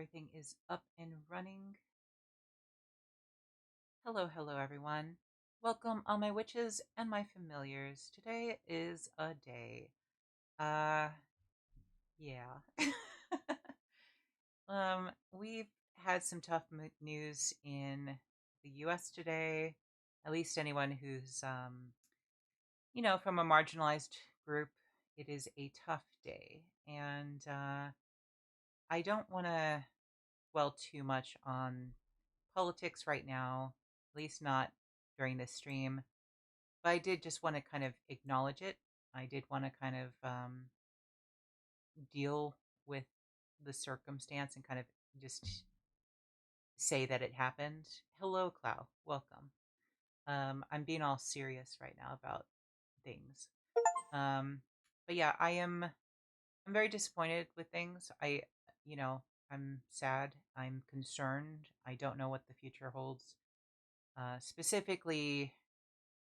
everything is up and running. Hello, everyone. Welcome, all my witches and my familiars. Today is a day. Uh, yeah. We've had some tough news in the US today. At least anyone who's, from a marginalized group, it is a tough day. And I don't want to dwell too much on politics right now, at least not during this stream. But I did just want to kind of acknowledge it. I did want to kind of deal with the circumstance and kind of just say that it happened. Hello, Clow. Welcome. I'm being all serious right now about things. Um, but yeah, I'm very disappointed with things. You know, I'm sad. I'm concerned. I don't know what the future holds. Specifically,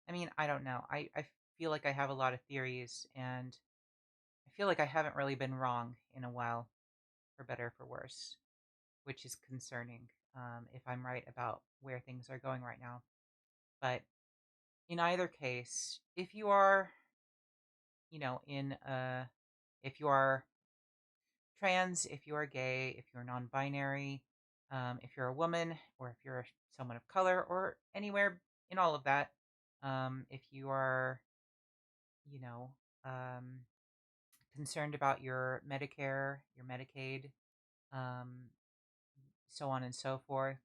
I mean, I don't know. I feel like I have a lot of theories, and I feel like I haven't really been wrong in a while, for better or for worse, which is concerning if I'm right about where things are going right now. But in either case, if you are, if you are trans, if you are gay, if you're non binary, if you're a woman, or if you're someone of color, or anywhere in all of that, if you are, you know, um, concerned about your Medicare, your Medicaid, um, so on and so forth.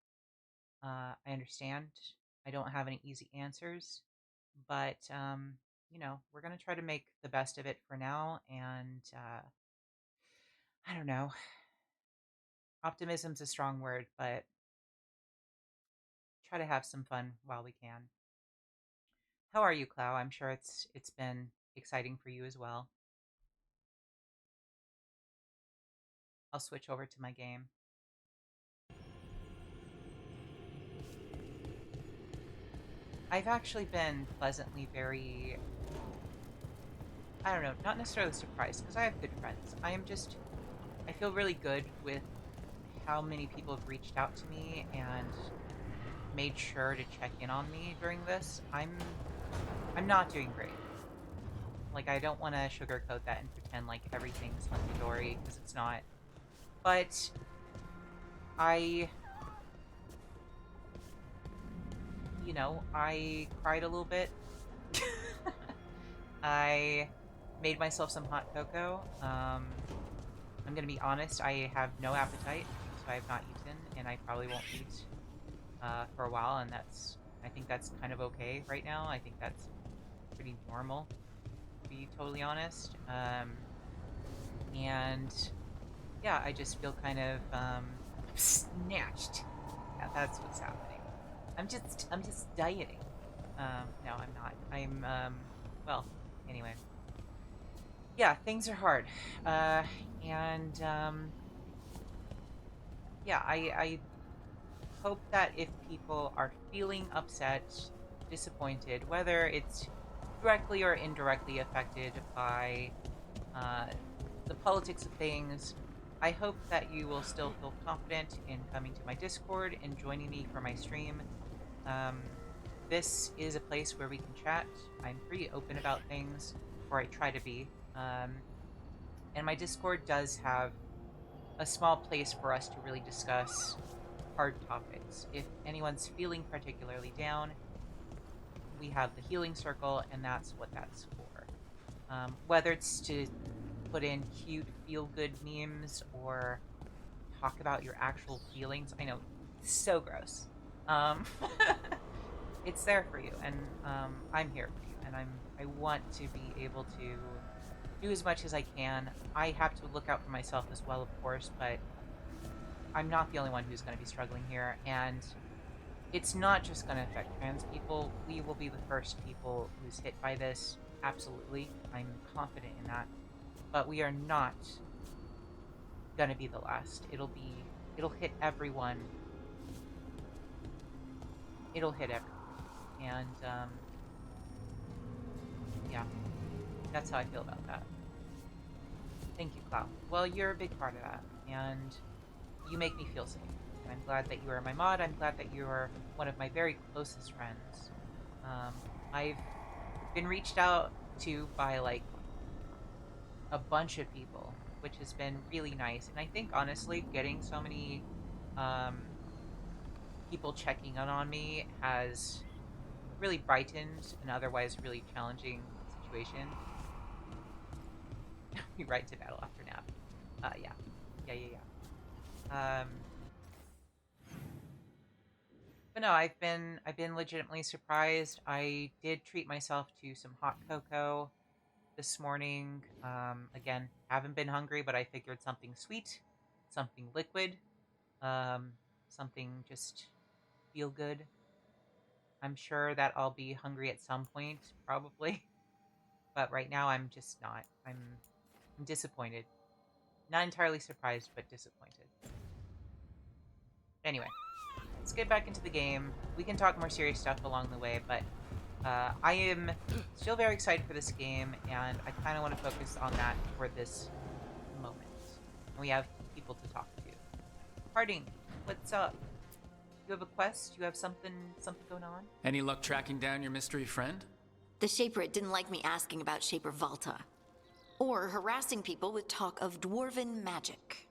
I understand. I don't have any easy answers, but we're gonna try to make the best of it for now. And I don't know. Optimism's a strong word, but try to have some fun while we can. How are you, Clow? I'm sure it's been exciting for you as well. I'll switch over to my game. I've actually been pleasantly very, I don't know, not necessarily surprised because I have good friends. I feel really good with how many people have reached out to me and made sure to check in on me during this. I'm not doing great. Like, I don't want to sugarcoat that and pretend like everything's hunky dory because it's not. But I, I cried a little bit. I made myself some hot cocoa. I'm gonna be honest, I have no appetite, so I have not eaten, and I probably won't eat for a while, and I think that's kind of okay right now. I think that's pretty normal, to be totally honest. And yeah, I just feel kind of snatched. Yeah, that's what's happening. I'm just dieting. No, I'm not. Well, anyway. Yeah, things are hard. Uh, and yeah, I hope that if people are feeling upset, disappointed, whether it's directly or indirectly affected by uh, the politics of things, I hope that you will still feel confident in coming to my Discord and joining me for my stream. Um, this is a place where we can chat. I'm pretty open about things, or I try to be. And my Discord does have a small place for us to really discuss hard topics. If anyone's feeling particularly down, we have the healing circle, and that's what that's for. Whether it's to put in cute feel good memes or talk about your actual feelings, I know, so gross. Um, it's there for you, and I'm here for you, and I want to be able to do as much as I can. I have to look out for myself as well, of course, but I'm not the only one who's going to be struggling here, and it's not just going to affect trans people. We will be the first people who's hit by this. Absolutely. I'm confident in that. But we are not going to be the last. It'll hit everyone. It'll hit everyone. And, yeah, that's how I feel about that. Thank you, Cloud. Well, you're a big part of that. And you make me feel safe. And I'm glad that you are my mod. I'm glad that you are one of my very closest friends. I've been reached out to by like a bunch of people, which has been really nice. And I think honestly, getting so many um, people checking in on me has really brightened an otherwise really challenging situation. We ride to battle after nap. Yeah, yeah. But no, I've been legitimately surprised. I did treat myself to some hot cocoa this morning. Again, haven't been hungry, but I figured something sweet, something liquid, um, something just feel good. I'm sure that I'll be hungry at some point, probably. But right now, I'm just not. I'm disappointed. Not entirely surprised, but disappointed. Anyway, let's get back into the game. We can talk more serious stuff along the way, but I am still very excited for this game, and I kind of want to focus on that for this moment. And we have people to talk to. Harding, what's up? You have a quest? You have something going on? Any luck tracking down your mystery friend? The Shaperate didn't like me asking about Shaper Valta, or harassing people with talk of dwarven magic.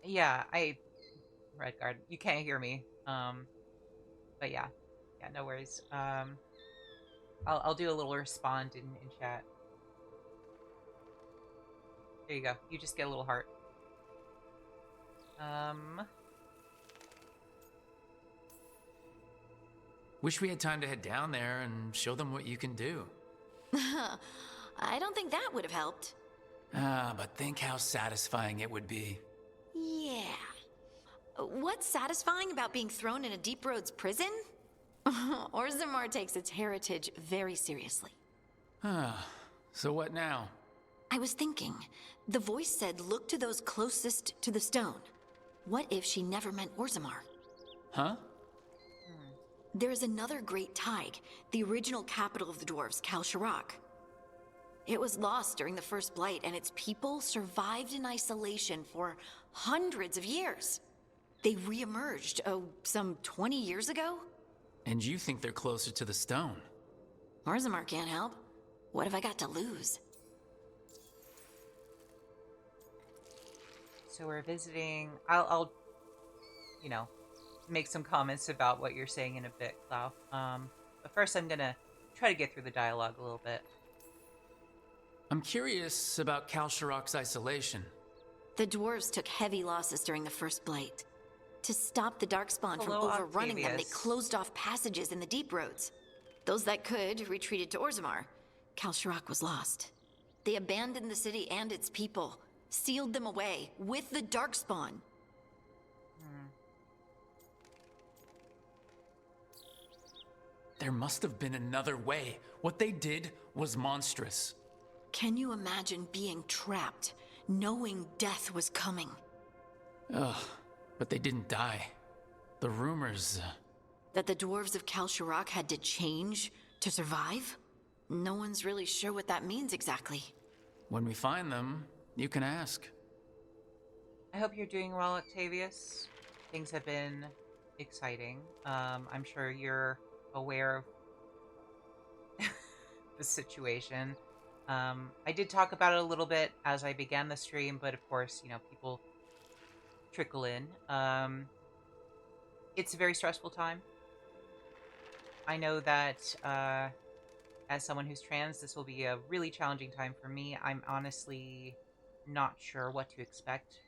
Yeah, Redguard, you can't hear me. But yeah, no worries. I'll do a little respond in chat. There you go. You just get a little heart. Wish we had time to head down there and show them what you can do. I don't think that would have helped. But think how satisfying it would be. Yeah. What's satisfying about being thrown in a Deep Roads prison? Orzammar takes its heritage very seriously. So what now? I was thinking, the voice said look to those closest to the stone. What if she never meant Orzammar? Huh? There is another great Tig, the original capital of the dwarves, Kalsharak. It was lost during the First Blight, and its people survived in isolation for hundreds of years. They re-emerged, some 20 years ago? And you think they're closer to the stone? Orzammar can't help. What have I got to lose? So we're visiting. I'll make some comments about what you're saying in a bit, Clau. But first I'm gonna try to get through the dialogue a little bit. I'm curious about Kalsharak's isolation. The dwarves took heavy losses during the First Blight. To stop the Darkspawn from overrunning them, they closed off passages in the Deep Roads. Those that could retreated to Orzammar. Kalsharak was lost. They abandoned the city and its people, sealed them away with the Darkspawn. There must have been another way. What they did was monstrous. Can you imagine being trapped, knowing death was coming? Ugh, but they didn't die. The rumors... That the dwarves of Kalsharak had to change to survive? No one's really sure what that means exactly. When we find them, you can ask. I hope you're doing well, Octavius. Things have been exciting. I'm sure you're aware of the situation. I did talk about it a little bit as I began the stream, but of course, people trickle in. It's a very stressful time. I know that as someone who's trans, this will be a really challenging time for me. I'm honestly not sure what to expect.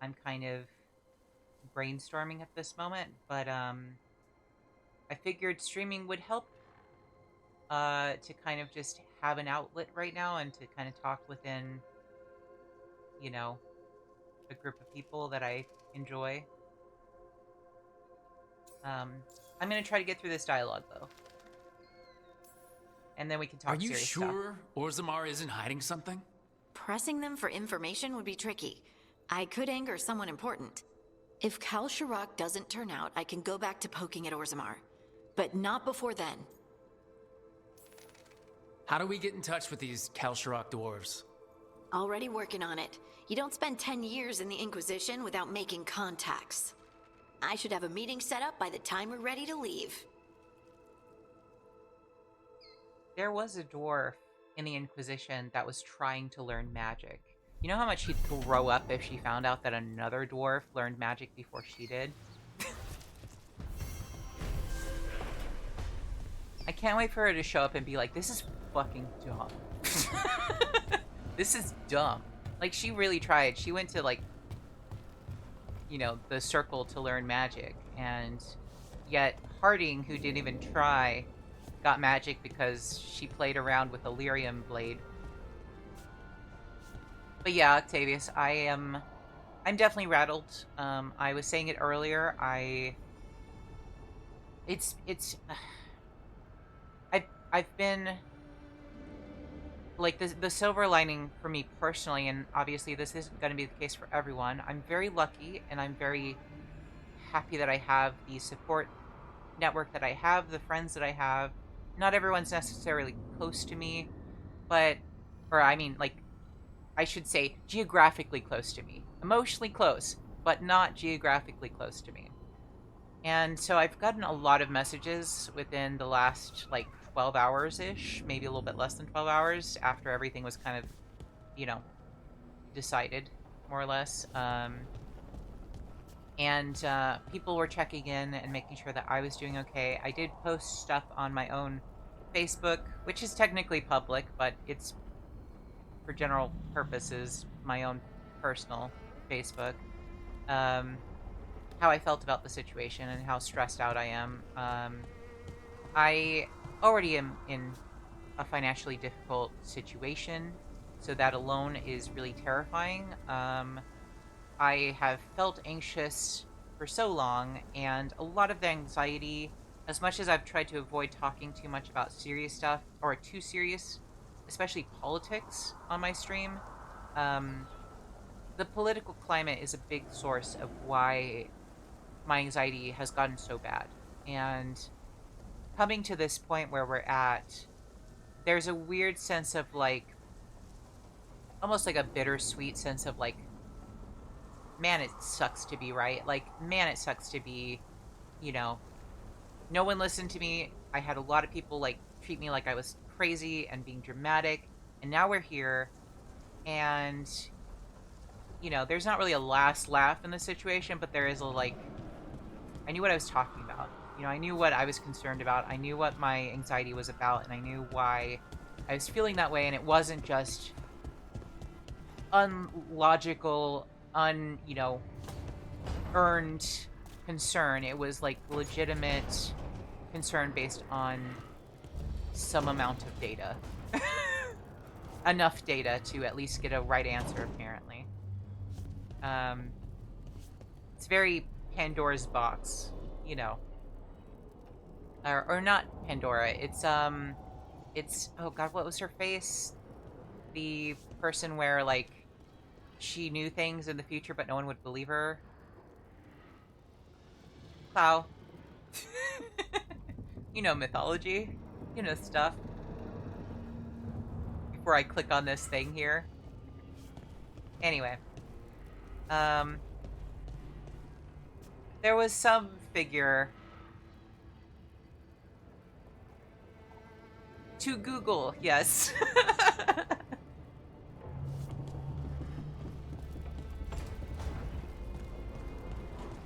I'm kind of brainstorming at this moment, but I figured streaming would help to kind of just have an outlet right now and to kind of talk within, a group of people that I enjoy. I'm going to try to get through this dialogue, though. And then we can talk serious stuff. Are you sure Orzammar isn't hiding something? Pressing them for information would be tricky. I could anger someone important. If Kalsharak doesn't turn out, I can go back to poking at Orzammar. But not before then. How do we get in touch with these Kalsharak dwarves? Already working on it. You don't spend 10 years in the Inquisition without making contacts. I should have a meeting set up by the time we're ready to leave. There was a dwarf in the Inquisition that was trying to learn magic. You know how much she'd throw up if she found out that another dwarf learned magic before she did? I can't wait for her to show up and be like, this is fucking dumb. This is dumb. Like, she really tried. She went to, like, you know, the circle to learn magic. And yet Harding, who didn't even try, got magic because she played around with a lyrium blade. But yeah, Octavius, I'm definitely rattled. I was saying it earlier. I've been like the silver lining for me personally, and obviously this isn't going to be the case for everyone. I'm very lucky, and I'm very happy that I have the support network that I have, the friends that I have. Not everyone's necessarily close to me, but, or I mean, like, I should say geographically close to me. Emotionally close, but not geographically close to me. And so I've gotten a lot of messages within the last, like, 12 hours-ish, maybe a little bit less than 12 hours, after everything was kind of, you know, decided, more or less. And people were checking in and making sure that I was doing okay. I did post stuff on my own Facebook, which is technically public, but it's, for general purposes, my own personal Facebook. How I felt about the situation and how stressed out I am. I already am in a financially difficult situation, so that alone is really terrifying. I have felt anxious for so long, and a lot of the anxiety, as much as I've tried to avoid talking too much about serious stuff, or too serious, especially politics on my stream, the political climate is a big source of why my anxiety has gotten so bad. And coming to this point where we're at, there's a weird sense of, like, almost like a bittersweet sense of, like, man, it sucks to be right. Like, man, it sucks to be, you know, no one listened to me. I had a lot of people, like, treat me like I was crazy and being dramatic. And now we're here, and, you know, there's not really a last laugh in the situation, but there is a, like, I knew what I was talking about. You know, I knew what I was concerned about. I knew what my anxiety was about, and I knew why I was feeling that way, and it wasn't just unlogical, you know, earned concern. It was, like, legitimate concern based on some amount of data. Enough data to at least get a right answer, apparently. It's very Pandora's box, you know. Or not Pandora. It's, oh god, what was her face? The person where, like, she knew things in the future, but no one would believe her. Clow. You know mythology. You know stuff. Before I click on this thing here. Anyway. There was some figure to Google, yes.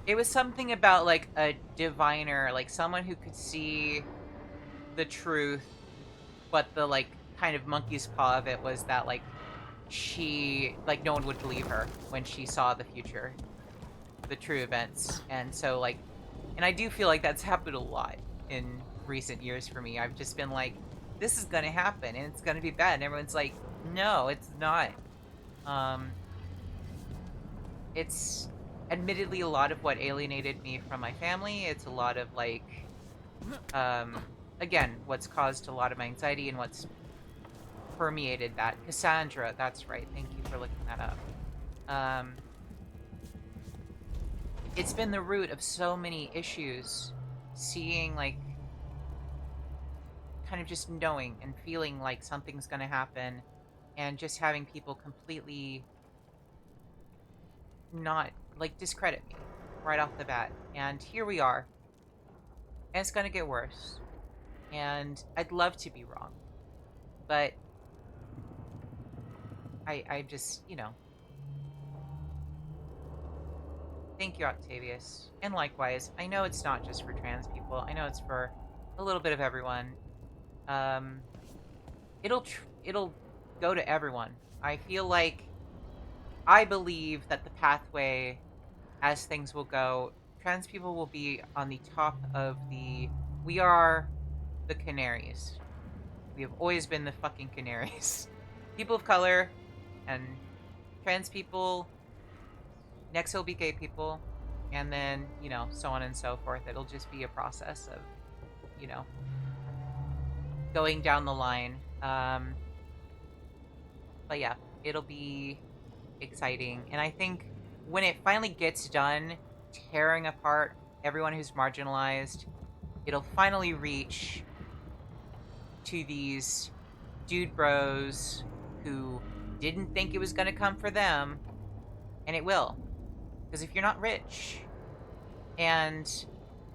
It was something about, like, a diviner, like someone who could see the truth, but the, like, kind of monkey's paw of it was that, like, she, like, no one would believe her when she saw the future, the true events. And so, like, and I do feel like that's happened a lot in recent years for me. I've just been like, this is gonna happen and it's gonna be bad, and everyone's like, no, it's not. It's admittedly a lot of what alienated me from my family. It's a lot of, like, again, what's caused a lot of my anxiety and what's permeated that. Cassandra, that's right. Thank you for looking that up. It's been the root of so many issues. Seeing, like, kind of just knowing and feeling like something's gonna happen, and just having people completely not, like, discredit me right off the bat. And here we are. And it's going to get worse. And I'd love to be wrong. But I just, thank you, Octavius. And likewise, I know it's not just for trans people. I know it's for a little bit of everyone. It'll go to everyone. I feel like I believe that the pathway, as things will go, trans people will be on the top of the. We are the canaries. We have always been the fucking canaries. People of color and trans people. Next will be gay people. And then, so on and so forth. It'll just be a process of, going down the line. But yeah, it'll be exciting. And I think when it finally gets done tearing apart everyone who's marginalized, it'll finally reach to these dude bros who didn't think it was going to come for them, and it will. Because if you're not rich, and,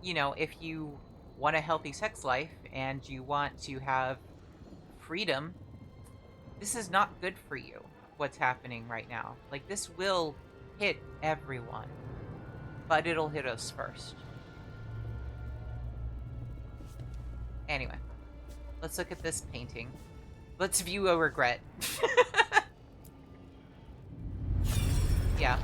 if you want a healthy sex life and you want to have freedom, this is not good for you, what's happening right now. Like, this will hit everyone, but it'll hit us first. Anyway, let's look at this painting. Let's view a regret. Yeah.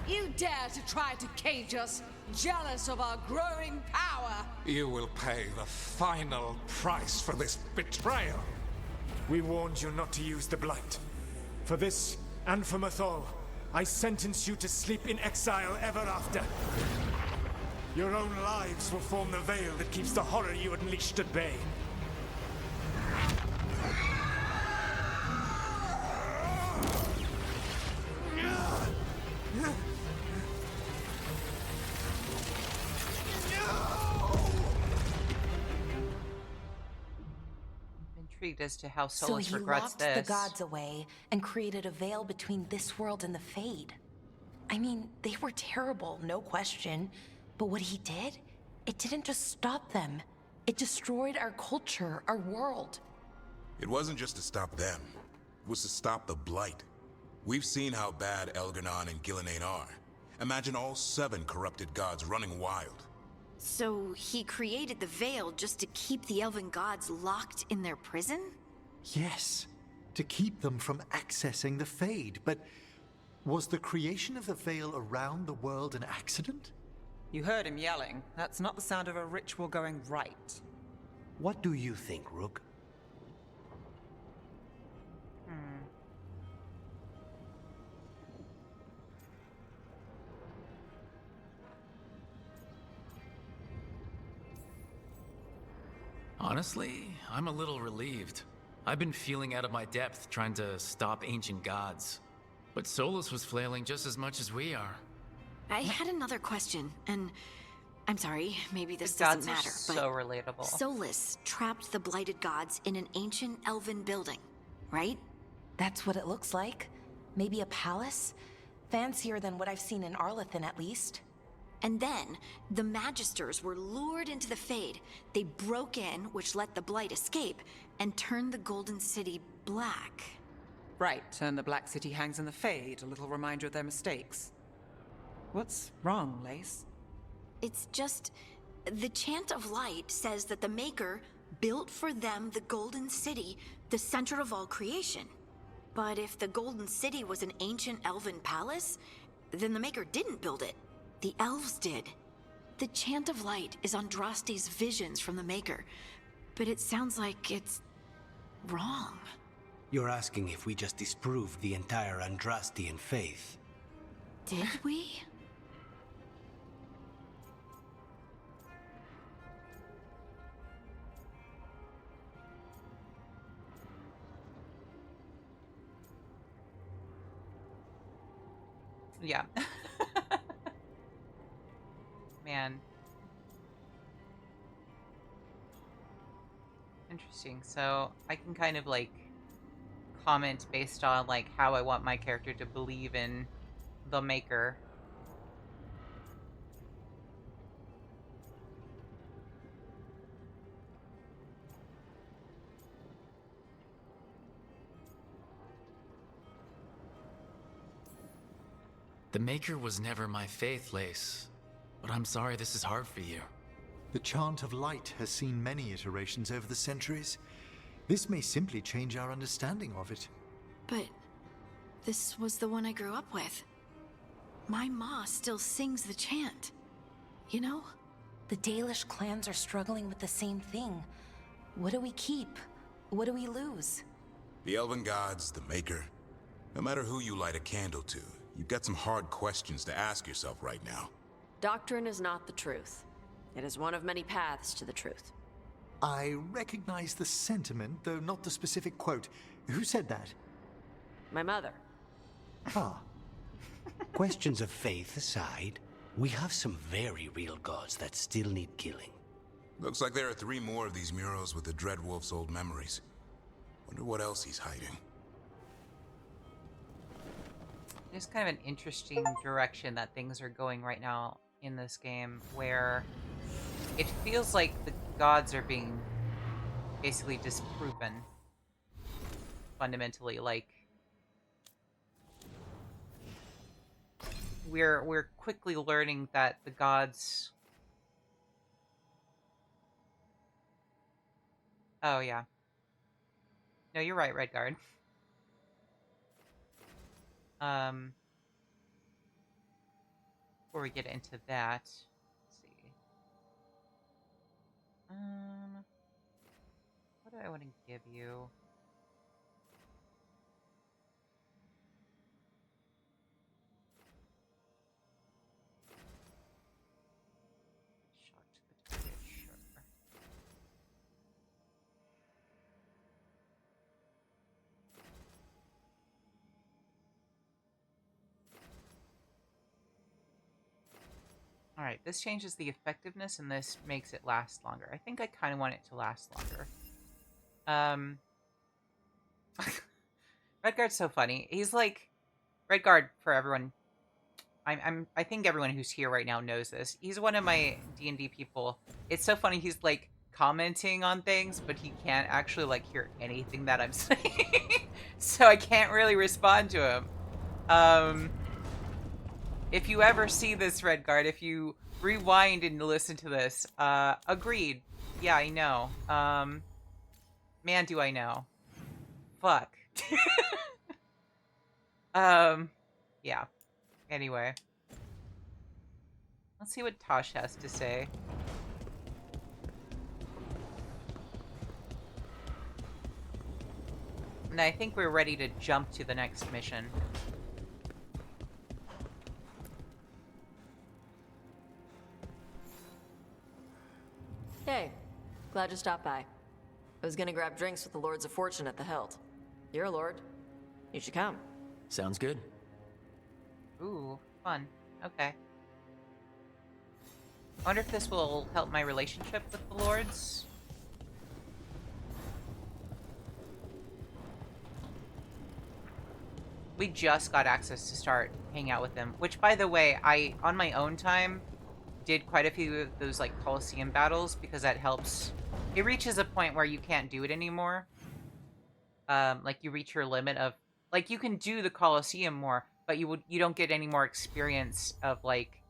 You dare to try to cage us, jealous of our growing power. You will pay the final price for this betrayal. We warned you not to use the Blight. For this, and for Mythal, I sentence you to sleep in exile ever after. Your own lives will form the veil that keeps the horror you unleashed at bay. Intrigued as to how Solas regrets this. So he locked the gods away and created a veil between this world and the Fade. I mean, they were terrible, no question. But what he did, it didn't just stop them. It destroyed our culture, our world. It wasn't just to stop them. It was to stop the Blight. We've seen how bad Elganon and Gillenane are. Imagine all 7 corrupted gods running wild. So he created the veil just to keep the elven gods locked in their prison? Yes, to keep them from accessing the Fade. But was the creation of the veil around the world an accident? You heard him yelling. That's not the sound of a ritual going right. What do you think, Rook? Honestly, I'm a little relieved. I've been feeling out of my depth trying to stop ancient gods. But Solas was flailing just as much as we are. I had another question, and I'm sorry, maybe this doesn't matter, but so relatable. Solas trapped the blighted gods in an ancient elven building, right? That's what it looks like. Maybe a palace? Fancier than what I've seen in Arlathan, at least. And then, the Magisters were lured into the Fade. They broke in, which let the Blight escape, and turned the Golden City black. Right, and the Black City hangs in the Fade, a little reminder of their mistakes. What's wrong, Lace? It's just... the Chant of Light says that the Maker built for them the Golden City, the center of all creation. But if the Golden City was an ancient elven palace, then the Maker didn't build it. The elves did. The Chant of Light is Andraste's visions from the Maker, but it sounds like it's wrong. You're asking if we just disproved the entire Andrastian faith. Did we? Yeah. Interesting. So I can kind of like comment based on like how I want my character to believe in the Maker. The Maker was never my faith, Lace. But I'm sorry this is hard for you. The Chant of Light has seen many iterations over the centuries. This may simply change our understanding of it. But this was the one I grew up with. My ma still sings the chant. You know? The Dalish clans are struggling with the same thing. What do we keep? What do we lose? The Elven Gods, the Maker. No matter who you light a candle to, you've got some hard questions to ask yourself right now. Doctrine is not the truth. It is one of many paths to the truth. I recognize the sentiment, though not the specific quote. Who said that? My mother. Ah. Questions of faith aside, we have some very real gods that still need killing. Looks like there are 3 more of these murals with the Dreadwolf's old memories. Wonder what else he's hiding. There's kind of an interesting direction that things are going right now in this game, where it feels like the gods are being basically disproven. Fundamentally, like we're quickly learning that the gods. Oh yeah. No, you're right, Redguard. Before we get into that, let's see. What do I want to give you? Shocked the target, sure. Alright, this changes the effectiveness and this makes it last longer. I think I kind of want it to last longer. Redguard's so funny. He's like... Redguard, for everyone... I think everyone who's here right now knows this. He's one of my D&D people. It's so funny, he's like commenting on things, but he can't actually like hear anything that I'm saying. So I can't really respond to him. If you ever see this, Redguard, if you rewind and listen to this, agreed. Yeah, I know. Man, do I know. Fuck. Yeah. Anyway. Let's see what Tosh has to say. And I think we're ready to jump to the next mission. Hey, glad you stopped by. I was gonna grab drinks with the Lords of Fortune at the Hilt. You're a lord. You should come. Sounds good. Ooh, fun. Okay. I wonder if this will help my relationship with the Lords. We just got access to start hanging out with them, which, by the way, I, on my own time, did quite a few of those, like, Colosseum battles, because that helps. It reaches a point where you can't do it anymore. Like, you reach your limit of... Like, you can do the Colosseum more, but you don't get any more experience of, like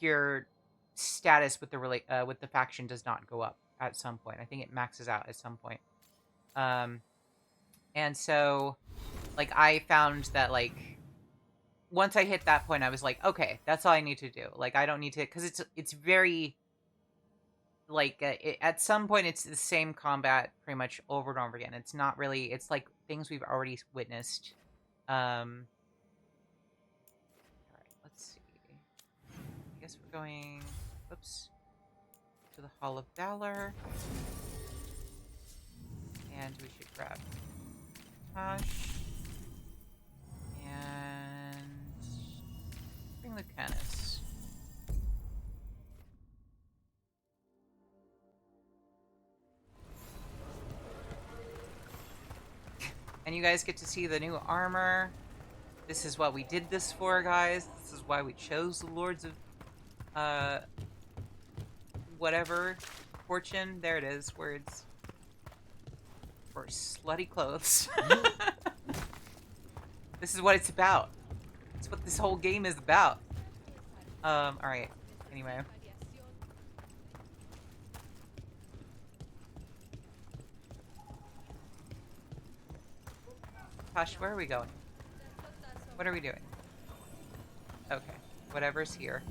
your status with the faction does not go up at some point. I think it maxes out at some point. And so, like, I found that, like, once I hit that point, I was like, okay, that's all I need to do. Like, I don't need to, because it's very, like, at some point, it's the same combat pretty much over and over again. It's not really, it's like things we've already witnessed. All right, let's see. I guess we're going, whoops, to the Hall of Valor. And we should grab Tosh. And bring Lucanus. And you guys get to see the new armor. This is what we did this for, guys. This is why we chose the Lords of, whatever. Fortune. There it is. Words. For slutty clothes. This is what it's about. It's what this whole game is about. Alright. Anyway. Tosh, where are we going? What are we doing? Okay. Whatever's here.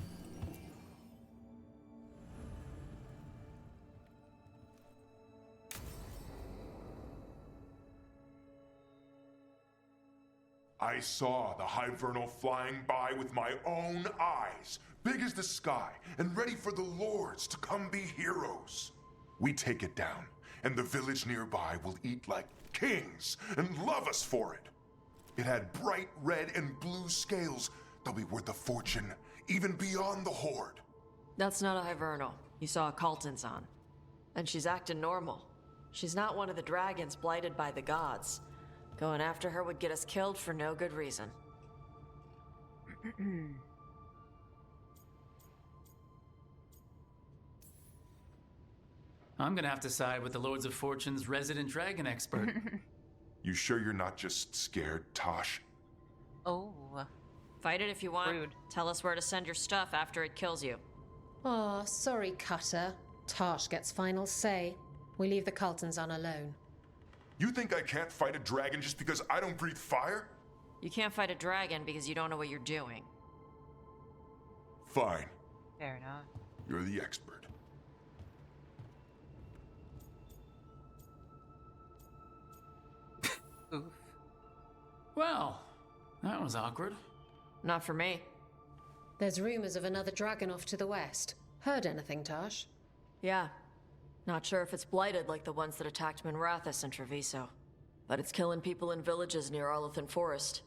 I saw the Hivernal flying by with my own eyes, big as the sky, and ready for the Lords to come be heroes. We take it down, and the village nearby will eat like kings and love us for it. It had bright red and blue scales. They'll be worth a fortune, even beyond the Horde. That's not a Hivernal. You saw a Calton's on. And she's acting normal. She's not one of the dragons blighted by the gods. Going after her would get us killed for no good reason. I'm gonna have to side with the Lords of Fortune's resident dragon expert. You sure you're not just scared, Tosh? Oh. Fight it if you want. Rude. Tell us where to send your stuff after it kills you. Aw, sorry, Cutter. Tosh gets final say. We leave the Caltons on alone. You think I can't fight a dragon just because I don't breathe fire? You can't fight a dragon because you don't know what you're doing. Fine. Fair enough. You're the expert. Oof. Well, that was awkward. Not for me. There's rumors of another dragon off to the west. Heard anything, Tosh? Yeah. Not sure if it's blighted like the ones that attacked Minrathous and Treviso. But it's killing people in villages near Arlethan Forest.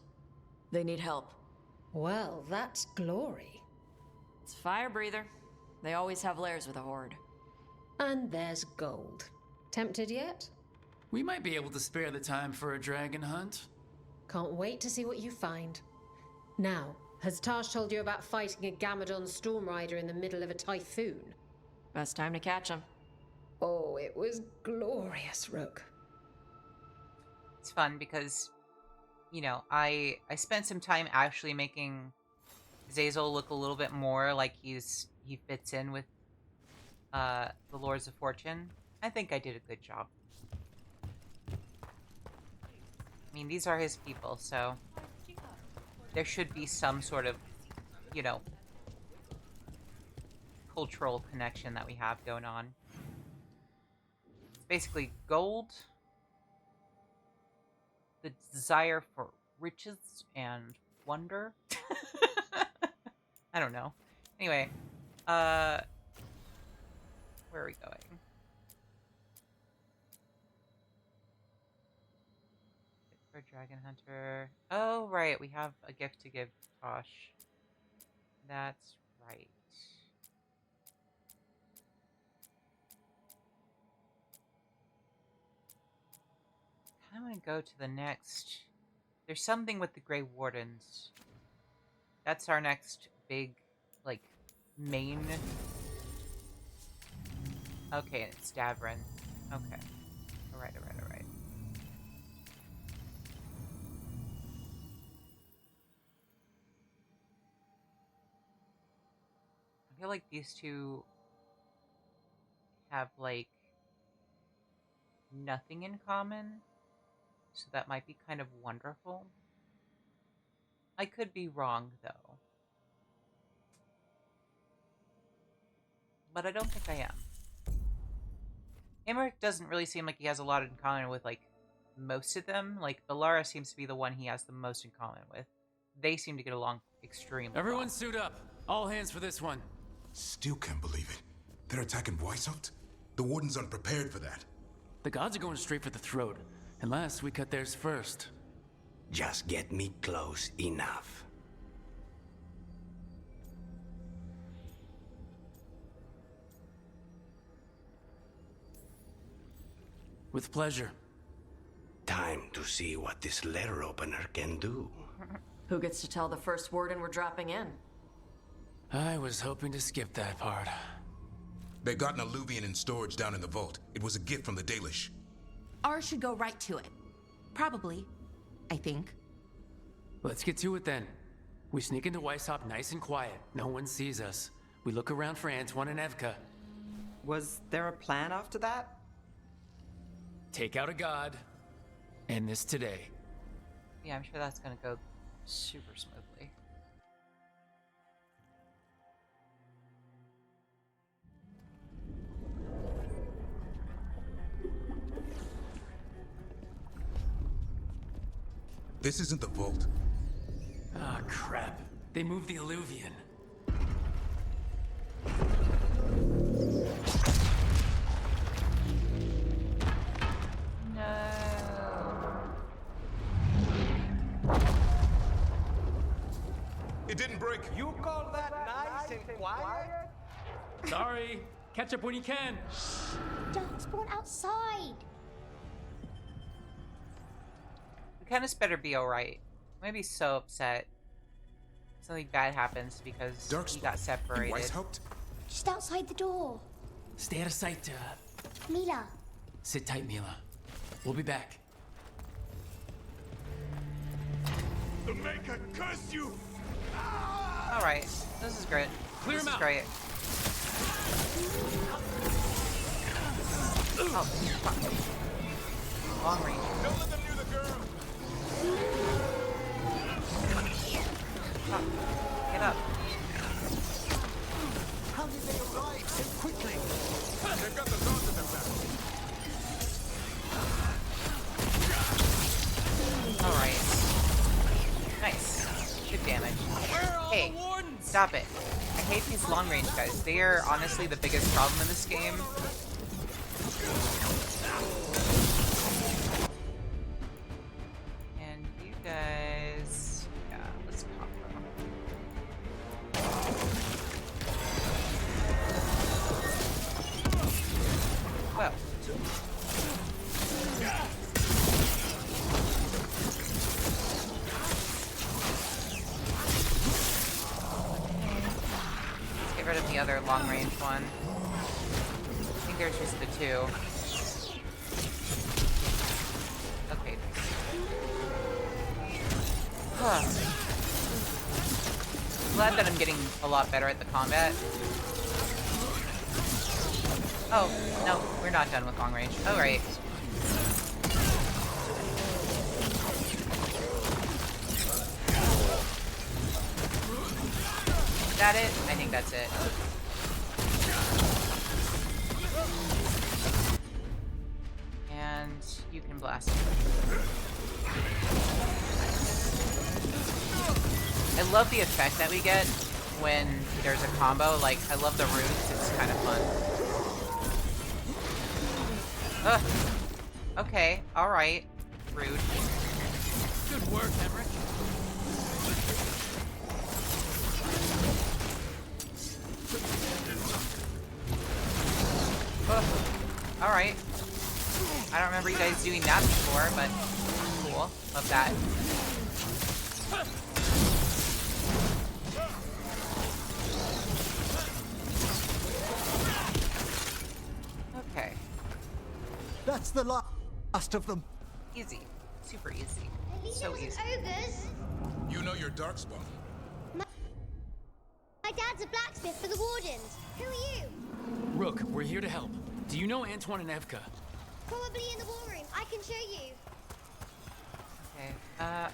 They need help. Well, that's glory. It's a fire breather. They always have lairs with a horde. And there's gold. Tempted yet? We might be able to spare the time for a dragon hunt. Can't wait to see what you find. Now, has Tosh told you about fighting a Gamadon Stormrider in the middle of a typhoon? Best time to catch him. Oh, it was glorious, Rook. It's fun because, you know, I spent some time actually making Zazel look a little bit more like he fits in with the Lords of Fortune. I think I did a good job. I mean, these are his people, so there should be some sort of, you know, cultural connection that we have going on. It's basically gold, the desire for riches and wonder. I don't know. Anyway, where are we going? For Dragon Hunter. Oh, right. We have a gift to give Tosh. That's right. I want to go to the next. There's something with the Grey Wardens. That's our next big, like, main. Okay, and it's Davrin. Okay. Alright. I feel like these two have, like, nothing in common. So that might be kind of wonderful. I could be wrong, though. But I don't think I am. Emmerich doesn't really seem like he has a lot in common with, like, most of them. Like, Alara seems to be the one he has the most in common with. They seem to get along extremely Everyone well. suit up. All hands for this one. Still can't believe it. They're attacking Weishaupt? The Warden's unprepared for that. The gods are going straight for the throat. Unless we cut theirs first. Just get me close enough. With pleasure. Time to see what this letter opener can do. Who gets to tell the first warden we're dropping in? I was hoping to skip that part. They got an Alluvian in storage down in the vault. It was a gift from the Dalish. Ours should go right to it. Probably. I think. Let's get to it then. We sneak into Weishaupt nice and quiet. No one sees us. We look around for Antoine and Evka. Was there a plan after that? Take out a god. End this today. Yeah, I'm sure that's gonna go super smoothly. This isn't the vault. Ah, crap. They moved the Alluvian. It didn't break. You call that nice and quiet? Sorry. Catch up when you can. Darkspawn outside. Lucanus better be alright. I'm gonna be so upset. Something bad happens because he got separated. Just outside the door. Stay out of sight, Mila. Sit tight, Mila. We'll be back. The Maker curse you! Alright, this is great. Clear this him is out. great. Oh, fuck. Long range. Don't let them near the girl! Fuck. Get up. How did they arrive so quickly? They've got the dogs at their back. Alright. Nice. Good damage. Hey, stop it. I hate these long range guys. They are honestly the biggest problem in this game. And you guys... yeah, let's pop them. Well. Let's get rid of the other long range one. I think there's just the two. Okay. Huh. Glad that I'm getting a lot better at the combat. Oh, no, we're not done with long range. Oh, right. Is that it? I think that's it. And you can blast him. I love the effect that we get when there's a combo. Like, I love the roots. It's kind of fun. Ugh. Okay, alright. Rude. Good work, Emmerich. Alright. I don't remember you guys doing that before, but cool. Love that. Okay. That's the last of them. Easy. Super easy. At least So it wasn't easy. ogres. You know your Darkspawn. My dad's a blacksmith for the Wardens. Who are you? Rook, we're here to help. Do you know Antoine and Evka? Probably in the war room. I can show you. Okay.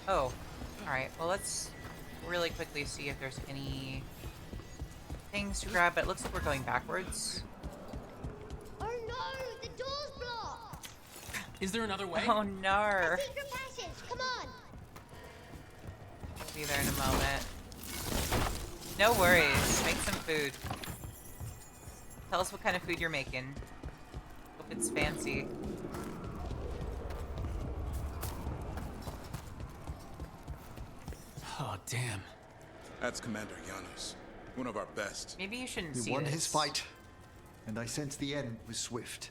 Oh. Alright, well let's really quickly see if there's any things to grab, but it looks like we're going backwards. Oh no! The door's blocked! Is there another way? Oh no! A secret passage! Come on! I'll be there in a moment. No worries. Make some food. Tell us what kind of food you're making. Hope it's fancy. Oh, damn. That's Commander Janos. One of our best. Maybe you shouldn't We see won this. his fight, and I sense the end was swift.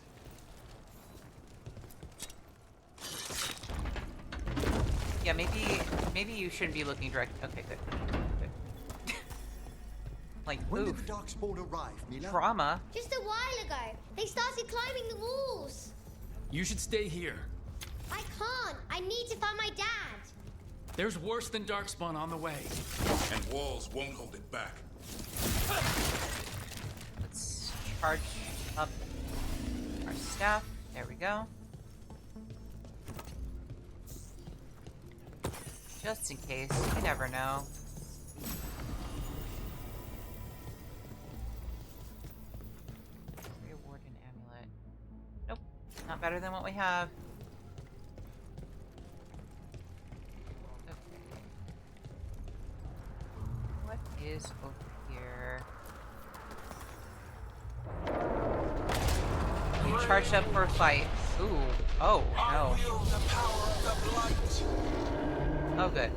Yeah, maybe you shouldn't be looking direct. Okay, good. Like, when oof. did the Darkspawn arrive, Mila? Trauma. Just a while ago. They started climbing the walls. You should stay here. I can't. I need to find my dad. There's worse than Darkspawn on the way. And walls won't hold it back. Let's charge up our staff. There we go. Just in case. You never know. Grey Warden amulet. Nope. Not better than what we have. Okay. What is over here? We charged up for a fight. Ooh. Oh, no. Oh, good.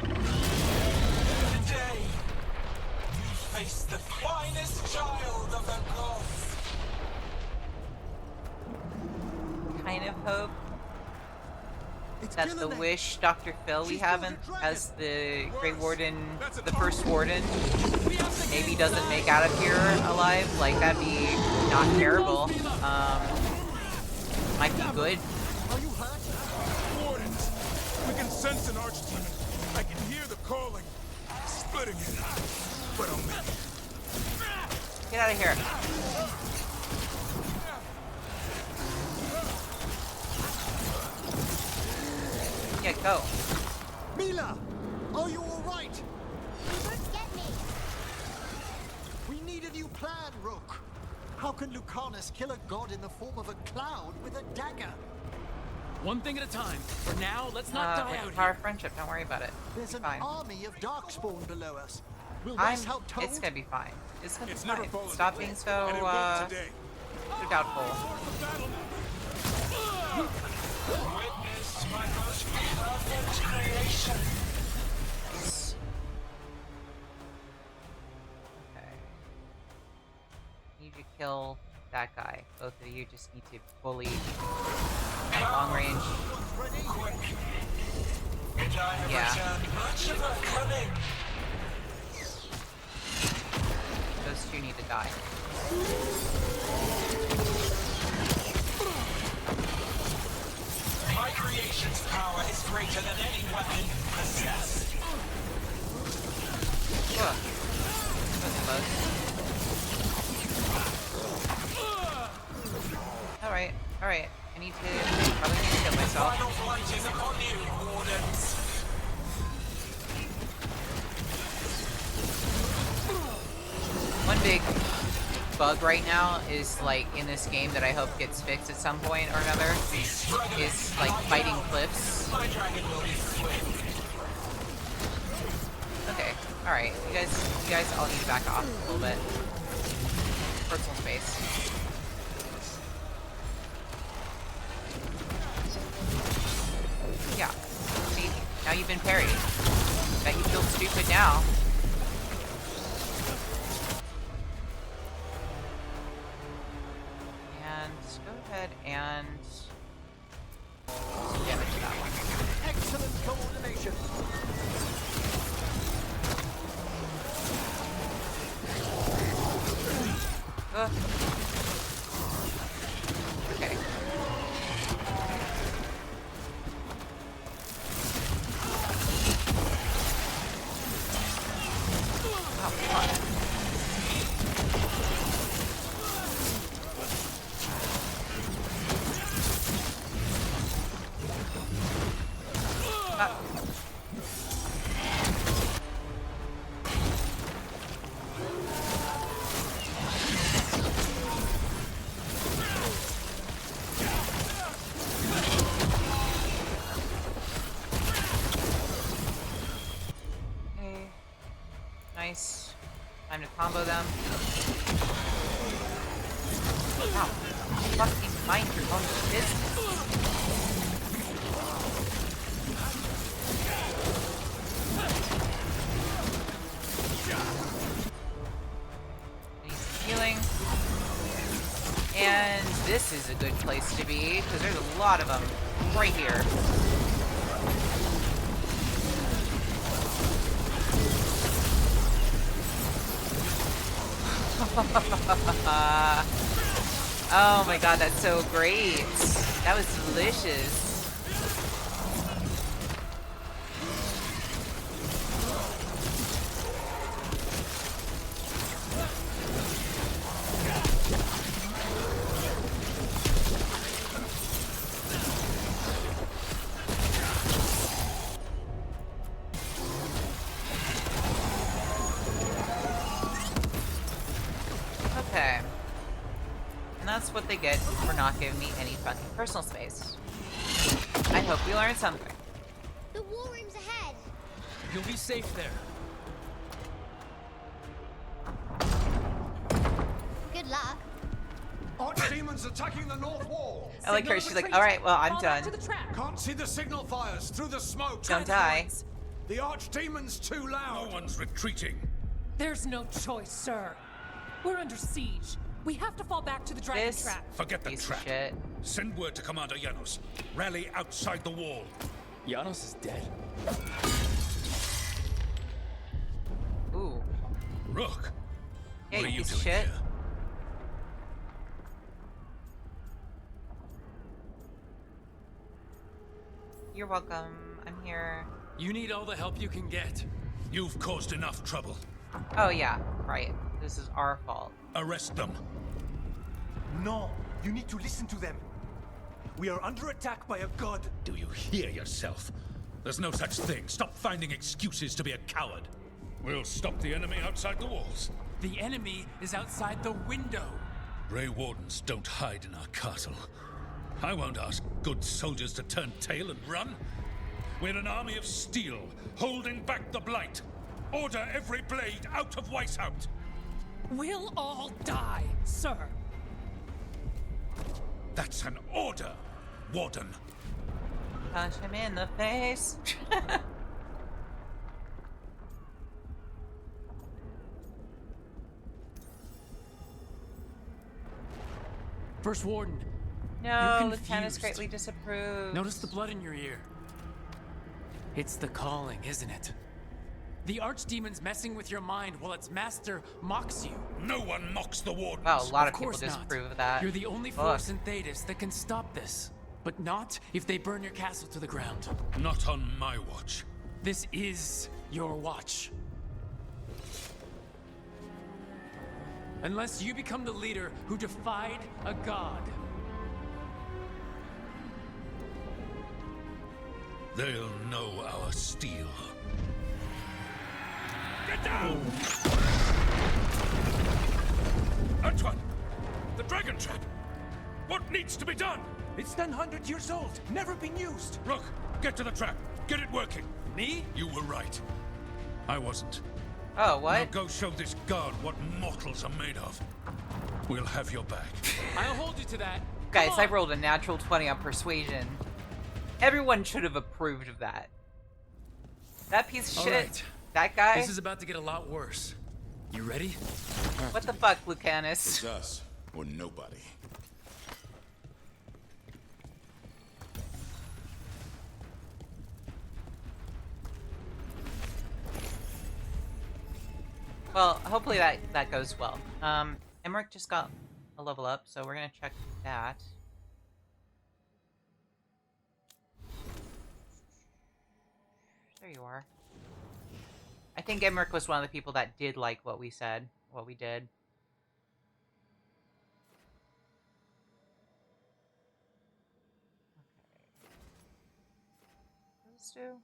Today, you face the finest child of the gods. Kind of hope that the wish Dr. Phil we have as the Grey Warden, the first Warden, maybe doesn't make out of here alive. Like, that'd be not terrible. Might be good. Are you hurt? Wardens! We can sense an archdemon. I can hear the calling. Splitting it. But I'll make it. Get out of here. Yeah, go. Mila! Are you alright? He won't get me. We need a new plan, Rook. How can Lucanus kill a god in the form of a cloud with a dagger? One thing at a time. For now, let's not die out Power here. of friendship. Don't worry about it. There's an Fine. army of Darkspawn below us. Will Wes help Toad? It's gonna be fine. It's gonna be never fine. fallen Stop before, being so and it won't today. so doubtful. Witness my most perfect creation. Okay. Need to kill that guy. Both of you just need to fully long range. Yeah. Much of a cunning. Those two need to die. My creation's power is greater than any weapon possessed. Ugh. That's close. Alright, alright. I need to probably need to kill myself. Final flight is upon you, Wardens. One big bug right now is like in this game that I hope gets fixed at some point or another is like fighting cliffs. Okay, alright. You guys all need to back off a little bit. Personal space. Yeah. See, now you've been parried. Bet you feel stupid now. And go ahead and do some damage to that one. Excellent coordination. Okay. Oh, fuck. Okay. Nice. Time to combo them. Wow. Fucking mind your own business. Need some healing. And this is a good place to be, because there's a lot of them right here. Oh my god, that's so great. That was delicious. Okay. And that's what they get for not giving me any fucking personal space. I hope we learned something. The war room's ahead. You'll be safe there. Good luck. Archdemons attacking the north wall. I like her. She's like, all right, well, I'm done. Can't see the signal fires through the smoke. Don't die. The Archdemon's too loud. No one's retreating. There's no choice, sir. We're under siege. We have to fall back to the dragon trap. Forget the trap. Send word to Commander Janos. Rally outside the wall. Janos is dead. Ooh. Rook. Yeah, what are you piece doing of shit. here? You're welcome. I'm here. You need all the help you can get. You've caused enough trouble. Oh yeah, right. This is our fault. Arrest them. No, you need to listen to them. We are under attack by a god. Do you hear yourself? There's no such thing. Stop finding excuses to be a coward. We'll stop the enemy outside the walls. The enemy is outside the window. Grey Wardens don't hide in our castle. I won't ask good soldiers to turn tail and run. We're an army of steel, holding back the Blight. Order every blade out of Weishaupt. We'll all die, sir. That's an order, Warden. Punch him in the face. First Warden. No, Lieutenant greatly disapproved. Notice the blood in your ear. It's the calling, isn't it? The Archdemon's messing with your mind while its master mocks you. No one mocks the Wardens. Wow, a lot of course people not. disapprove of that. You're the only force in Thedas that can stop this. But not if they burn your castle to the ground. Not on my watch. This is your watch. Unless you become the leader who defied a god. They'll know our steel. Get down! Antoine! The dragon trap! What needs to be done? It's 900 years old, never been used. Rook, get to the trap. Get it working. Me? You were right. I wasn't. Oh, what? Now go show this guard what mortals are made of. We'll have your back. I'll hold you to that. Guys, I rolled a natural 20 on persuasion. Everyone should have approved of that. That piece of shit. Right. That guy. This is about to get a lot worse. You ready? What the fuck, Lucanus? It's us, or nobody. Well, hopefully that goes well. Emmerich just got a level up, so we're gonna check that. There you are. I think Emmerich was one of the people that did like what we said, what we did. Okay. Those two?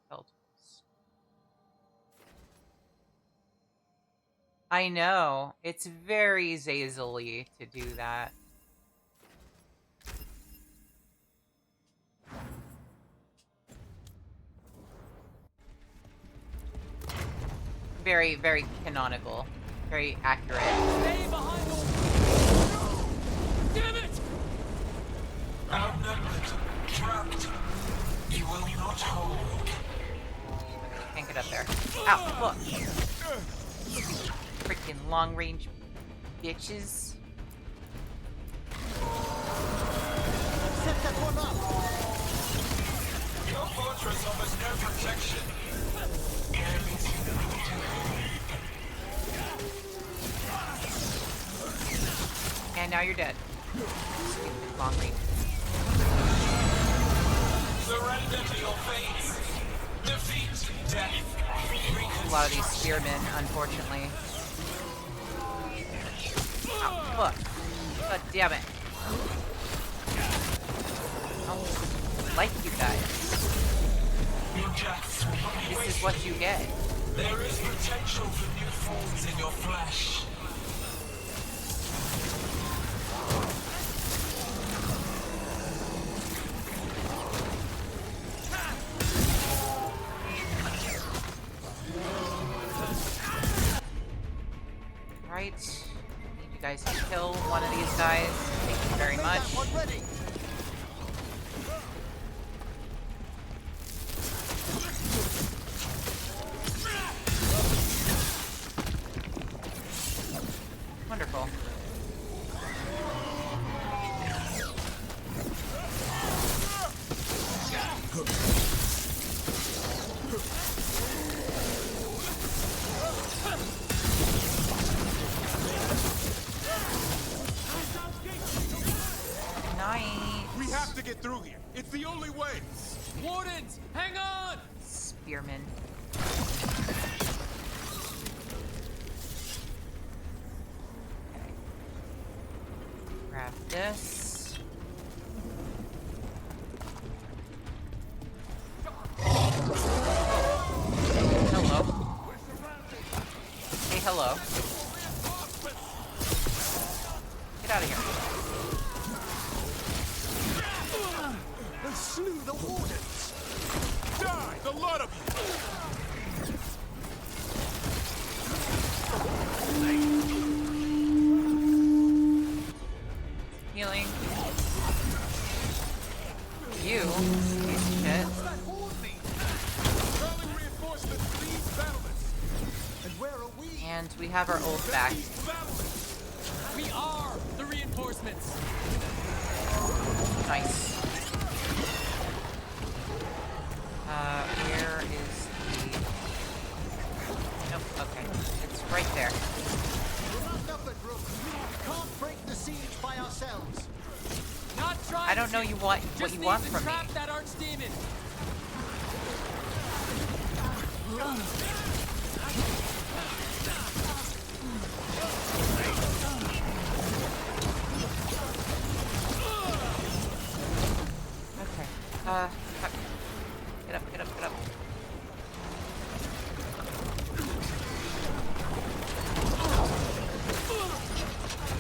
Belt. I know. It's very Zazel-y to do that. Very, very canonical. Very accurate. Stay behind the... Damn it! Outnumbered, trapped. You will not hold. Can't get up there. Ow, look. Freaking long range bitches. Set that one up! Your fortress offers no protection. And now you're dead. Stupid long range. Surrender to your fate. Defeat death. A lot of these spearmen, unfortunately. Oh, fuck. God damn it. I don't like you guys. This is what you get. There is potential for new forms in your flesh. Right. Need you guys to kill one of these guys. Thank you very much. Wonderful. We have to get through here. It's the only way. Wardens, hang on! Spearmen. Okay. Grab this. Hello. Hey, hello. Get out of here. They slew the wardens. Die, the lot of you. Healing. You, piece of shit. And we have our ult back. We are the reinforcements. Nice. Where is the... Nope, okay. It's right there. Can't break the siege by ourselves. Not trying. I don't know you want what you want from me. Trap that archdemon. Okay. Fuck. Get up, get up, get up.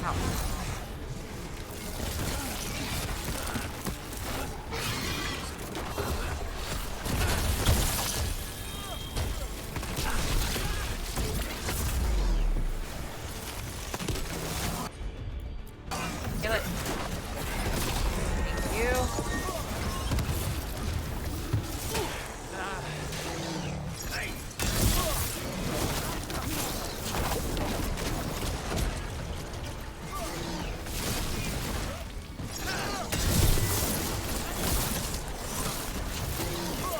Ow. Kill it. Thank you.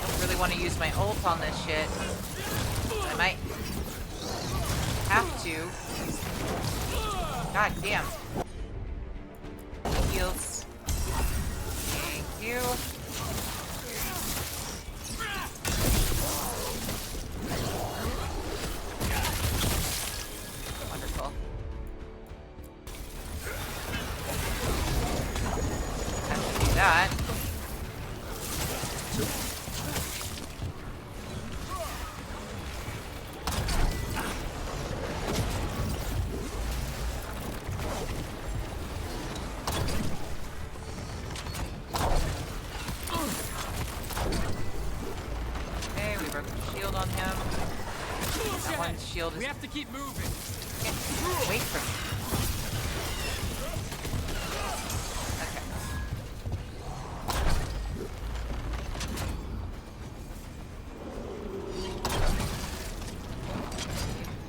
Don't really want to use my ult on this shit. I might have to. God damn. Heals. Thank you. Wonderful. Have to do that. Okay, we broke the shield on him. That one's shield is... We have to keep moving. Can't wait for me.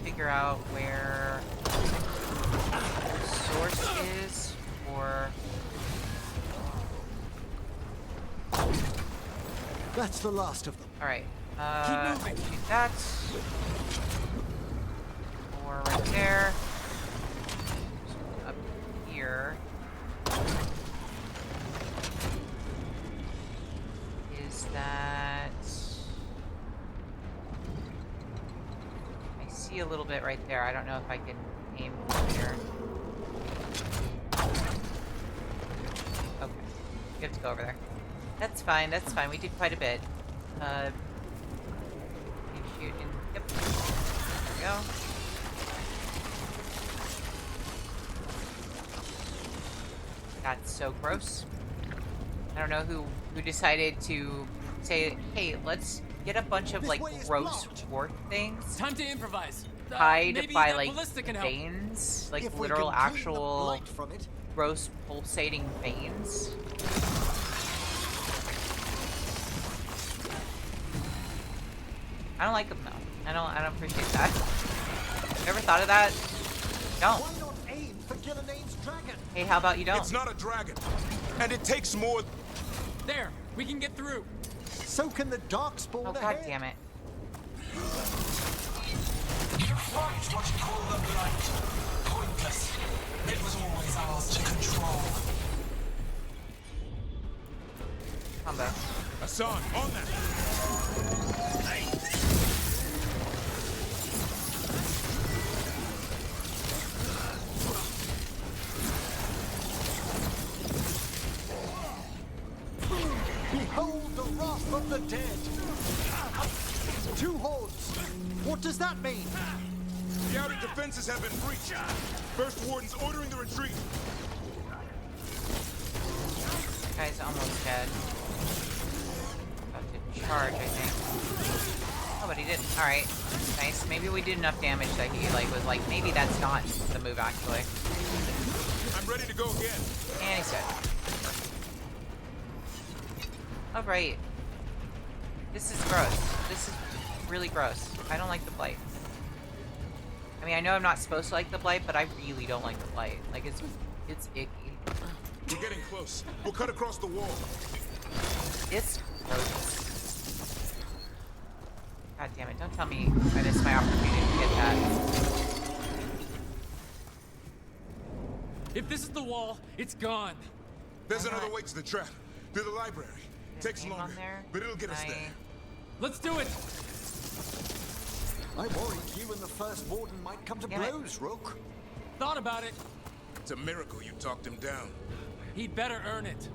Figure out where the source is for... That's the last of them. Alright, shoot that. Or right there. Up here. see a little bit right there. I don't know if I can aim from here. Okay. We have to go over there. That's fine. That's fine. We did quite a bit. Shoot in. Yep. There we go. That's so gross. I don't know who decided to say, hey, let's get a bunch of like gross wart things. Time to improvise. Tied by like veins, like If literal we can clean the actual blight from it. gross pulsating veins. I don't like them though. I don't appreciate that. You ever thought of that? Don't. Why not aim for Gillinane's dragon? Hey, how about you don't? It's not a dragon, and it takes more. There, we can get through. So can the Darkspawn. Oh god damn it. You fight what you call the blight. Pointless. It was always ours to control. Combo. Hassan, on that. Behold the wrath of the dead. 2 hordes. What does that mean? The outer defenses have been breached. First Warden's ordering the retreat. Guy's almost dead. About to charge, I think. Oh, but he didn't. Alright. Nice. Maybe we did enough damage that he was like, maybe that's not the move actually. I'm ready to go again. And he's dead. Alright. This is gross. This is really gross. I don't like the blight. I mean, I know I'm not supposed to like the blight, but I really don't like the blight. Like, it's icky. We're getting close. We'll cut across the wall. It's gross. God damn it, don't tell me I missed my opportunity to get that. If this is the wall, it's gone. There's another way to the trap. Through the library. Takes longer, but it'll get us there. Let's do it! I worried you and the First Warden might come to blows, Rook. Thought about it. It's a miracle you talked him down. He'd better earn it.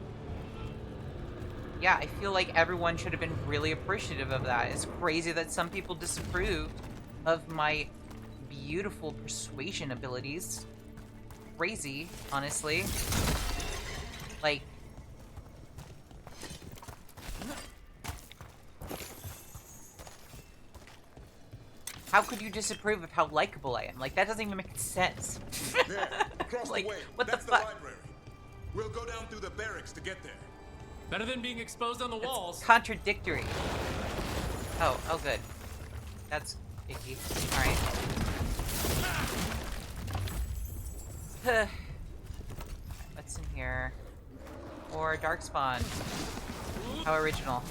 Yeah, I feel like everyone should have been really appreciative of that. It's crazy that some people disapproved of my beautiful persuasion abilities. Crazy, honestly. Like, how could you disapprove of how likable I am? Like, that doesn't even make sense. There, across like, the way. what That's the fuck? library. We'll go down through the barracks to get there. Better than being exposed on the walls. Contradictory. Oh, good. That's icky. Alright. What's in here? Or Darkspawn. How original.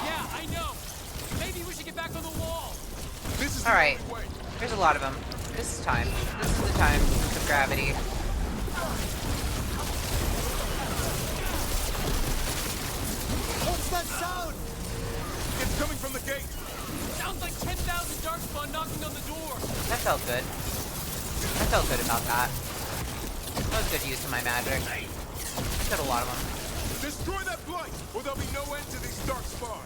Yeah, I know. Maybe we should get back on the wall. This is Alright. There's a lot of them. This is time. This is the time of gravity. What's that sound? It's coming from the gate. Sounds like 10,000 Darkspawn knocking on the door. That felt good. I felt good about that. That was good use of my magic. Got a lot of them. Destroy that blight, or there'll be no end to these Darkspawn.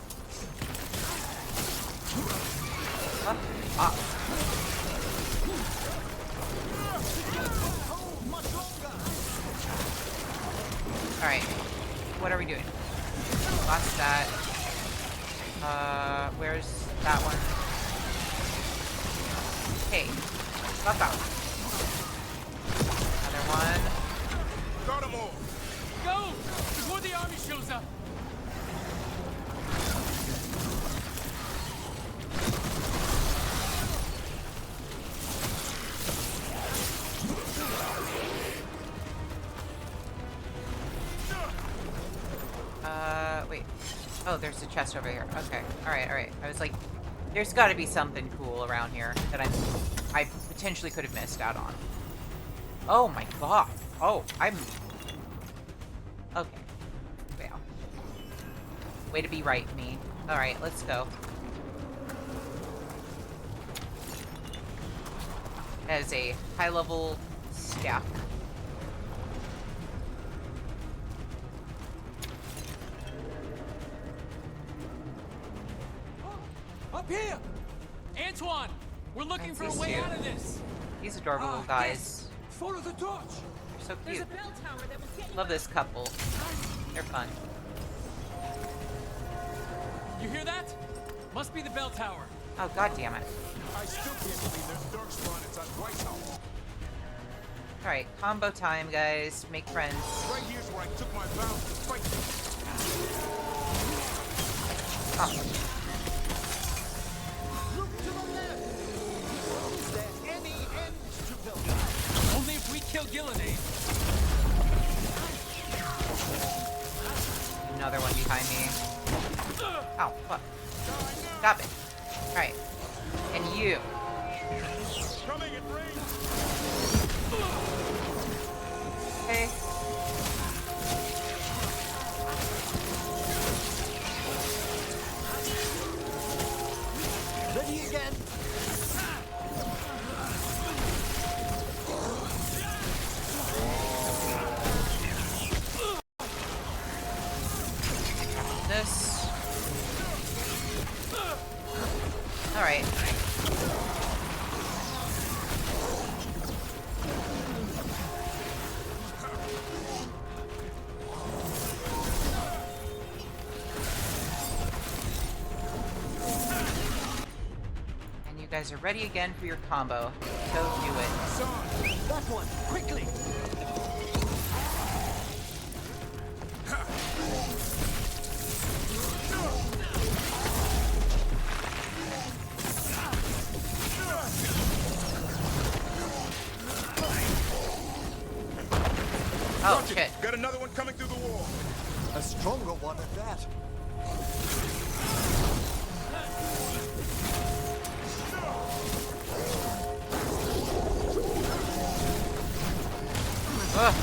Alright. What are we doing? Lost that. Where's that one? Hey. Fuck out. Another one. Got them all. Go! Before the army shows up. Wait. Oh, there's a chest over here. Okay. Alright. I was like, there's gotta be something cool around here that I potentially could have missed out on. Oh my god. Oh, I'm... Okay. Well. Way to be right, me. Alright, let's go. as a high-level staff. Up here! Antoine! We're looking for a way out of this! These adorable little guys. Yes. Follow the torch! They're so There's cute. a bell tower that will get Love this couple. They're fun. You hear that? Must be the bell tower. Oh, god damn it. I still can't believe there's darkspawn inside White House. Alright, combo time, guys. Make friends. Right here's where I took my vows to fight. Oh. Look to the left! Is there any end to Pilgrim? Only if we kill Gillenade. Another one behind me. Oh, fuck. Stop it. Alright. And you. Coming in range. Okay. Ready again? This. Alright. And you guys are ready again for your combo. Go do it. That one, quickly! Oh, shit. Got another one coming through the wall. A stronger one at that. Ugh.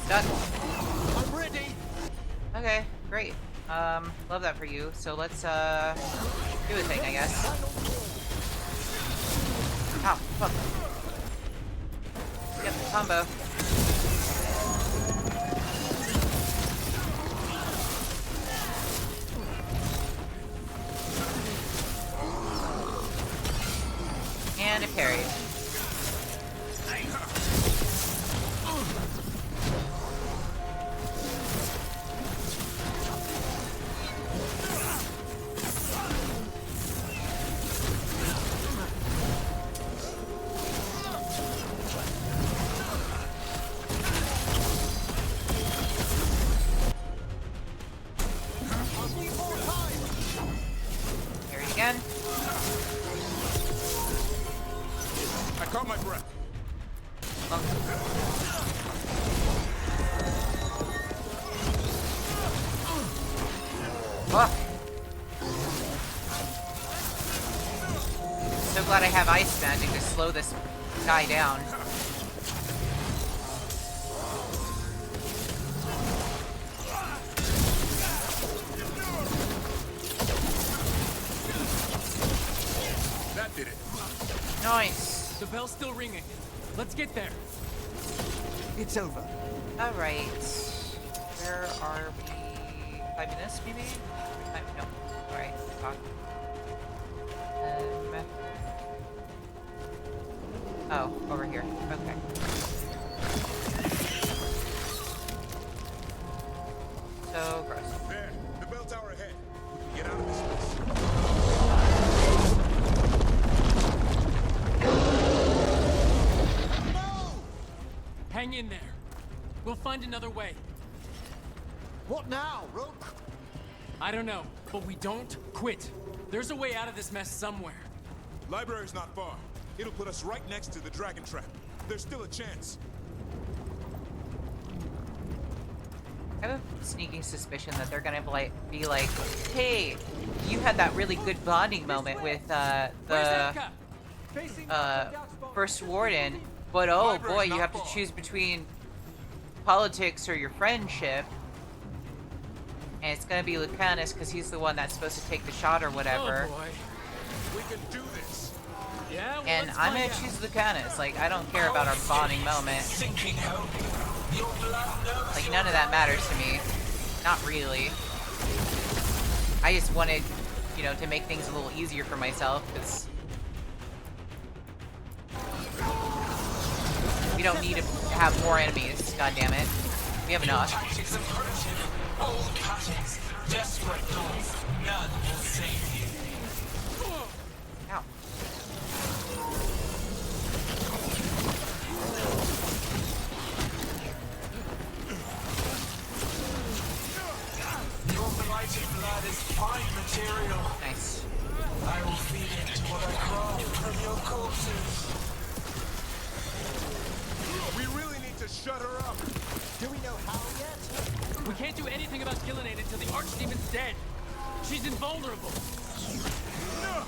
Done. I'm ready. Okay, great. Love that for you. So let's, do a thing, I guess. Ow, fuck. Yep, combo. And a parry. Parry again. I caught my breath. Fuck. So glad I have ice magic to slow this guy down. That did it. Nice. The bell's still ringing. Let's get there. It's over. Alright. Where are we? 5 minutes, maybe? No. Alright, talk. Oh, over here. Okay. So gross. There, the bell tower ahead. We can get out of this place. Hang in there. We'll find another way. What now, Roke? I don't know, but we don't quit. There's a way out of this mess somewhere. Library's not far. It'll put us right next to the dragon trap. There's still a chance. I have a sneaking suspicion that they're gonna be like, hey, you had that really good bonding moment with the first warden, but oh boy, you have to choose between politics or your friendship. And it's gonna be Lucanus because he's the one that's supposed to take the shot or whatever. Oh boy. We can do this. Yeah, well, And I'm gonna choose Lucanus. Like, I don't care about our bonding moment. Like, none of that matters to me. Not really. I just wanted, you know, to make things a little easier for myself, because we don't need to have more enemies, God damn it. We have enough. Ow. Your blighted blood is fine material. Nice. I will feed it to what I craft from your corpses. We really need to shut her up. Do we know how yet? We can't do anything about Gillenade until the Archdemon's dead. She's invulnerable. No.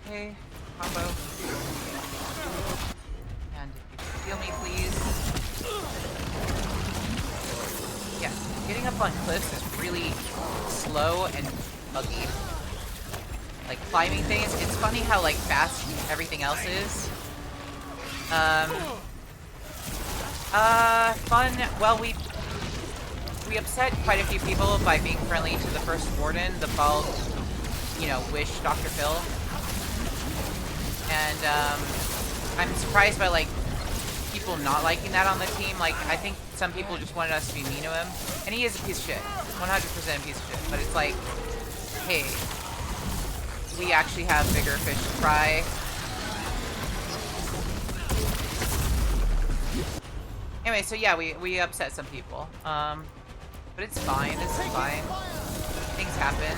Okay, combo. And if you heal me, please. Yeah, getting up on cliffs is really slow and buggy. Like climbing things, it's funny how like fast everything else is. Fun. Well, we upset quite a few people by being friendly to the first warden, the bald, you know, wish Dr. Phil. And I'm surprised by like people not liking that on the team. Like, I think some people just wanted us to be mean to him, and he is a piece of shit, 100% a piece of shit. But it's like, hey, we actually have bigger fish to fry. Anyway, so yeah, we upset some people. But it's fine. This is fine. Things happen.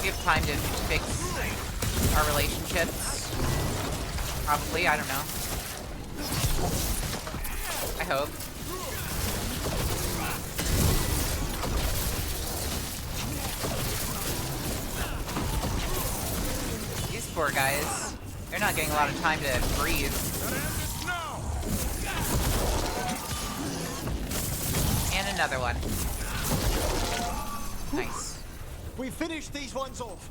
We have time to fix our relationships. Probably, I don't know. I hope. These poor guys, they're not getting a lot of time to breathe. And another one. Nice. We finished these ones off.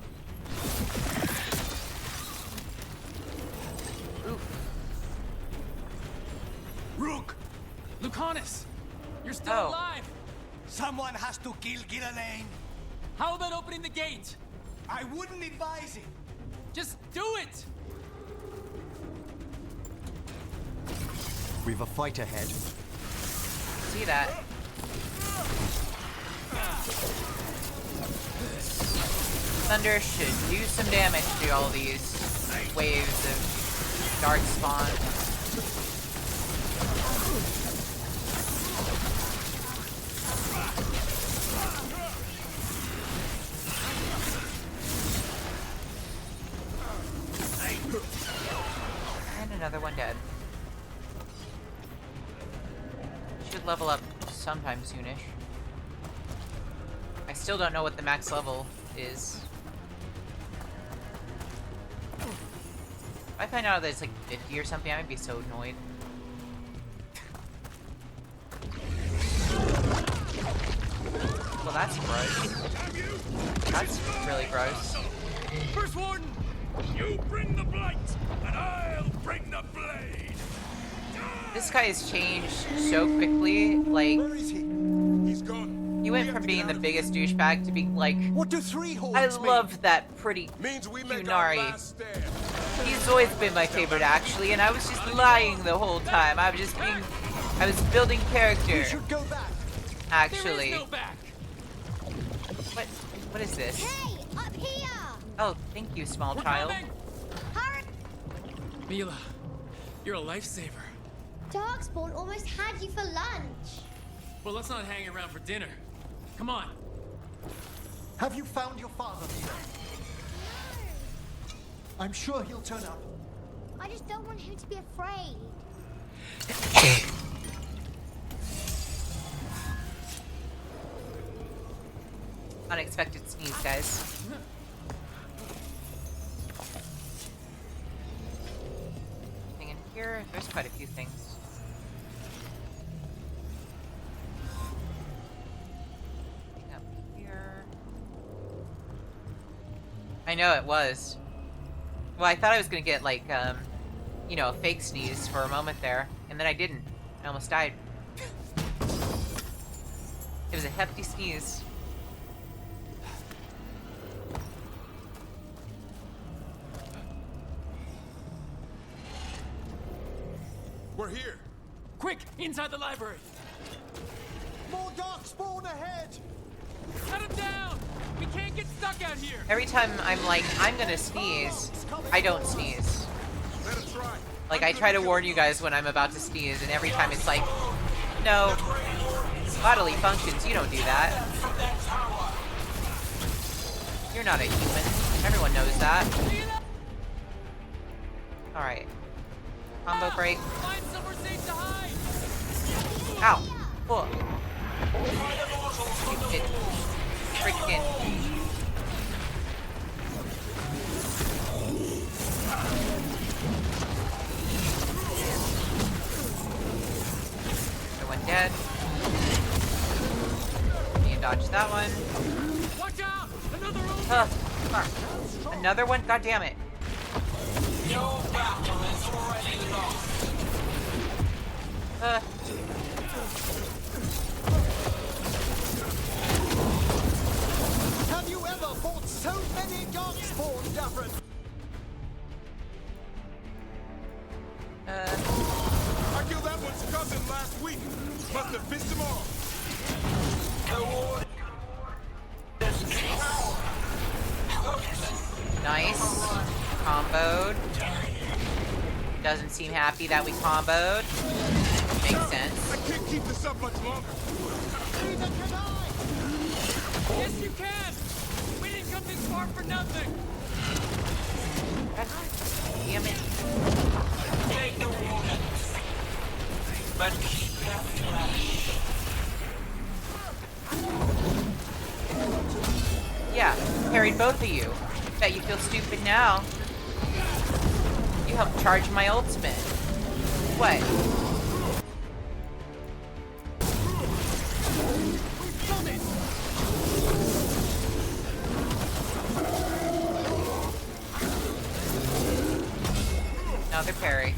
Rook! Lucanus! You're still alive! Someone has to kill Gillenade. How about opening the gate? I wouldn't advise it. Just do it! We've a fight ahead. See that? Thunder should do some damage to all these waves of dark spawn. And another one dead. Should level up sometime soonish. I still don't know what the max level is. If I find out that it's like 50 or something, I might be so annoyed. Well, that's gross. That's really gross. First Warden, you bring the blight, and I'll bring the blade. This guy has changed so quickly. Like, where is he? He's gone. He went from being the biggest douchebag to being like, what do three horns I mean? love that pretty Means we make our Qunari. last stand. He's always been my favorite, actually, and I was just lying the whole time. I was building character. You should go back. Actually. There is no back. What is this? Hey, up here! Oh, thank you, small child. Hurry! Mila, you're a lifesaver. Darkspawn almost had you for lunch. Well, let's not hang around for dinner. Come on. Have you found your father, Mila? I'm sure he'll turn up. I just don't want him to be afraid. Unexpected sneeze, guys. Anything in here? There's quite a few things. Anything up here? I know it was. Well, I thought I was gonna get like, you know, a fake sneeze for a moment there, and then I didn't. I almost died. It was a hefty sneeze. We're here. Quick, inside the library. More darkspawn ahead. Cut him down. We can't get stuck out here. Every time I'm like, I'm gonna sneeze, I don't sneeze. Let him try. Like, I try to warn you guys when I'm about to sneeze, and every time it's like, no, bodily functions, you don't do that. You're not a human. Everyone knows that. Alright. Combo break. Find somewhere safe to hide. Ow. Cool. Stupid. Freaking. The one dead. You dodge that one. Watch out! Another Fuck. Another one? God damn it. Your battle is already lost. Have you ever fought so many darkspawn, Davrin? I killed that one's cousin last week. Must have pissed him off. Nice. Comboed. Doesn't seem happy that we comboed. Makes sense. I can't keep this up much longer. Yes, you can. We didn't come this far for nothing. Damn it. Take the warnings, but keep your flesh. Yeah, carried both of you. Bet you feel stupid now. You helped charge my ultimate. What? Another parry.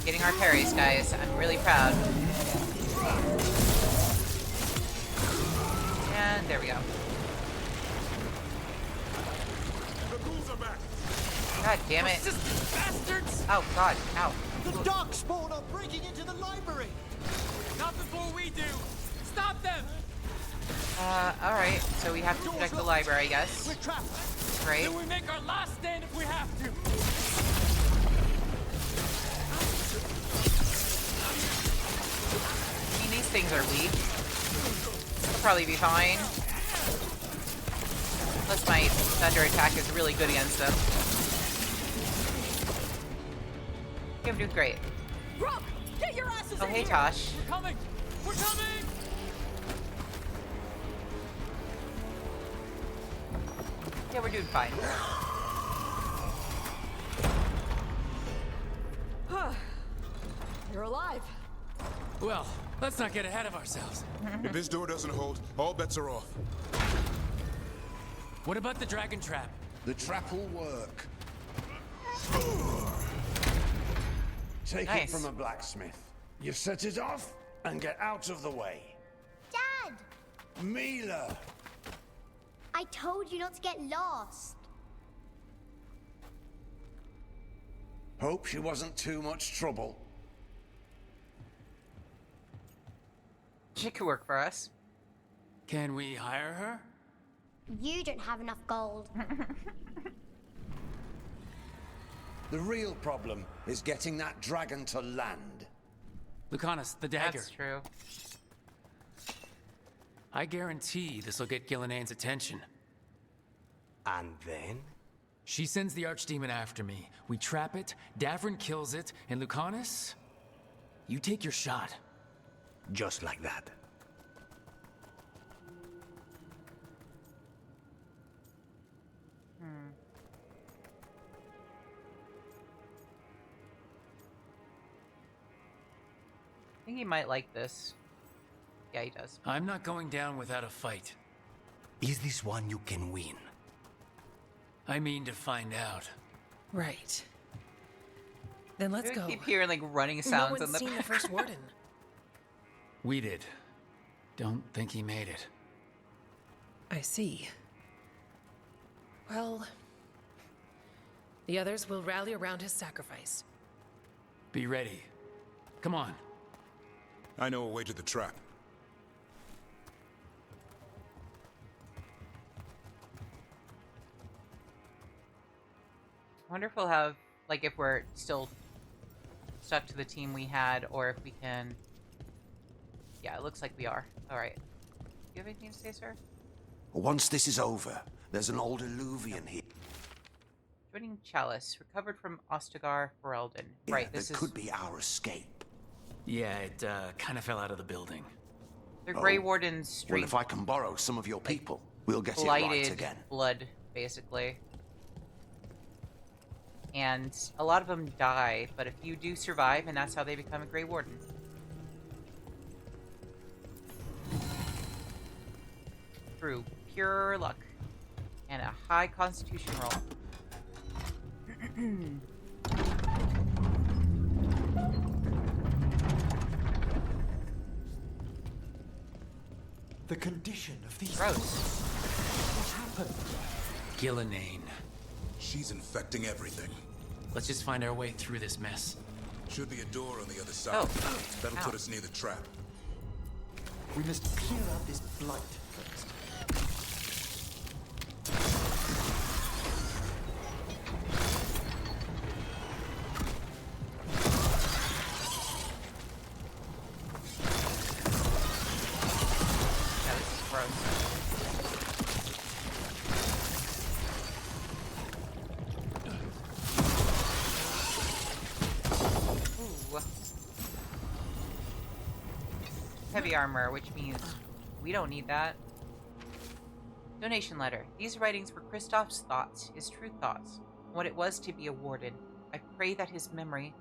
Getting our parries, guys. I'm really proud. And there we go. The ghouls are back. God damn it. Bastards! Oh god, ow. The darkspawn are breaking into the library. Not before we do. Stop them! Alright. So we have to protect the library, I guess. We're trapped. Great. Then we make our last stand if we have to. I mean, these things are weak. They'll probably be fine. Unless my thunder attack is really good against them. Okay, I'm doing great. Rook, get your asses Oh, in hey, here. Tosh. We're coming! We're coming! Yeah, we're doing fine. You're alive. Well, let's not get ahead of ourselves. If this door doesn't hold, all bets are off. What about the dragon trap? The trap will work. Take Nice. it from a blacksmith. You set it off and get out of the way. Dad! Mila! I told you not to get lost. Hope she wasn't too much trouble. She could work for us. Can we hire her? You don't have enough gold. The real problem is getting that dragon to land. Lucanus, the dagger. That's true. I guarantee this will get Gilnean's attention. And then? She sends the Archdemon after me. We trap it, Davrin kills it, and Lucanus? You take your shot. Just like that. I think he might like this. Yeah, he does. I'm not going down without a fight. Is this one you can win? I mean to find out. Right. Then let's go. I keep hearing like running sounds no in one's the seen the first warden. We did. Don't think he made it. I see. Well, the others will rally around his sacrifice. Be ready. Come on. I know a way to the trap. I wonder if we'll have, like, if we're still stuck to the team we had, or if we can... Yeah, it looks like we are. Alright. Do you have anything to say, sir? Once this is over, there's an old Illuvian here. Joining Chalice, recovered from Ostagar Ferelden. Right, this could be our escape. Yeah, it kind of fell out of the building. The Grey Warden's street. Well, if I can borrow some of your people, we'll get it right again. Blood, basically. And a lot of them die, but a few do survive, and that's how they become a Grey Warden. Through pure luck and a high constitution roll. The condition of these... Gross. What happened? Gillenane. She's infecting everything. Let's just find our way through this mess. Should be a door on the other side. Oh. That'll Ow. put us near the trap. We must clear out this blight first. Yeah, this is gross. Ooh. Heavy armor, which means we don't need that. Donation letter. These writings were Kristoff's thoughts, his true thoughts, what it was to be a warden. I pray that his memory,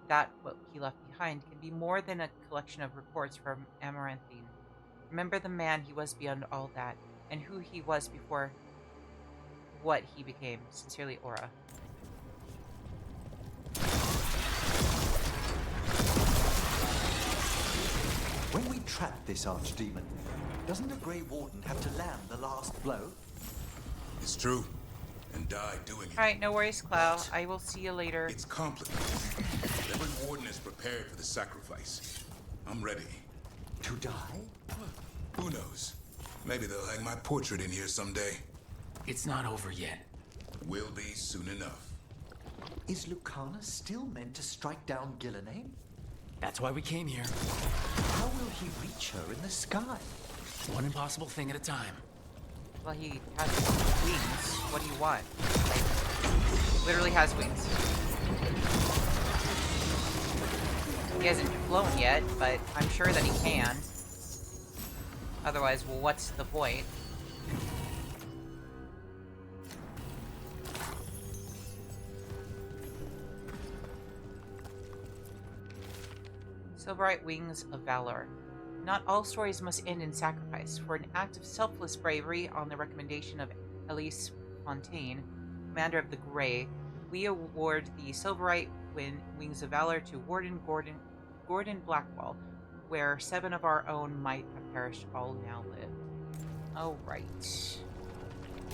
that what he left behind, can be more than a collection of reports from Amaranthine. Remember the man he was beyond all that, and who he was before what he became. Sincerely, Aura. When we trap this archdemon, doesn't the Grey Warden have to land the last blow? It's true. And die doing it. Alright, no worries, Clow. I will see you later. It's complicated. Every warden is prepared for the sacrifice. I'm ready. To die? Who knows? Maybe they'll hang my portrait in here someday. It's not over yet. Will be soon enough. Is Lucanus still meant to strike down Gillenane? That's why we came here. How will he reach her in the sky? One impossible thing at a time. Well, he has wings. What do you want? Like, literally has wings. He hasn't flown yet, but I'm sure that he can. Otherwise, well, what's the point? Silverite Wings of Valor. Not all stories must end in sacrifice. For an act of selfless bravery on the recommendation of Elise Fontaine, commander of the Grey, we award the Silverite Wings of Valor to Warden Gordon Blackwall, where 7 of our own might have perished, all now live. Oh, right.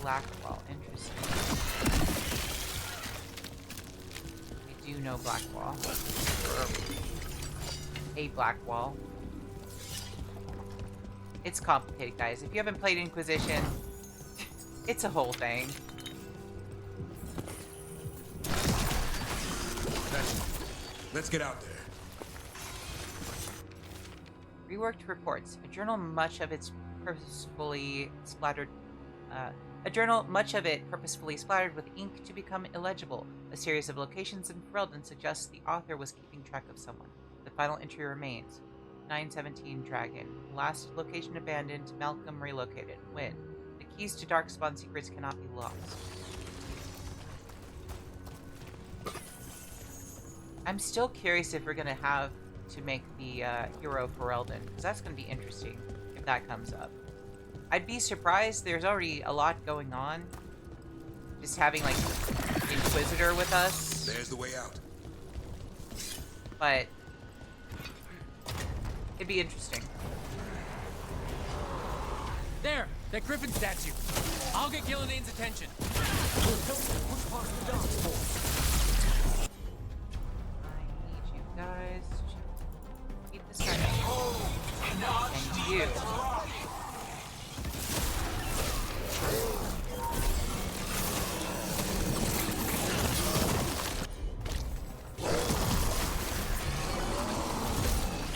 Blackwall, interesting. We do know Blackwall. A Blackwall. It's complicated, guys. If you haven't played Inquisition, it's a whole thing. Let's get out there. Reworked reports. A journal, much of its purposefully splattered A journal, much of it purposefully splattered with ink to become illegible. A series of locations in Ferelden suggests the author was keeping track of someone. The final entry remains. 917 Dragon. Last location abandoned. Malcolm relocated. Win. The keys to Darkspawn secrets cannot be lost. I'm still curious if we're going to have to make the hero Ferelden, because that's going to be interesting if that comes up. I'd be surprised. There's already a lot going on. Just having, like, Inquisitor with us. There's the way out. But it'd be interesting. There! That griffin statue! I'll get Gillidane's attention. You guys to keep this guy up. And you.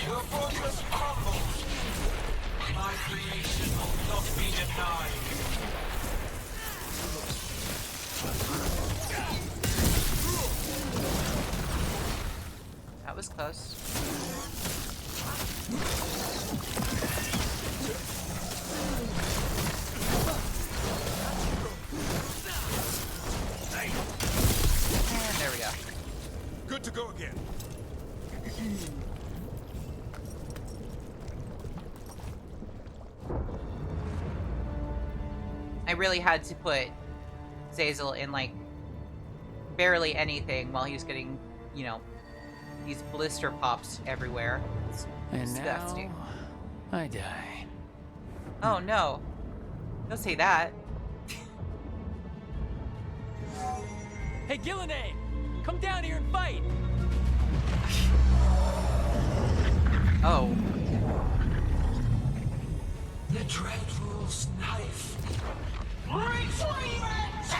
Your fortress crumbles. My creation will not be denied. That was close. And there we go. Good to go again. I really had to put Zazel in, like, barely anything while he was getting, you know, these blister pops everywhere. It's disgusting. Now, I die. Oh, no. Don't say that. Hey, Gillinane! Come down here and fight! Oh. The Dreadful's knife. Retrieve it!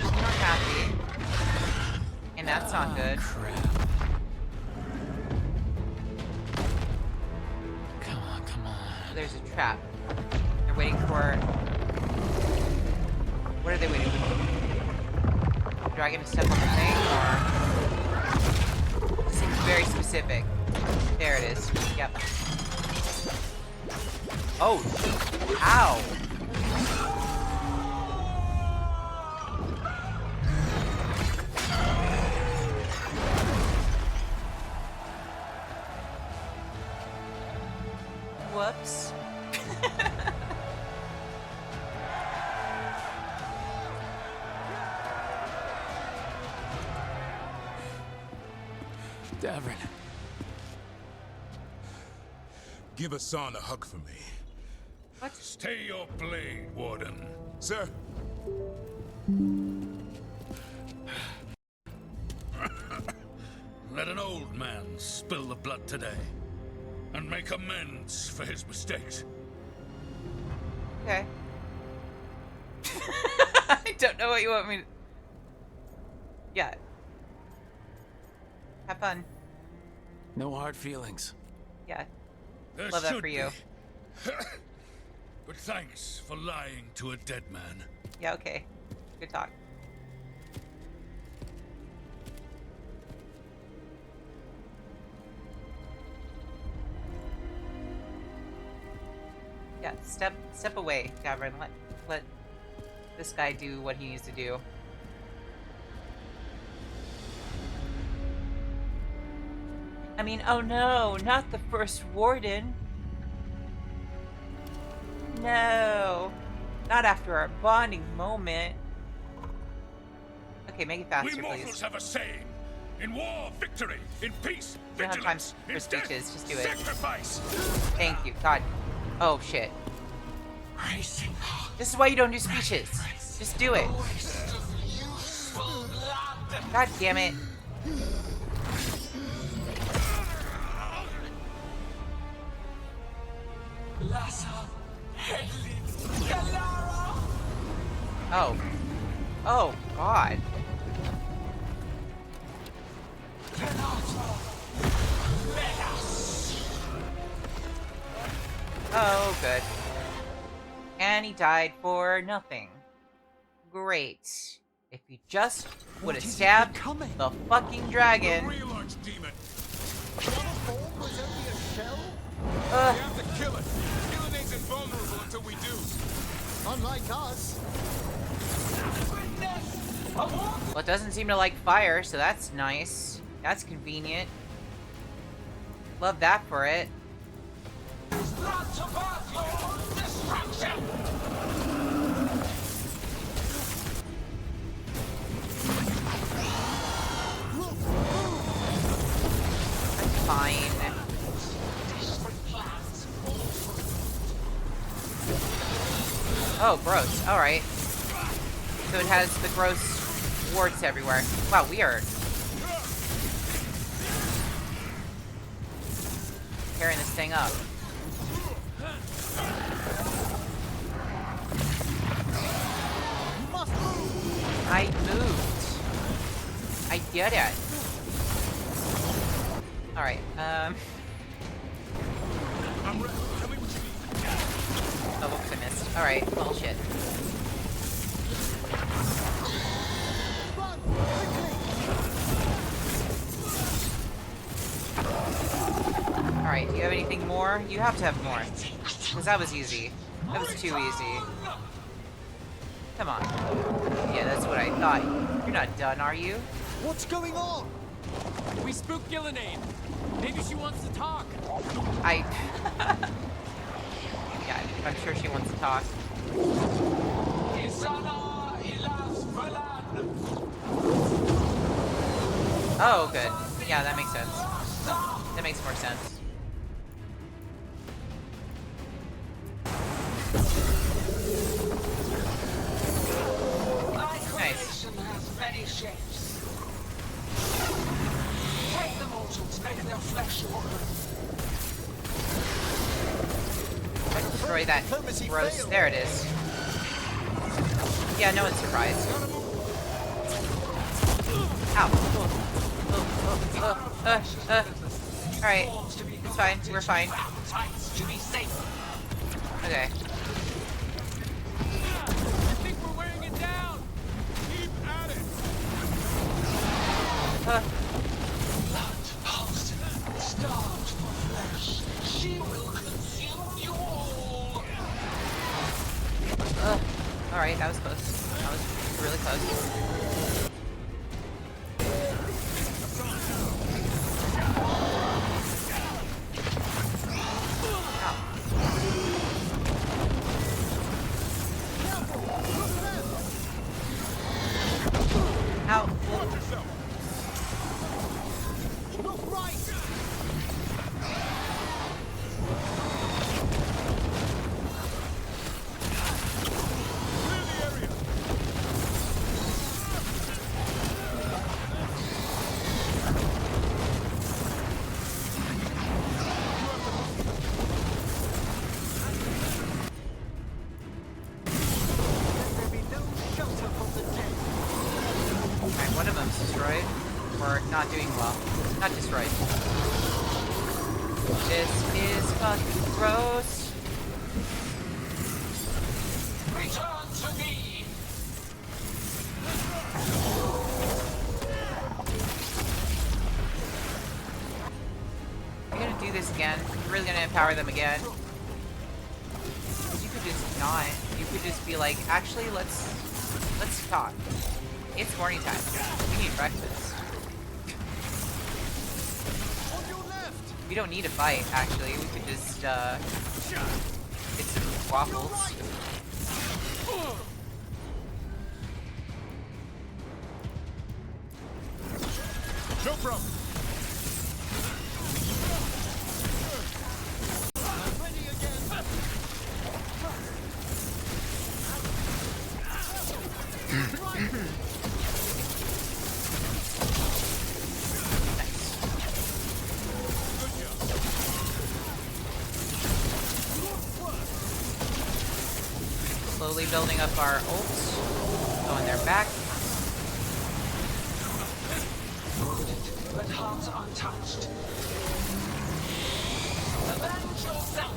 I'm not happy. And that's not good. Crap. Come on, come on. There's a trap. They're waiting for... What are they waiting for? The dragon to step on the thing, or... This seems very specific. There it is. Yep. Oh! Ow! Whoops. Davrin. Give Hassan a hug for me. What? Stay your blade, Warden. Sir. Let an old man spill the blood today and make amends for his mistakes. Okay. I don't know what you want me to... Yeah. Have fun. No hard feelings. Yeah. There Love that should for you. be. But thanks for lying to a dead man. Yeah, okay. Good talk. Yeah, step away, Davrin. Let this guy do what he needs to do. I mean, oh no, not the first warden. No. Not after our bonding moment. Okay, make it faster, We mortals please. have a saying. In war, victory. In peace, We don't have time vigilance. for In speeches. death, Just do it. sacrifice. Thank you. God. Oh, shit. This is why you don't do speeches. Just do it. God damn it. Oh. Oh, God. Oh, good. And he died for nothing. Great. If you just would have stabbed the fucking dragon. The real archdemon. Was only a shell? We have to kill it. Gillinane's invulnerable until we do. Unlike us. Well, it doesn't seem to like fire, so that's nice. That's convenient. Love that for it. Fine. Oh, gross. Alright. So it has the gross warts everywhere. Wow, weird. Tearing this thing up. I moved. I get it. Alright, Oh, whoops, I missed. Alright, well, shit. Alright, do you have anything more? You have to have more. Because that was easy. That was too easy. Come on. Yeah, that's what I thought. You're not done, are you? What's going on? We spooked Gillinane. Maybe she wants to talk. Yeah, I'm sure she wants to talk. Oh, good. Yeah, that makes sense. That makes more sense. Nice. Has many shapes. Take the mortals, make their flesh Destroy that gross. There it is. Yeah, no one's surprised. Ow. Alright. It's fine. We're fine. Okay. I think we're wearing it down. Keep at it. Starved for flesh. She will consume you all. Alright, that was close. That was really close. Ow. Look right. Alright, one of them's destroyed. Or not doing well. Not destroyed. This is fucking gross. Return to me. You're gonna do this again. You're really gonna empower them again. You could just not. You could just be like, actually, let's talk. It's morning time. We need breakfast. We don't need a fight, actually. We could just, get some waffles. No problem. Slowly building up our ults. Going their back. But hearts untouched. Avenge yourself.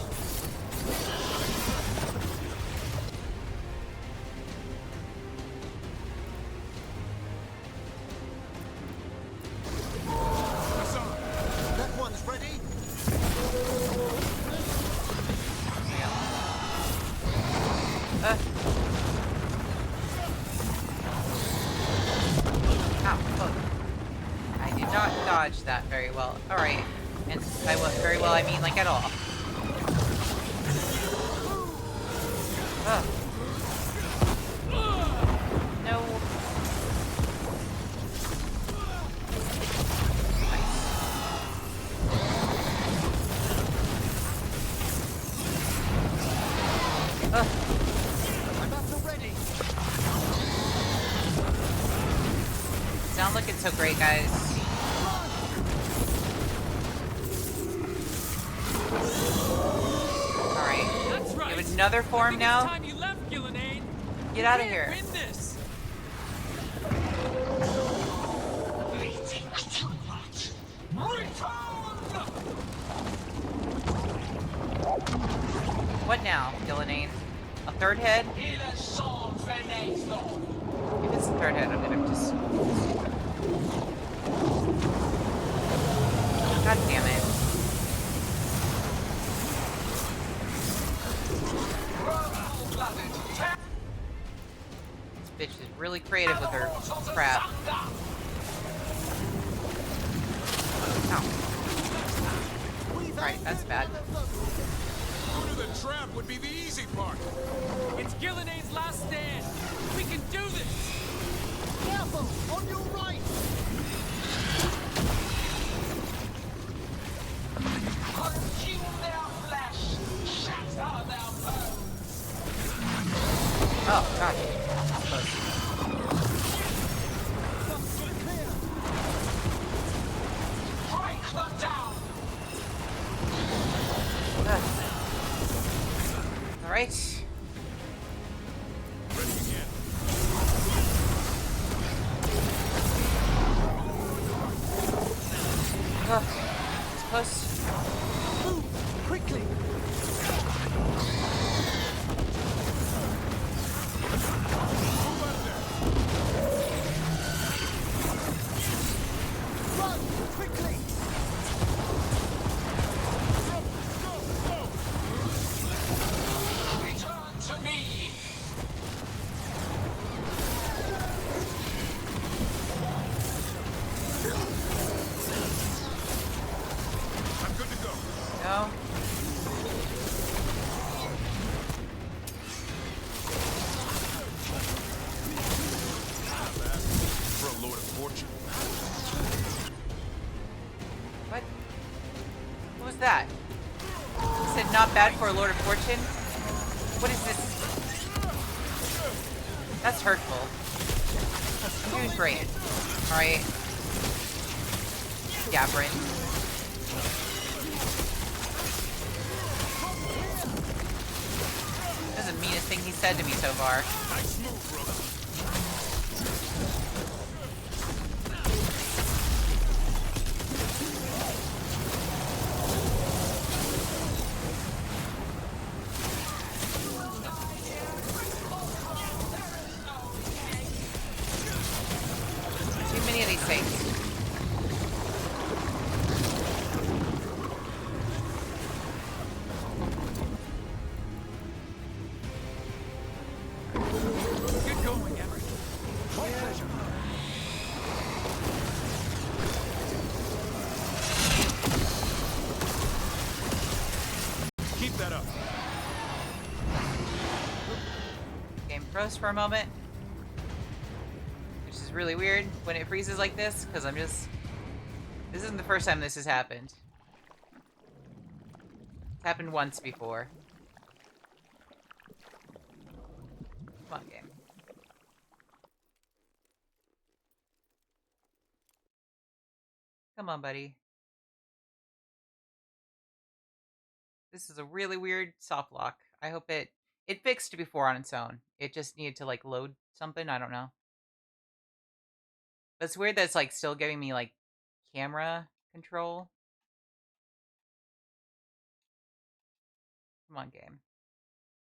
not dodge that very well. Alright. And by what very well I mean like at all. Ugh. No. Ugh. I'm not so ready. It's not looking so great, guys. Alright. That's right. You have another form now? It's time you left, Gillenane. Get out of here. Win this. What now, Gillenane? A third head? If it's a third head, I'm gonna just... God damn it. This bitch is really creative with her crap. Ow. Right, that's bad. Through the trap would be the easy part. It's Gillenane's last stand. We can do this. Careful! On your right! Consume their flesh, shatter their bones. Oh, gosh. Break them down. Alright. Ready again. It's close. Move! Quickly! Run! Quickly! Return to me. I'm good to go. No. For a Lord of Fortune. What? What was that? You said not bad for a Lord of Fortune? What is this? That's hurtful. I'm doing great. Alright. Gabrin. This is the meanest thing he said to me so far. Nice move, brother. Too many of these things. Get going, Everett. My pleasure. Keep that up. Game froze for a moment. Which is really weird when it freezes like this, because I'm just... This isn't the first time this has happened. It's happened once before. Come on, game. Come on, buddy. This is a really weird soft lock. I hope it fixed before on its own. It just needed to like load something. I don't know. But it's weird that it's like still giving me like camera control. Come on, game.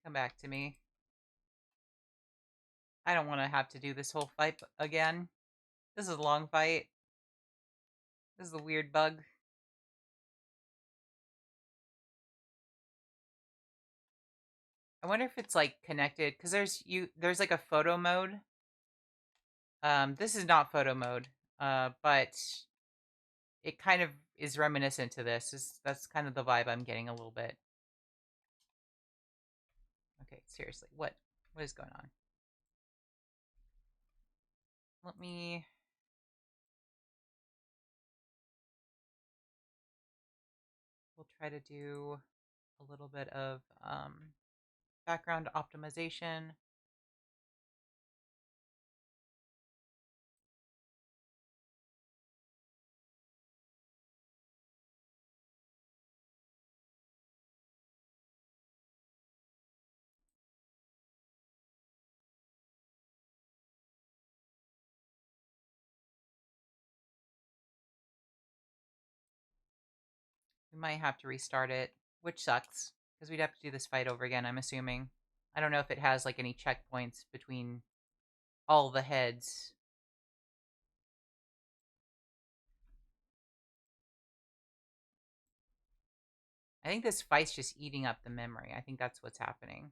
Come back to me. I don't want to have to do this whole fight again. This is a long fight. This is a weird bug. I wonder if it's like connected because there's like a photo mode. This is not photo mode. But it kind of is reminiscent to this. That's kind of the vibe I'm getting a little bit. Okay, seriously, what is going on? Let me... We'll try to do a little bit of background optimization. We might have to restart it, which sucks, because we'd have to do this fight over again, I'm assuming. I don't know if it has, like, any checkpoints between all the heads. I think this fight's just eating up the memory. I think that's what's happening.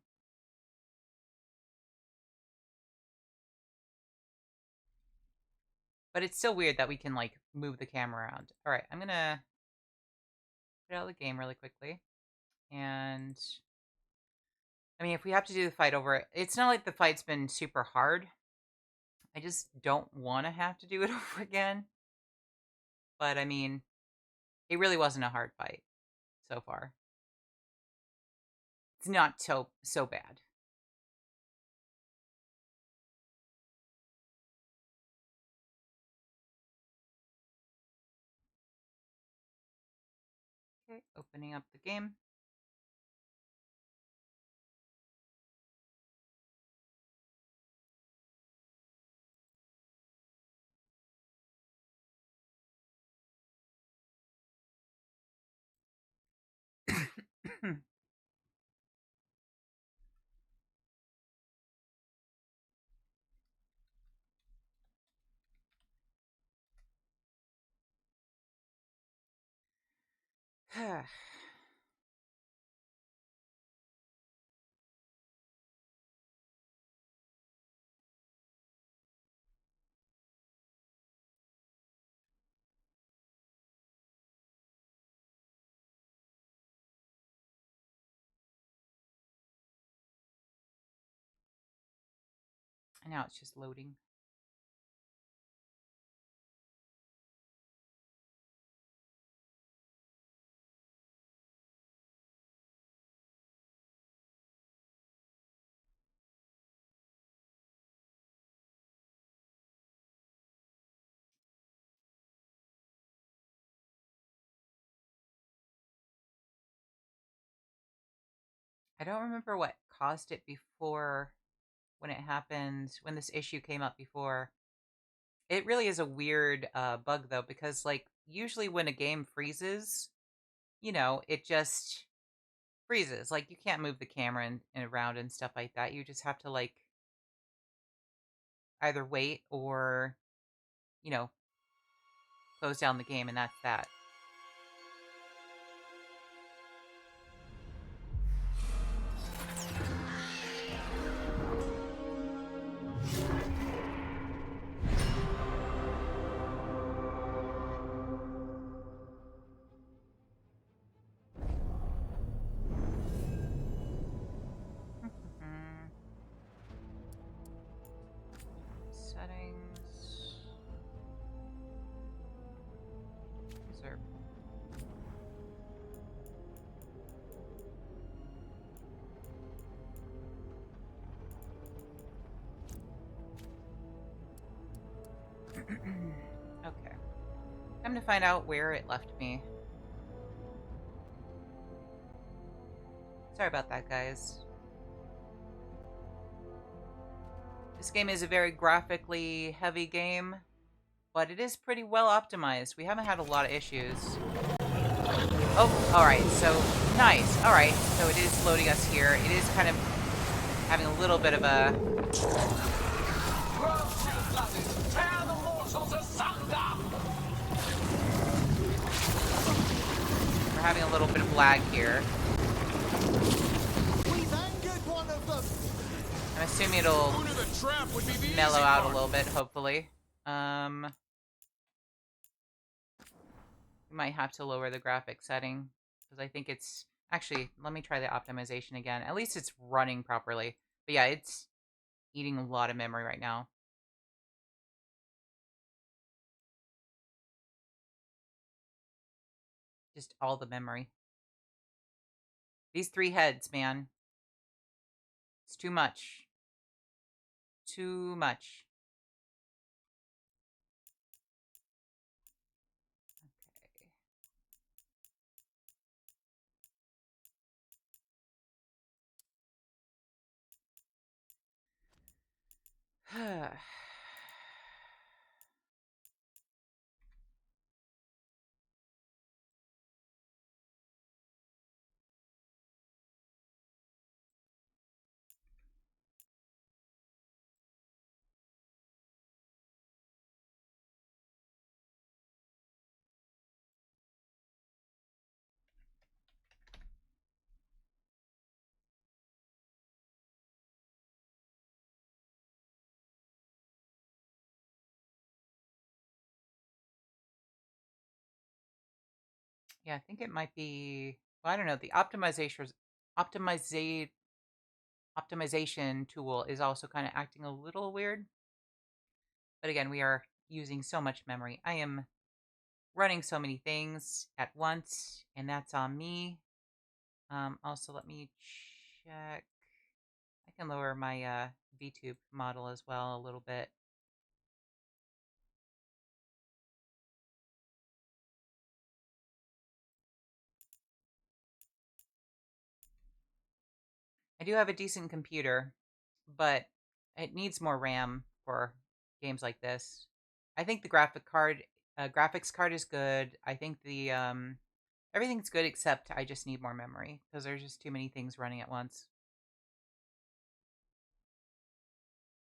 But it's still weird that we can, like, move the camera around. Alright, I'm gonna put out the game really quickly. And... I mean, if we have to do the fight over... It's not like the fight's been super hard. I just don't want to have to do it over again. But, I mean, it really wasn't a hard fight so far. It's not so bad. Okay, opening up the game. And now it's just loading. I don't remember what caused it before, when it happened, when this issue came up before. It really is a weird bug, though, because, like, usually when a game freezes, you know, it just freezes. Like, you can't move the camera and around and stuff like that. You just have to, like, either wait or, you know, close down the game, and that's that. Okay. Time to find out where it left me. Sorry about that, guys. This game is a very graphically heavy game, but it is pretty well optimized. We haven't had a lot of issues. Oh, alright, so nice. Alright, so it is loading us here. It is kind of having a little bit of a... We're having a little bit of lag here. We've angered one of them. I'm assuming it'll mellow out a little bit, hopefully. We might have to lower the graphic setting because I think it's actually, let me try the optimization again. At least it's running properly. But yeah, it's eating a lot of memory right now. Just all the memory. These 3 heads, man. It's too much. Too much. Okay. Yeah, I think it might be, well, I don't know, the optimization tool is also kind of acting a little weird. But again, we are using so much memory. I am running so many things at once, and that's on me. Also, let me check. I can lower my VTube model as well a little bit. I do have a decent computer, but it needs more RAM for games like this. I think the graphics card is good. I think the everything's good except I just need more memory because there's just too many things running at once.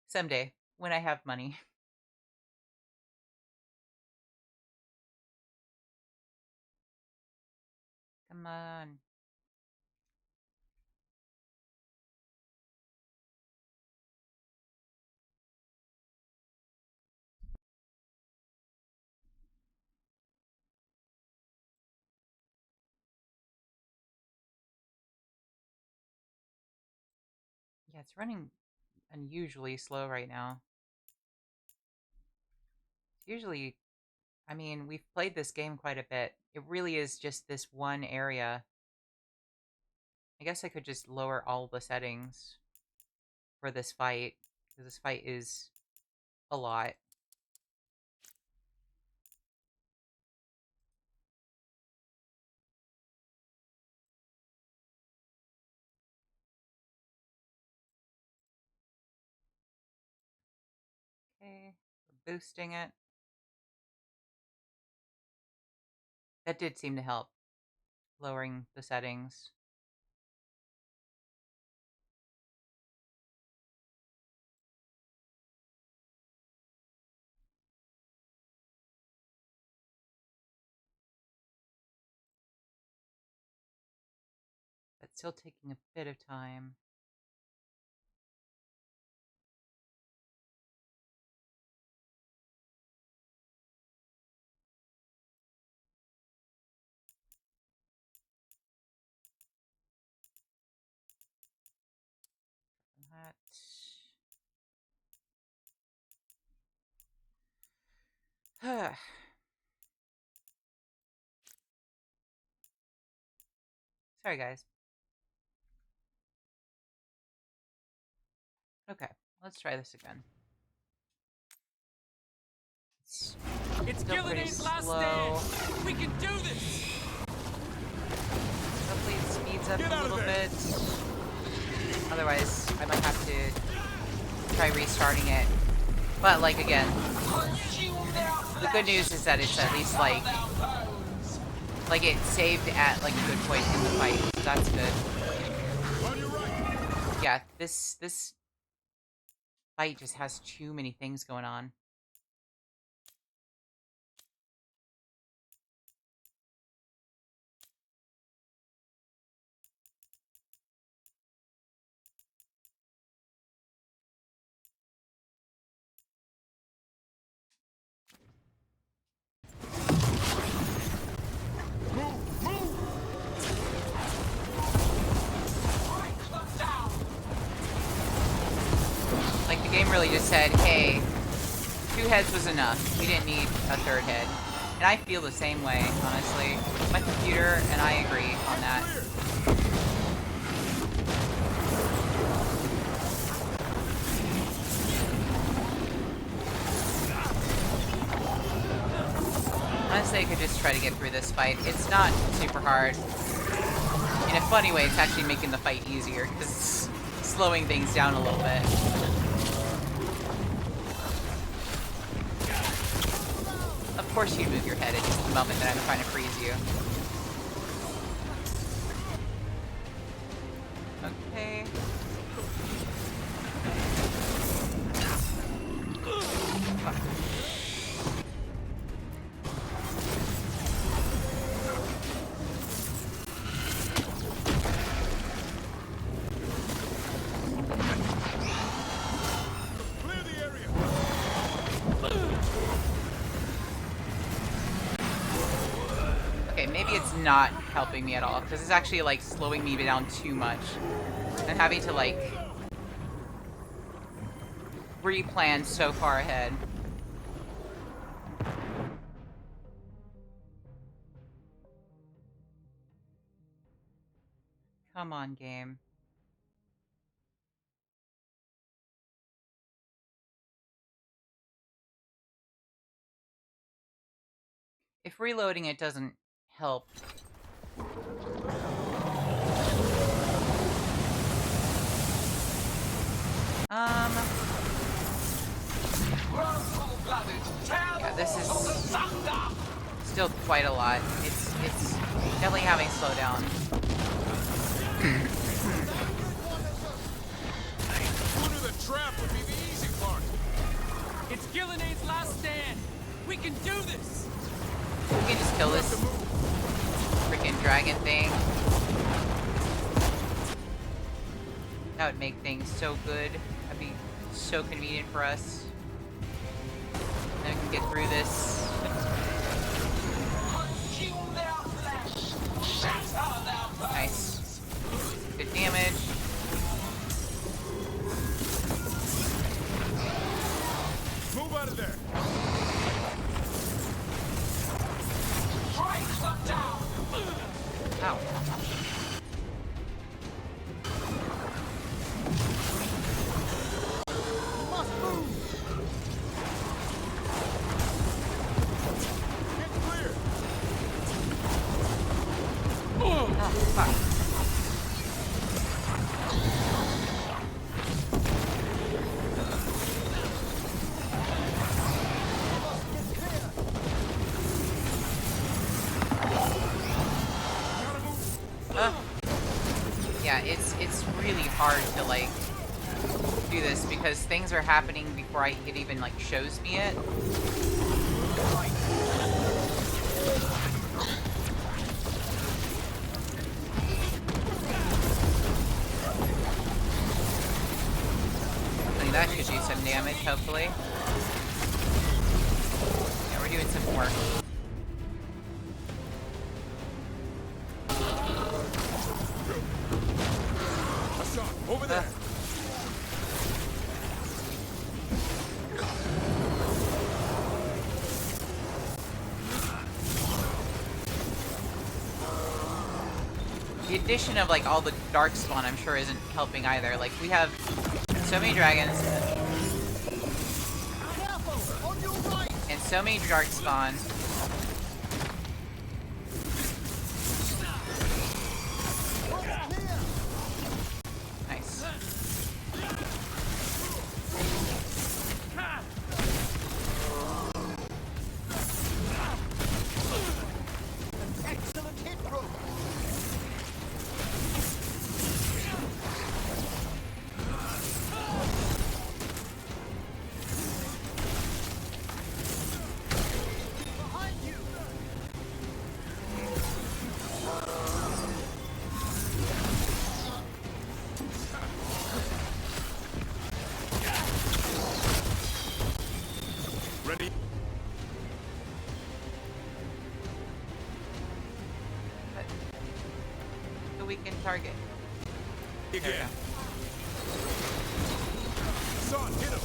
Someday, when I have money. Come on. Yeah, it's running unusually slow right now. Usually, I mean, we've played this game quite a bit. It really is just this one area. I guess I could just lower all the settings for this fight, because this fight is a lot. Okay, we're boosting it. That did seem to help, lowering the settings. But still taking a bit of time. That. Sorry, guys. Okay, let's try this again. It's Gillidan's last stand. We can do this. Hopefully it speeds up a little bit. Otherwise, I might have to try restarting it. But like again, the good news is that it's at least like it saved at like a good point in the fight. So that's good. Yeah, this fight just has too many things going on. literally just said, hey, 2 heads was enough. We didn't need a 3rd head. And I feel the same way, honestly. My computer and I agree on that. Honestly, I could just try to get through this fight. It's not super hard. In a funny way, it's actually making the fight easier, because it's slowing things down a little bit. Of course you move your head at just the moment that I'm trying to freeze you. Okay. Maybe it's not helping me at all, because it's actually, like, slowing me down too much. And having to, like, replan so far ahead. Come on, game. If reloading it doesn't help. Yeah, this is still quite a lot. It's definitely having slow down. Who knew the trap would be the easy part? It's Gillenade's last stand. We can do this. We can just kill this freaking dragon thing. That would make things so good. That'd be so convenient for us. Then we can get through this. Nice. Good damage. Move out of there. Ow. Must move. Get clear. Oh, fuck. Yeah, it's really hard to, like, do this because things are happening before it even, like, shows me it. I think that should do some damage, hopefully. Yeah, we're doing some work. Over there. The addition of, like, all the darkspawn, I'm sure, isn't helping either. Like, we have so many dragons and so many darkspawn. Nice. Excellent hit, bro. Behind you. Ready? So we can target. Again. Son, hit him.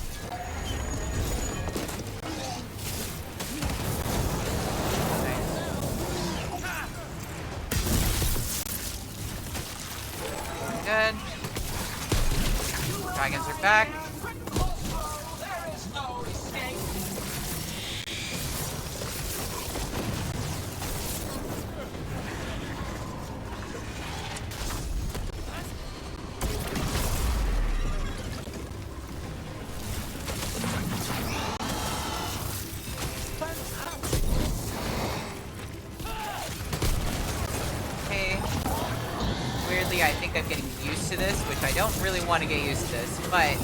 back. There is no escape. Okay. Weirdly, I think I'm getting used to this, which I don't really want to get used to this, but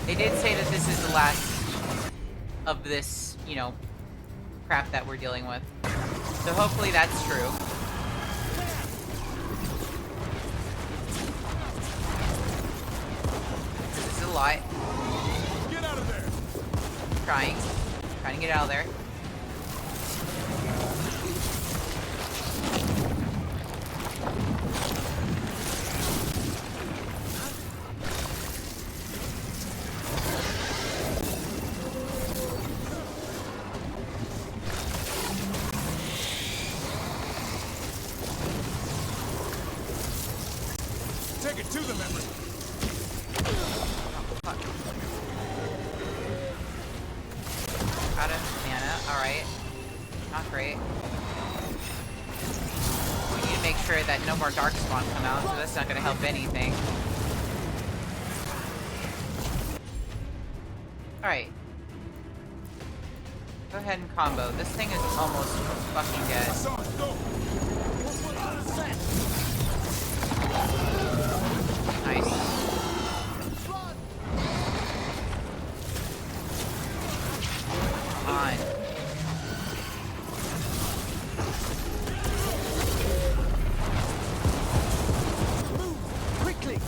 they did say that this is the last of this, you know, crap that we're dealing with. So hopefully that's true. This is a lot. Get out of there! Trying to get out of there. Take it to them, Emery. Out of mana. Alright. Not great. We need to make sure that no more Darkspawn come out, so that's not going to help anything. Alright. Go ahead and combo. This thing is almost fucking dead. Nice. Come on. Quickly!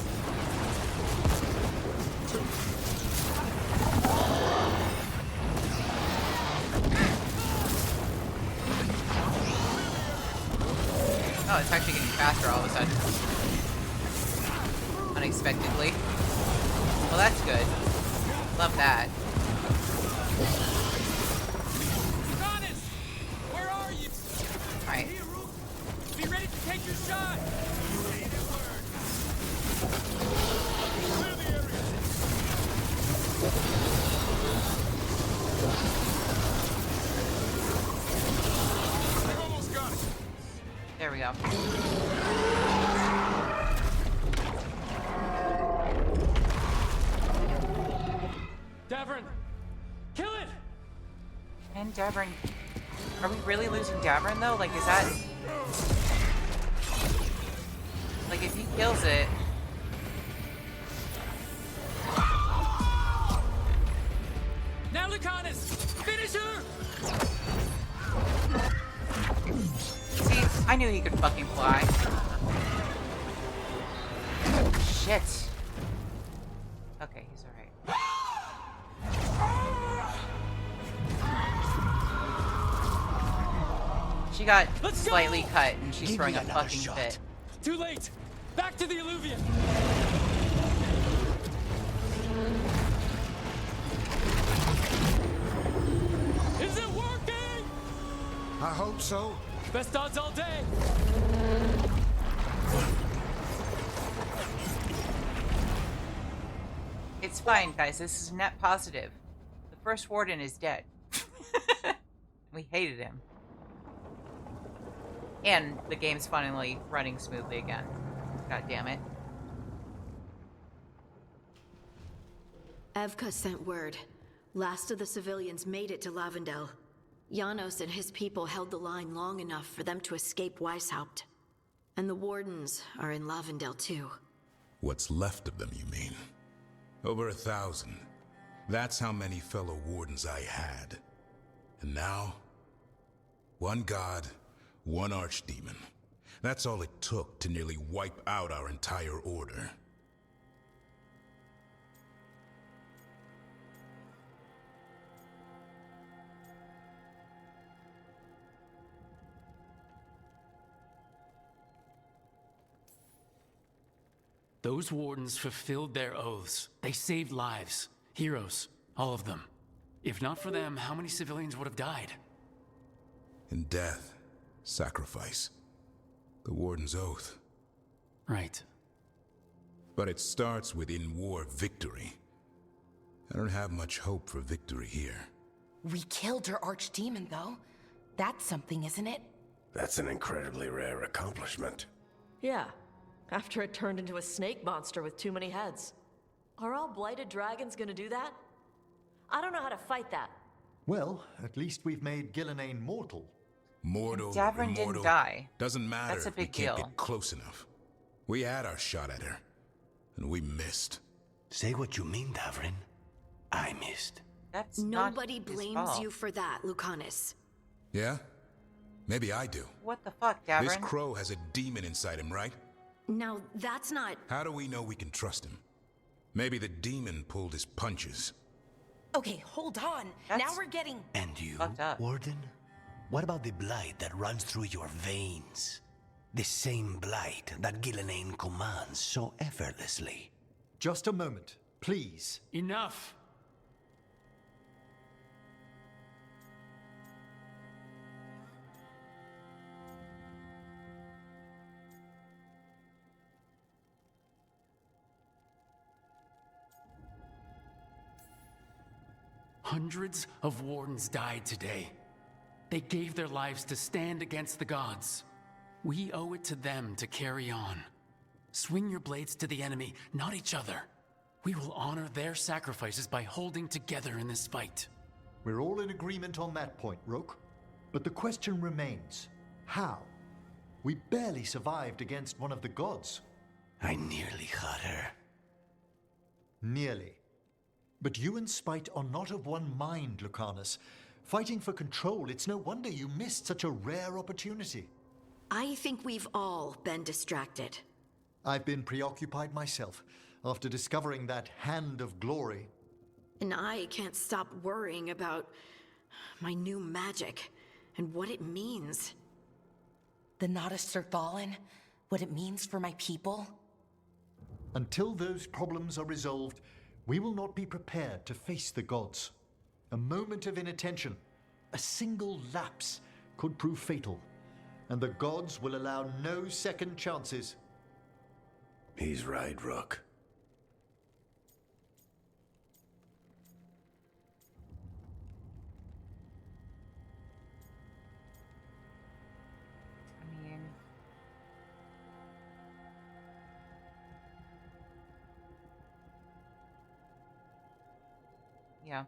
Oh, it's actually getting faster all of a sudden. Unexpectedly. Well, that's good. Love that. Adonis! Where are you? Alright. Be ready to take your shot! I've almost got it. There we go. Davern! Kill it! And Davern. Are we really losing Davern though? Like, is that... Like, if he kills it... Now Lucanus! Finish her! See, I knew he could fucking fly. Shit. Okay, he's alright. She got slightly cut and she's throwing a fucking fit. Too late! Back to the Illuvian! Is it working? I hope so. Best odds all day! It's fine, guys. This is net positive. The first warden is dead. We hated him. And the game's finally running smoothly again. God damn it. Evka sent word. Last of the civilians made it to Lavendel. Janos and his people held the line long enough for them to escape Weishaupt. And the wardens are in Lavendel too. What's left of them, you mean? Over 1,000. That's how many fellow wardens I had. And now, one god, one archdemon. That's all it took to nearly wipe out our entire order. Those wardens fulfilled their oaths. They saved lives. Heroes. All of them. If not for them, how many civilians would have died? In death, sacrifice. The warden's oath. Right. But it starts with in-war victory. I don't have much hope for victory here. We killed her archdemon, though. That's something, isn't it? That's an incredibly rare accomplishment. Yeah, after it turned into a snake monster with too many heads. Are all blighted dragons gonna do that? I don't know how to fight that. Well, at least we've made Gillenane mortal. Mortal, Davrin didn't die. Doesn't matter. That's a if we big can't deal. get close enough. We had our shot at her, and we missed. Say what you mean, Davrin. I missed. That's Nobody not his blames fault. you for that, Lucanus. Yeah? Maybe I do. What the fuck, Davrin? This crow has a demon inside him, right? Now, that's not... How do we know we can trust him? Maybe the demon pulled his punches. Okay, hold on. Now we're getting... And you, Warden? What about the blight that runs through your veins? The same blight that Gillenane commands so effortlessly. Just a moment, please. Enough! Hundreds of wardens died today. They gave their lives to stand against the gods. We owe it to them to carry on. Swing your blades to the enemy, not each other. We will honor their sacrifices by holding together in this fight. We're all in agreement on that point, Rook. But the question remains, how? We barely survived against one of the gods. I nearly had her. Nearly. But you and Spite are not of one mind, Lucanus. Fighting for control, it's no wonder you missed such a rare opportunity. I think we've all been distracted. I've been preoccupied myself after discovering that Hand of Glory. And I can't stop worrying about my new magic and what it means. The Nodists are fallen? What it means for my people? Until those problems are resolved, we will not be prepared to face the gods. A moment of inattention, a single lapse, could prove fatal, and the gods will allow no second chances. He's right, Rook. I mean... Yeah.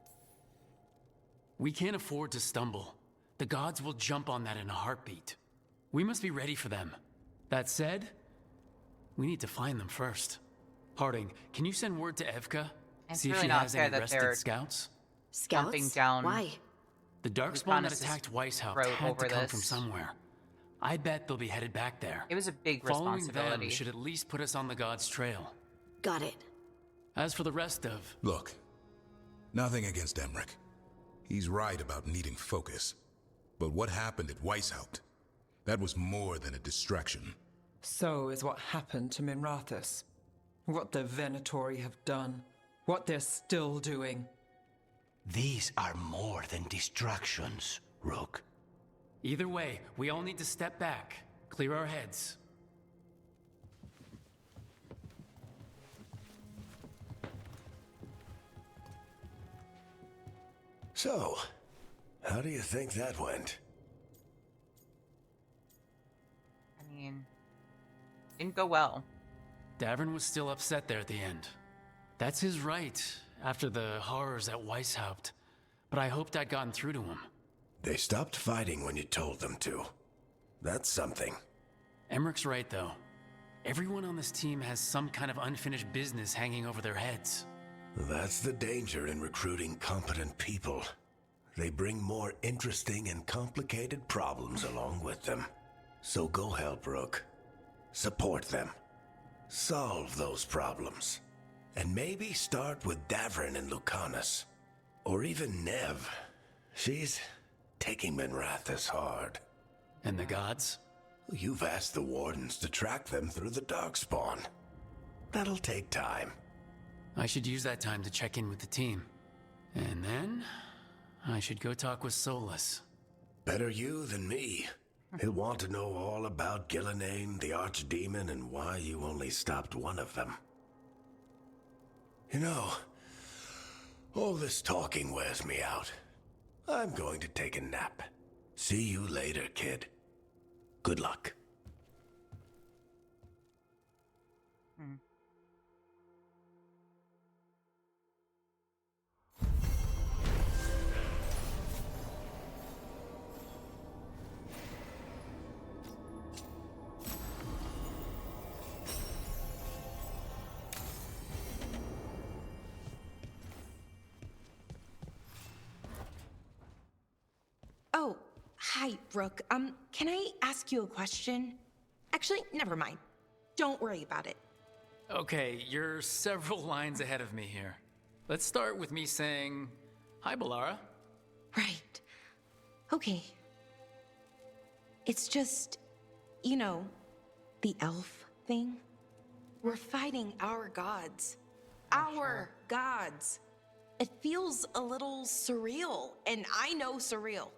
We can't afford to stumble. The gods will jump on that in a heartbeat. We must be ready for them. That said, we need to find them first. Harding, can you send word to Evka? It's See really if she not has fair any that rested they're scouts? Jumping down. Why? The Darkspawn that Lucanus's attacked Weishaupt throat had over to come this. from somewhere. I bet they'll be headed back there. It was a big Following responsibility. them should at least put us on the gods' trail. Got it. As for the rest of... Look, nothing against Emmerich. He's right about needing focus. But what happened at Weishaupt? That was more than a distraction. So is what happened to Minrathous. What the Venatori have done. What they're still doing. These are more than distractions, Rook. Either way, we all need to step back, clear our heads. So, how do you think that went? I mean, didn't go well. Davrin was still upset there at the end. That's his right, after the horrors at Weishaupt. But I hoped I'd gotten through to him. They stopped fighting when you told them to. That's something. Emmerich's right, though. Everyone on this team has some kind of unfinished business hanging over their heads. That's the danger in recruiting competent people. They bring more interesting and complicated problems along with them. So go help Rook. Support them. Solve those problems. And maybe start with Davrin and Lucanus. Or even Nev. She's taking Minrathous hard. And the gods? You've asked the Wardens to track them through the Darkspawn. That'll take time. I should use that time to check in with the team. And then, I should go talk with Solus. Better you than me. He'll want to know all about Gillenane, the Archdemon, and why you only stopped one of them. You know, all this talking wears me out. I'm going to take a nap. See you later, kid. Good luck. Oh, hi, Brooke. Can I ask you a question? Actually, never mind. Don't worry about it. Okay, you're several lines ahead of me here. Let's start with me saying, hi, Balara. Right. Okay. It's just, you know, the elf thing. We're fighting our gods. Our gods. It feels a little surreal, and I know surreal.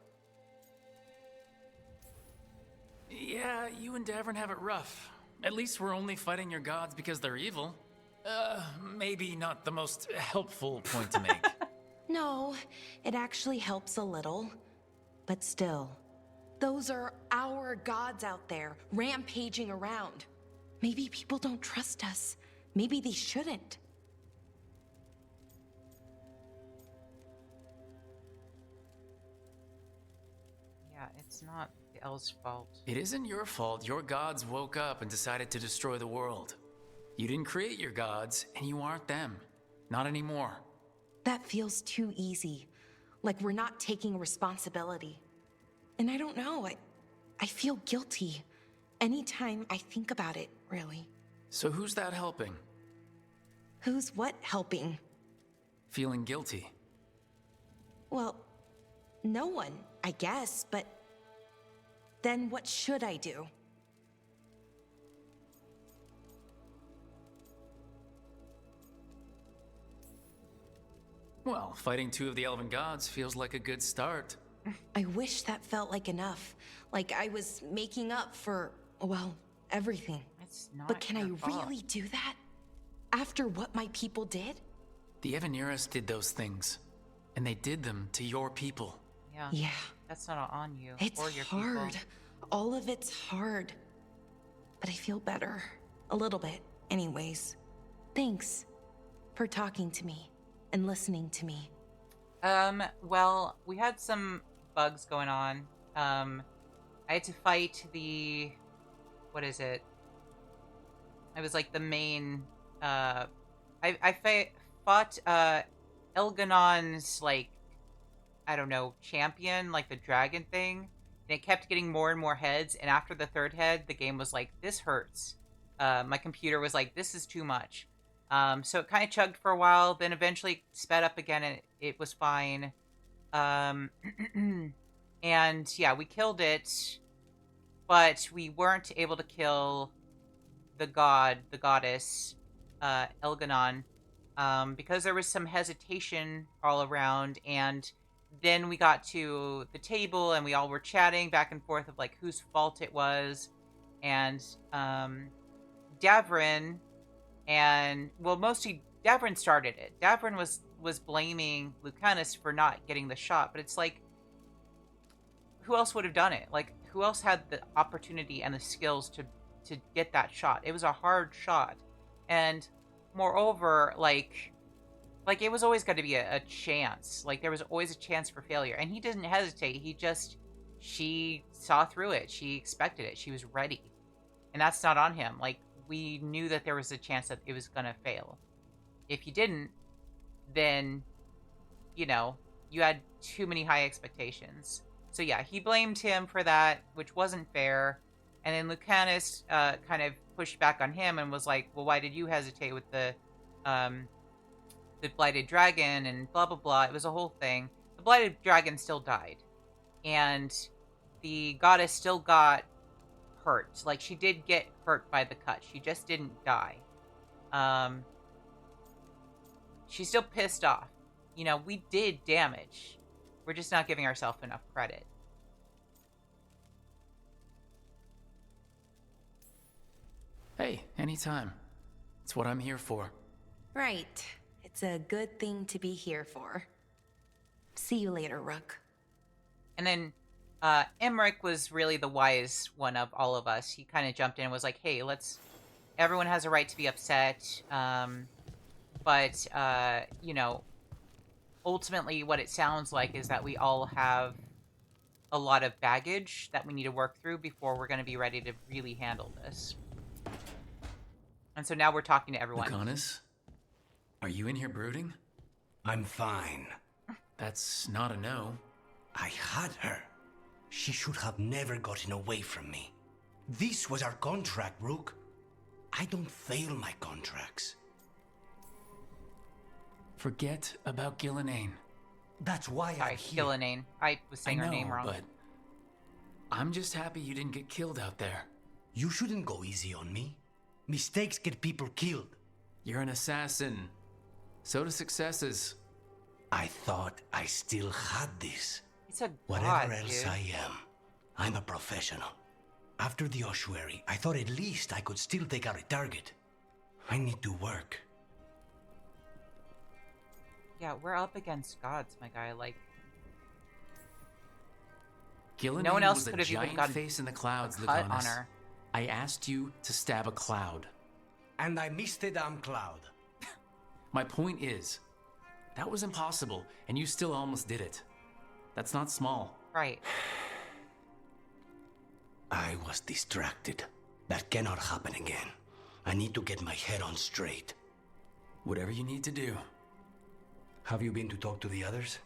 Yeah, you and Davern have it rough. At least we're only fighting your gods because they're evil. Maybe not the most helpful point to make. No, it actually helps a little. But still, those are our gods out there, rampaging around. Maybe people don't trust us. Maybe they shouldn't. Yeah, it's not the elves' fault. It isn't your fault. Your gods woke up and decided to destroy the world. You didn't create your gods, and you aren't them. Not anymore. That feels too easy. Like we're not taking responsibility. And I don't know, I feel guilty. Anytime I think about it, really. So who's that helping? Who's what helping? Feeling guilty. Well, no one, I guess, but then what should I do? Well, fighting two of the elven gods feels like a good start. I wish that felt like enough. Like I was making up for, well, everything. It's not But can I your fault. really do that? After what my people did? The Evaneras did those things, and they did them to your people. Yeah. Yeah. That's not on you It's or your hard. people. All of it's hard. But I feel better. A little bit, anyways. Thanks for talking to me and listening to me. Well, we had some bugs going on. I had to fight the... What is it? It was like the main... I fought Elganon's, like, I don't know, champion, like the dragon thing. And it kept getting more and more heads. And after the third head, the game was like, this hurts. My computer was like, this is too much. So it kind of chugged for a while, then eventually sped up again, and it was fine. And yeah, we killed it, but we weren't able to kill the goddess, Elganon, because there was some hesitation all around, and then we got to the table, and we all were chatting back and forth of, like, whose fault it was, and, Davrin, and, well, mostly Davrin started it. Davrin was blaming Lucanus for not getting the shot, but it's like, who else would have done it? Like, who else had the opportunity and the skills to get that shot? It was a hard shot. And moreover, like it was always going to be a chance. Like, there was always a chance for failure. And he didn't hesitate. She saw through it. She expected it. She was ready. And that's not on him. Like, we knew that there was a chance that it was going to fail. If he didn't, then, you know, you had too many high expectations. So yeah, he blamed him for that, which wasn't fair. And then Lucanus kind of pushed back on him and was like, well, why did you hesitate with the Blighted Dragon and blah, blah, blah. It was a whole thing. The Blighted Dragon still died. And the goddess still got hurt. Like, she did get hurt by the cut. She just didn't die. She's still pissed off. You know, we did damage. We're just not giving ourselves enough credit. Hey, anytime. It's what I'm here for. Right. It's a good thing to be here for. See you later, Rook. And then Emmerich was really the wise one of all of us. He kind of jumped in and was like, hey, everyone has a right to be upset. But you know, ultimately what it sounds like is that we all have a lot of baggage that we need to work through before we're going to be ready to really handle this. And so now we're talking to everyone. Lucanus, are you in here brooding? I'm fine. That's not a no. I had her. She should have never gotten away from me. This was our contract, Rook. I don't fail my contracts. Forget about Gillenane. That's why I'm here. Gillenane. I was saying her name wrong. But I'm just happy you didn't get killed out there. You shouldn't go easy on me. Mistakes get people killed. You're an assassin. So do successes. I thought I still had this. It's a Whatever else I am, I'm a professional. After the ossuary, I thought at least I could still take out a target. I need to work. Yeah, we're up against gods, my guy. Like, Gillenane no one else was could a have even giant gotten face in the clouds, cut on Lucanus. her. I asked you to stab a cloud. And I missed the damn cloud. My point is, that was impossible, and you still almost did it. That's not small. Right. I was distracted. That cannot happen again. I need to get my head on straight. Whatever you need to do. Have you been to talk to the others?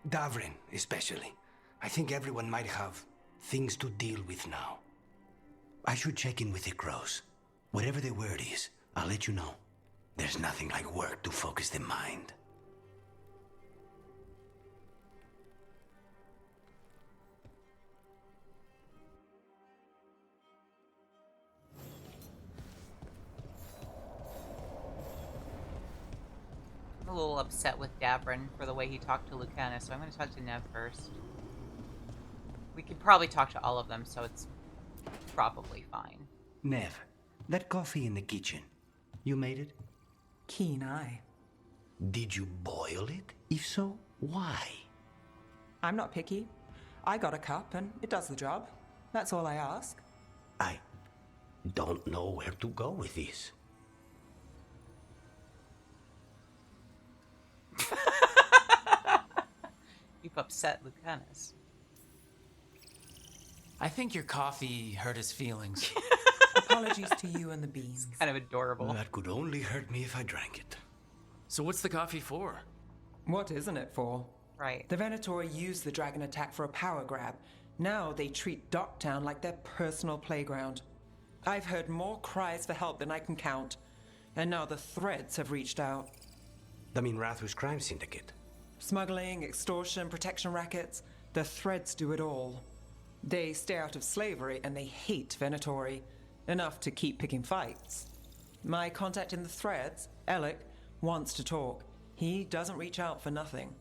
Davrin, especially. I think everyone might have things to deal with now. I should check in with the crows. Whatever the word is, I'll let you know. There's nothing like work to focus the mind. I'm a little upset with Davrin for the way he talked to Lucanus, so I'm going to talk to Nev first. We could probably talk to all of them, so it's probably fine. Nev, that coffee in the kitchen, you made it? Keen eye. Did you boil it? If so, why? I'm not picky. I got a cup and it does the job. That's all I ask. I don't know where to go with this. You've upset Lucanus. I think your coffee hurt his feelings. Apologies to you and the beans. It's kind of adorable. That could only hurt me if I drank it. So what's the coffee for? What isn't it for? Right. The Venatori used the dragon attack for a power grab. Now they treat Docktown like their personal playground. I've heard more cries for help than I can count. And now the Threads have reached out. The Minrathous crime syndicate. Smuggling, extortion, protection rackets. The Threads do it all. They stay out of slavery and they hate Venatori. Enough to keep picking fights. My contact in the Threads, Alec, wants to talk. He doesn't reach out for nothing.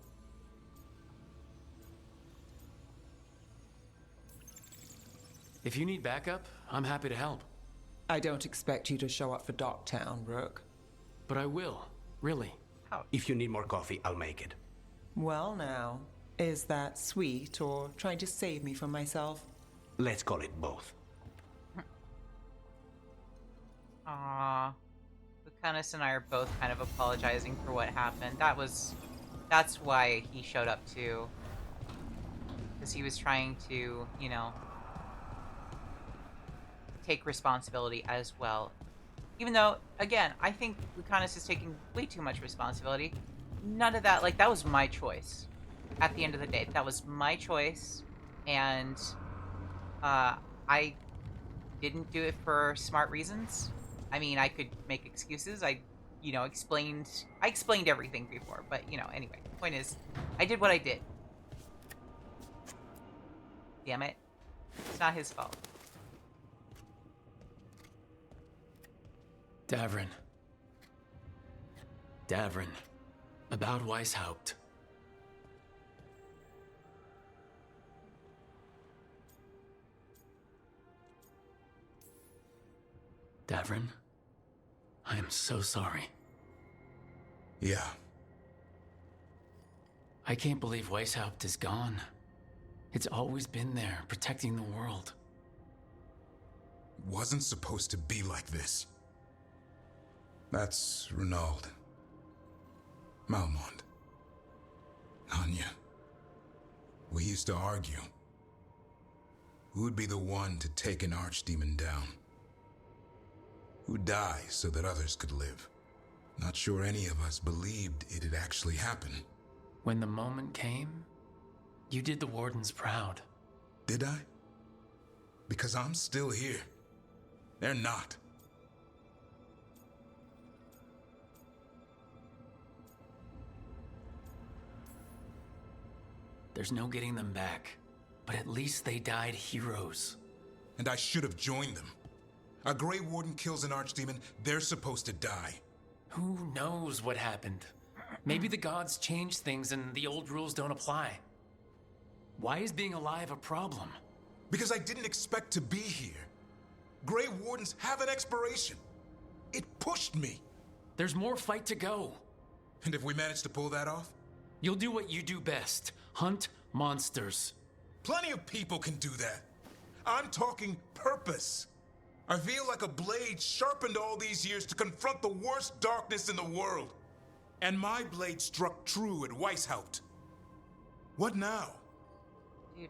If you need backup, I'm happy to help. I don't expect you to show up for Docktown, Rook. But I will, really. If you need more coffee, I'll make it. Well now, is that sweet or trying to save me from myself? Let's call it both. Aww. Lucanus and I are both kind of apologizing for what happened. That's why he showed up too. Because he was trying to, you know, take responsibility as well. Even though, again, I think Lucanus is taking way too much responsibility. None of that, like, that was my choice. At the end of the day, that was my choice. And, I didn't do it for smart reasons. I mean, I could make excuses. I explained everything before. But, anyway, the point is, I did what I did. Damn it. It's not his fault. Davrin. About Weishaupt. Davrin, I am so sorry. Yeah, I can't believe Weishaupt is gone. It's always been there, protecting the world. Wasn't supposed to be like this. That's Renaud. Malmont. Anya. We used to argue. Who'd be the one to take an archdemon down? Who'd die so that others could live? Not sure any of us believed it'd actually happen. When the moment came, you did the Wardens proud. Did I? Because I'm still here. They're not. There's no getting them back, but at least they died heroes. And I should have joined them. A Grey Warden kills an archdemon, they're supposed to die. Who knows what happened? Maybe the gods changed things and the old rules don't apply. Why is being alive a problem? Because I didn't expect to be here. Grey Wardens have an expiration. It pushed me. There's more fight to go. And if we manage to pull that off? You'll do what you do best. Hunt monsters. Plenty of people can do that. I'm talking purpose. I feel like a blade sharpened all these years to confront the worst darkness in the world. And my blade struck true at Weishaupt. What now? Dude,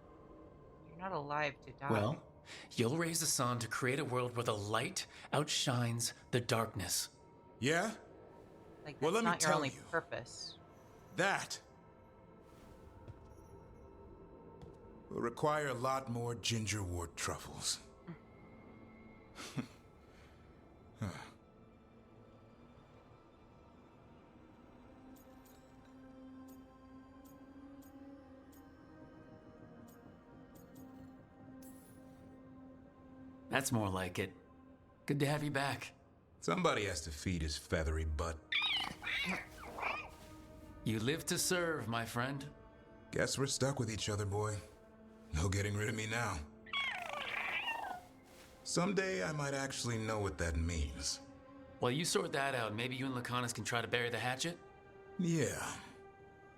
you're not alive to die. Well, you'll raise the sun to create a world where the light outshines the darkness. Yeah? Like, that's well, let me not your tell only you. purpose. That will require a lot more gingerwort truffles. That's more like it. Good to have you back. Somebody has to feed his feathery butt. You live to serve, my friend. Guess we're stuck with each other, boy. No getting rid of me now. Someday I might actually know what that means. While you sort that out, maybe you and Lucanus can try to bury the hatchet? Yeah.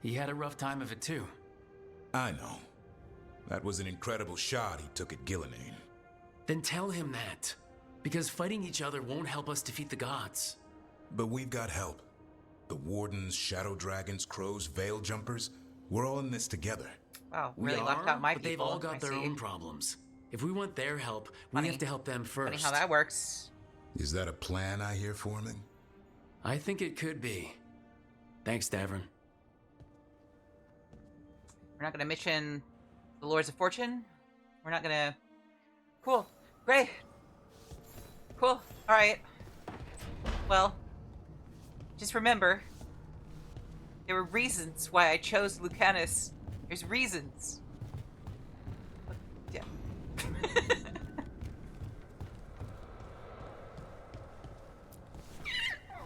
He had a rough time of it too. I know. That was an incredible shot he took at Gillenane. Then tell him that. Because fighting each other won't help us defeat the gods. But we've got help. The Wardens, Shadow Dragons, Crows, Veil Jumpers, we're all in this together. Wow, really left out my but people. They've all got their own problems. If we want their help, we have to help them first. Funny how that works. Is that a plan I hear forming? I think it could be. Thanks, Davrin. We're not going to mention the Lords of Fortune. We're not going to... Cool. Great. Cool. Alright. Well, just remember, there were reasons why I chose Lucanus. There's reasons. Yeah.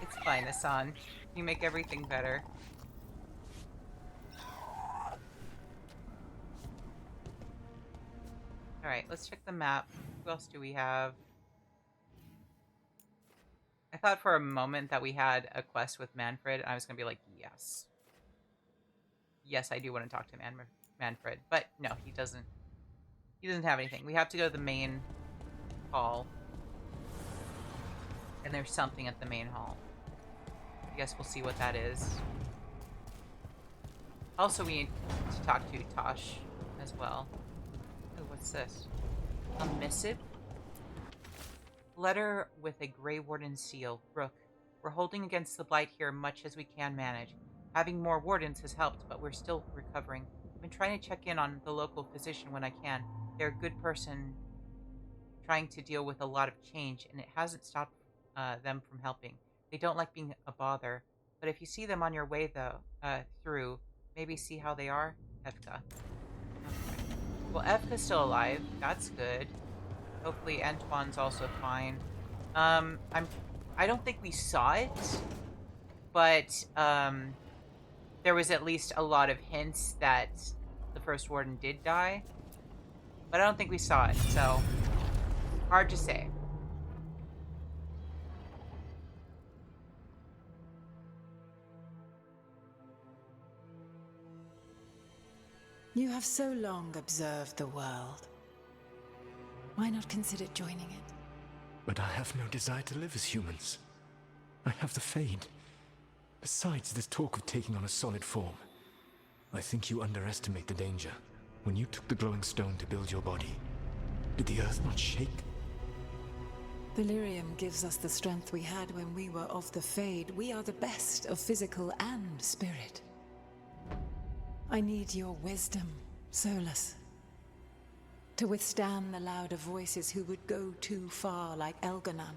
It's fine, Hassan. You make everything better. Alright, let's check the map. Who else do we have? I thought for a moment that we had a quest with Manfred, and I was going to be like, yes. Yes, I do want to talk to Manfred. But no, he doesn't. He doesn't have anything. We have to go to the main hall. And there's something at the main hall. I guess we'll see what that is. Also, we need to talk to Tosh as well. Oh, what's this? A missive? Letter with a Grey Warden seal. Rook, we're holding against the Blight here much as we can manage. Having more wardens has helped, but we're still recovering. I've been trying to check in on the local physician when I can. They're a good person trying to deal with a lot of change, and it hasn't stopped them from helping. They don't like being a bother, but if you see them on your way through, maybe see how they are. Evka. Okay. Well, Evka's still alive. That's good. Hopefully Antoine's also fine. I don't think we saw it, but there was at least a lot of hints that the first warden did die. But I don't think we saw it, so hard to say. You have so long observed the world. Why not consider joining it? But I have no desire to live as humans. I have the Fade. Besides, there's talk of taking on a solid form. I think you underestimate the danger. When you took the glowing stone to build your body, did the earth not shake? The lyrium gives us the strength we had when we were of the Fade. We are the best of physical and spirit. I need your wisdom, Solus. To withstand the louder voices who would go too far like Elganon.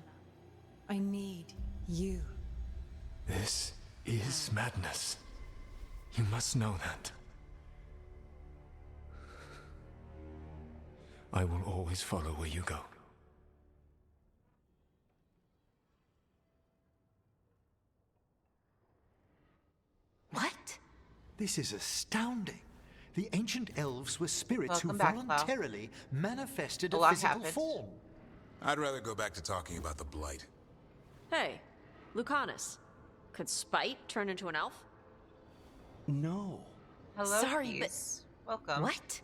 I need you. This is madness. You must know that. I will always follow where you go. What? This is astounding. The ancient elves were spirits Welcome who back, voluntarily manifested A a lot physical happened. form. I'd rather go back to talking about the Blight. Hey, Lucanus. Could Spite turn into an elf? No. Hello, Sorry, Peace. Welcome. What?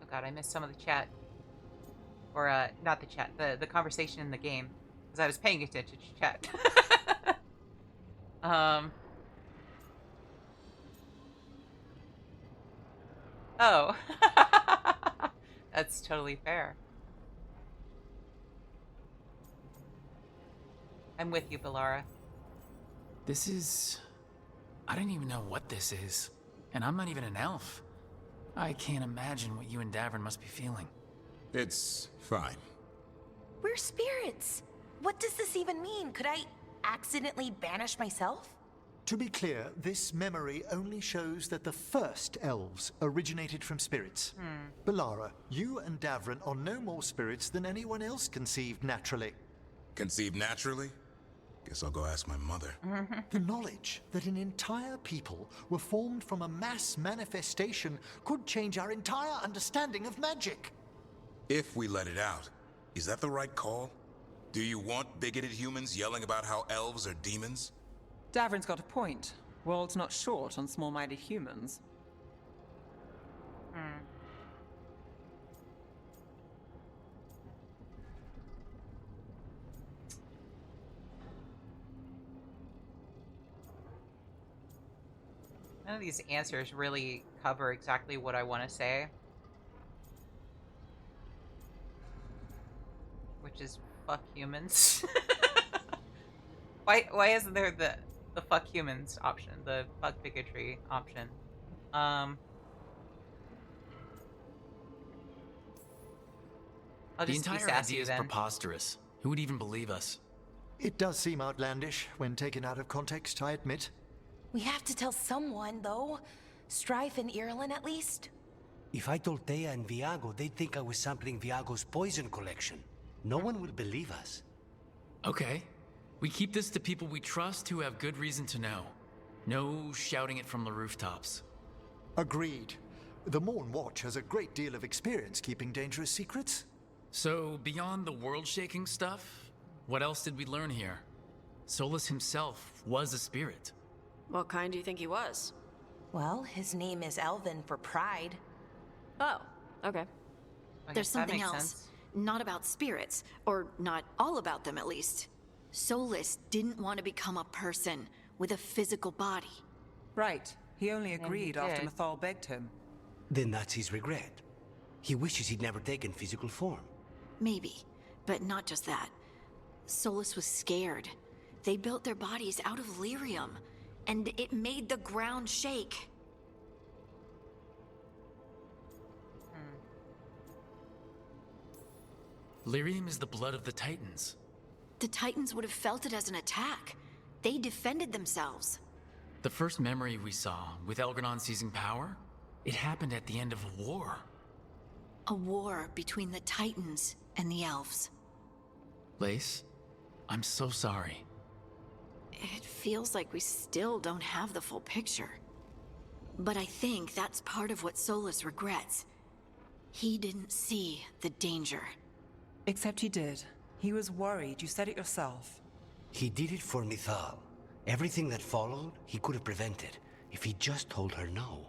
Oh god, I missed some of the chat. Or, not the chat, the conversation in the game. Because I was paying attention to chat. Oh. That's totally fair. I'm with you, Bellara. This is... I don't even know what this is. And I'm not even an elf. I can't imagine what you and Davrin must be feeling. It's fine. We're spirits. What does this even mean? Could I accidentally banish myself? To be clear, this memory only shows that the first elves originated from spirits. Bellara, you and Davrin are no more spirits than anyone else conceived naturally. Conceived naturally? Guess I'll go ask my mother. The knowledge that an entire people were formed from a mass manifestation could change our entire understanding of magic. If we let it out, is that the right call? Do you want bigoted humans yelling about how elves are demons? Davrin's got a point. World's not short on small-minded humans. None of these answers really cover exactly what I want to say. Which is fuck humans. Why isn't there the fuck humans option, the fuck bigotry option? I'll The just be entire sassy idea is then. preposterous. Who would even believe us? It does seem outlandish when taken out of context, I admit. We have to tell someone, though. Strife and Irulan, at least. If I told Thea and Viago, they'd think I was sampling Viago's poison collection. No one will believe us. Okay. We keep this to people we trust who have good reason to know. No shouting it from the rooftops. Agreed. The Morn Watch has a great deal of experience keeping dangerous secrets. So, beyond the world-shaking stuff, what else did we learn here? Solus himself was a spirit. What kind do you think he was? Well, his name is Elven for pride. Oh, okay. There's something else. Not about spirits, or not all about them at least. Solus didn't want to become a person with a physical body. Right. He only agreed after did. Mythal begged him. Then that's his regret. He wishes he'd never taken physical form. Maybe, but not just that. Solus was scared. They built their bodies out of lyrium, and it made the ground shake. Lyrium is the blood of the Titans. The Titans would have felt it as an attack. They defended themselves. The first memory we saw, with Elgranon seizing power, it happened at the end of a war. A war between the Titans and the Elves. Lace, I'm so sorry. It feels like we still don't have the full picture. But I think that's part of what Solus regrets. He didn't see the danger. Except he did. He was worried. You said it yourself. He did it for Mythal. Everything that followed, he could have prevented if he just told her no.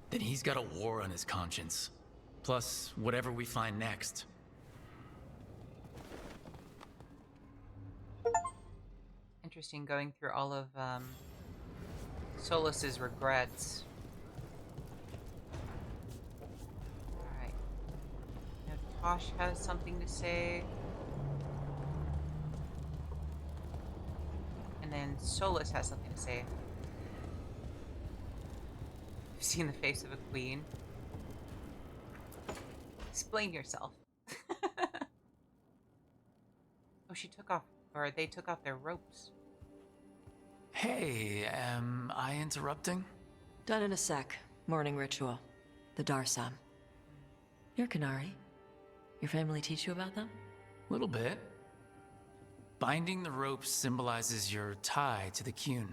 Then he's got a war on his conscience. Plus, whatever we find next. Interesting going through all of Solas's regrets. Alright. Now Tosh has something to say. And then Solas has something to say. You've seen the face of a queen. Explain yourself. Oh, she took off, or they took off their ropes. Hey, am I interrupting? Done in a sec. Morning ritual. The Darsam. You're Qunari. Your family teach you about them? Little bit. Binding the ropes symbolizes your tie to the Qun.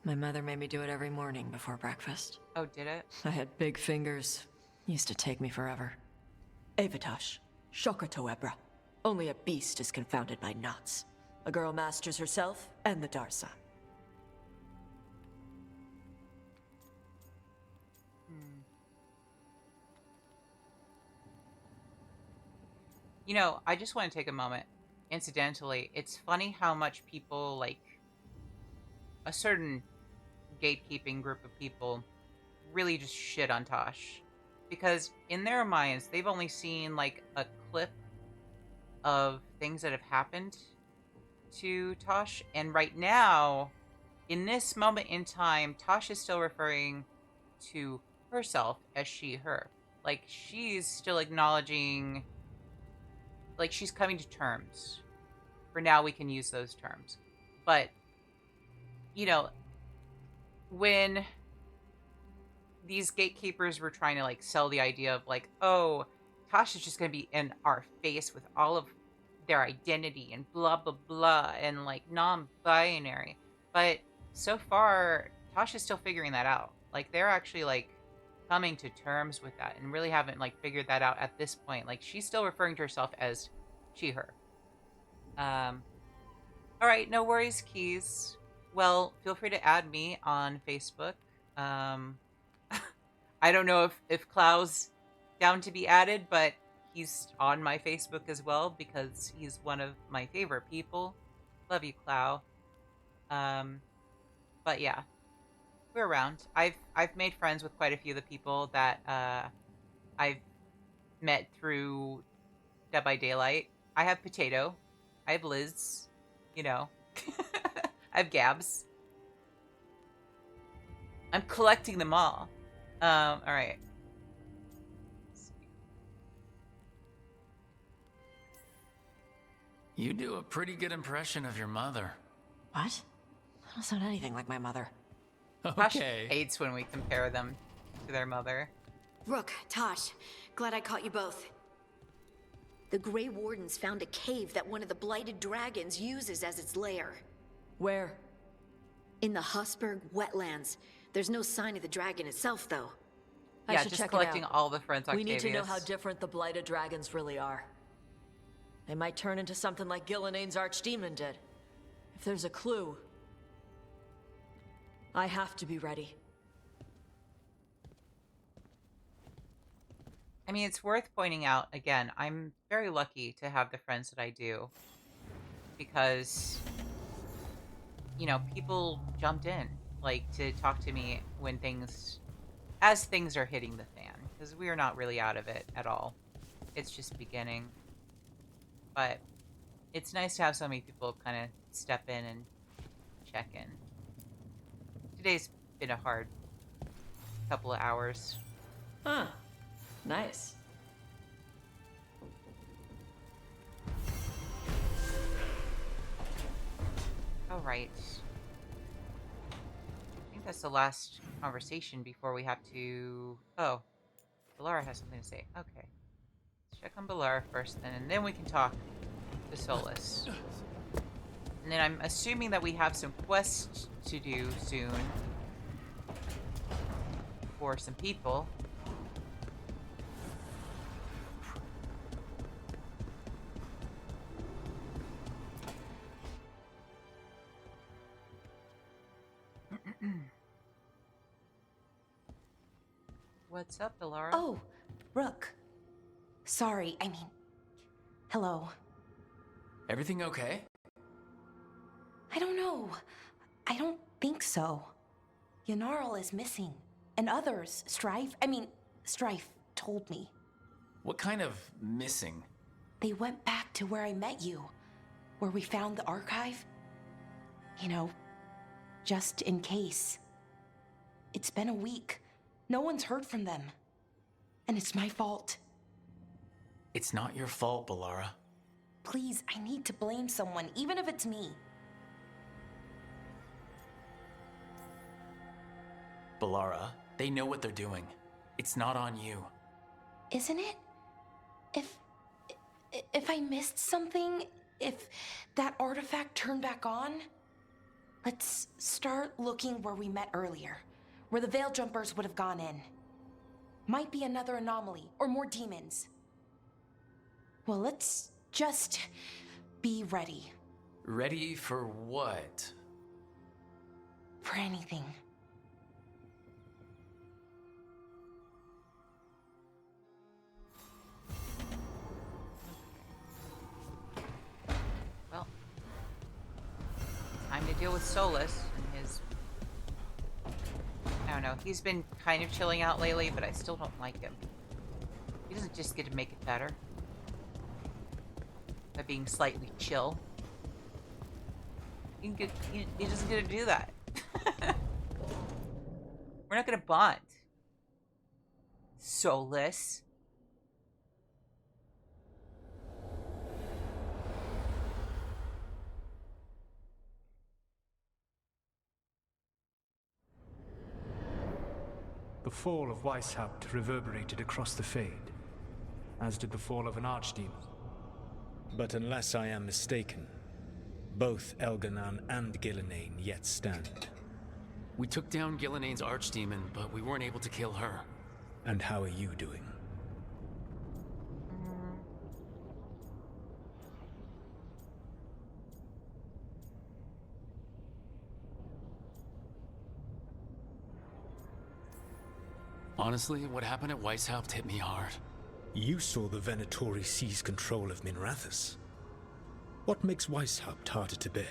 My mother made me do it every morning before breakfast. Oh, did it? I had big fingers. Used to take me forever. Avatosh. Shokato Ebra. Only a beast is confounded by knots. A girl masters herself and the Darsam. You know, I just want to take a moment. Incidentally, it's funny how much people, like, a certain gatekeeping group of people really just shit on Tosh. Because in their minds, they've only seen, like, a clip of things that have happened to Tosh. And right now, in this moment in time, Tosh is still referring to herself as she, her. Like, she's still acknowledging... Like, she's coming to terms. For now, we can use those terms. But, you know, when these gatekeepers were trying to, like, sell the idea of, like, oh, Tosh is just going to be in our face with all of their identity and blah, blah, blah, and, like, non-binary. But so far, Tosh is still figuring that out. Like, they're actually, like, coming to terms with that and really haven't, like, figured that out at this point. Like, she's still referring to herself as she, her. All right, no worries, Keys. Well, feel free to add me on Facebook. I don't know if Klau's down to be added, but he's on my Facebook as well because he's one of my favorite people. Love you, Clau. But yeah, we're around. I've made friends with quite a few of the people that I've met through Dead by Daylight. I have Potato. I have Liz. You know. I have Gabs. I'm collecting them all. Alright. You do a pretty good impression of your mother. What? I don't sound anything like my mother. Tosh hates when we compare them to their mother. Rook, Tosh, glad I caught you both. The Grey Wardens found a cave that one of the Blighted Dragons uses as its lair. Where? In the Husberg wetlands. There's no sign of the dragon itself, though. Yeah, just collecting all the friends Octavius. We need to know how different the Blighted Dragons really are. They might turn into something like Gilneain's Archdemon did. If there's a clue, I have to be ready. I mean, it's worth pointing out, again, I'm very lucky to have the friends that I do. Because, you know, people jumped in, like, to talk to me when as things are hitting the fan. Because we are not really out of it at all. It's just beginning. But it's nice to have so many people kind of step in and check in. Today's been a hard couple of hours. Huh. Nice. All right. I think that's the last conversation before we have to... Oh, Balara has something to say. Okay. Let's check on Balara first, and then we can talk to Solas. And then I'm assuming that we have some quests to do soon for some people. What's up, Elara? Oh, Rook. Sorry, I mean... Hello. Everything okay? I don't know. I don't think so. Yanarl is missing. And others, Strife told me. What kind of missing? They went back to where I met you. Where we found the archive. You know, just in case. It's been a week. No one's heard from them. And it's my fault. It's not your fault, Bellara. Please, I need to blame someone, even if it's me. Bellara, they know what they're doing. It's not on you. Isn't it? If I missed something, if that artifact turned back on, let's start looking where we met earlier, where the Veil Jumpers would have gone in. Might be another anomaly, or more demons. Well, let's just be ready. Ready for what? For anything. Well, time to deal with Solas and his... I don't know, he's been kind of chilling out lately, but I still don't like him. He doesn't just get to make it better by being slightly chill. He doesn't get to do that. We're not gonna bond. Solas. The fall of Weishaupt reverberated across the Fade, as did the fall of an archdemon. But unless I am mistaken, both Elganan and Gillenane yet stand. We took down Gillenane's archdemon, but we weren't able to kill her. And how are you doing? Honestly, what happened at Weishaupt hit me hard. You saw the Venatori seize control of Minrathous. What makes Weishaupt harder to bear?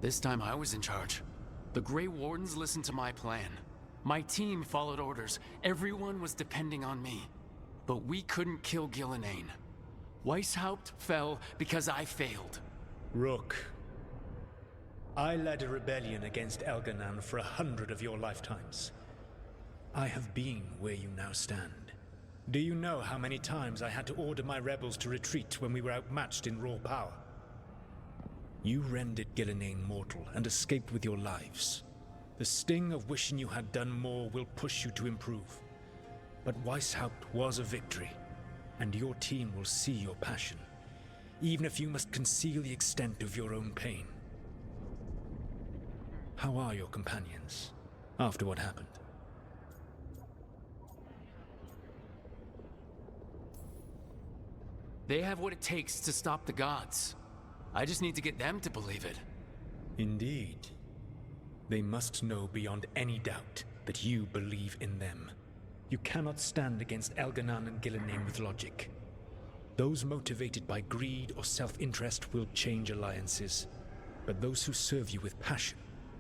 This time I was in charge. The Grey Wardens listened to my plan. My team followed orders. Everyone was depending on me. But we couldn't kill Gillenane. Weishaupt fell because I failed. Rook, I led a rebellion against Elganan for 100 of your lifetimes. I have been where you now stand. Do you know how many times I had to order my rebels to retreat when we were outmatched in raw power? You rendered Gillenane mortal and escaped with your lives. The sting of wishing you had done more will push you to improve. But Weishaupt was a victory, and your team will see your passion, even if you must conceal the extent of your own pain. How are your companions, after what happened? They have what it takes to stop the gods. I just need to get them to believe it. Indeed. They must know beyond any doubt that you believe in them. You cannot stand against Elganan and Gillenane with logic. Those motivated by greed or self-interest will change alliances, but those who serve you with passion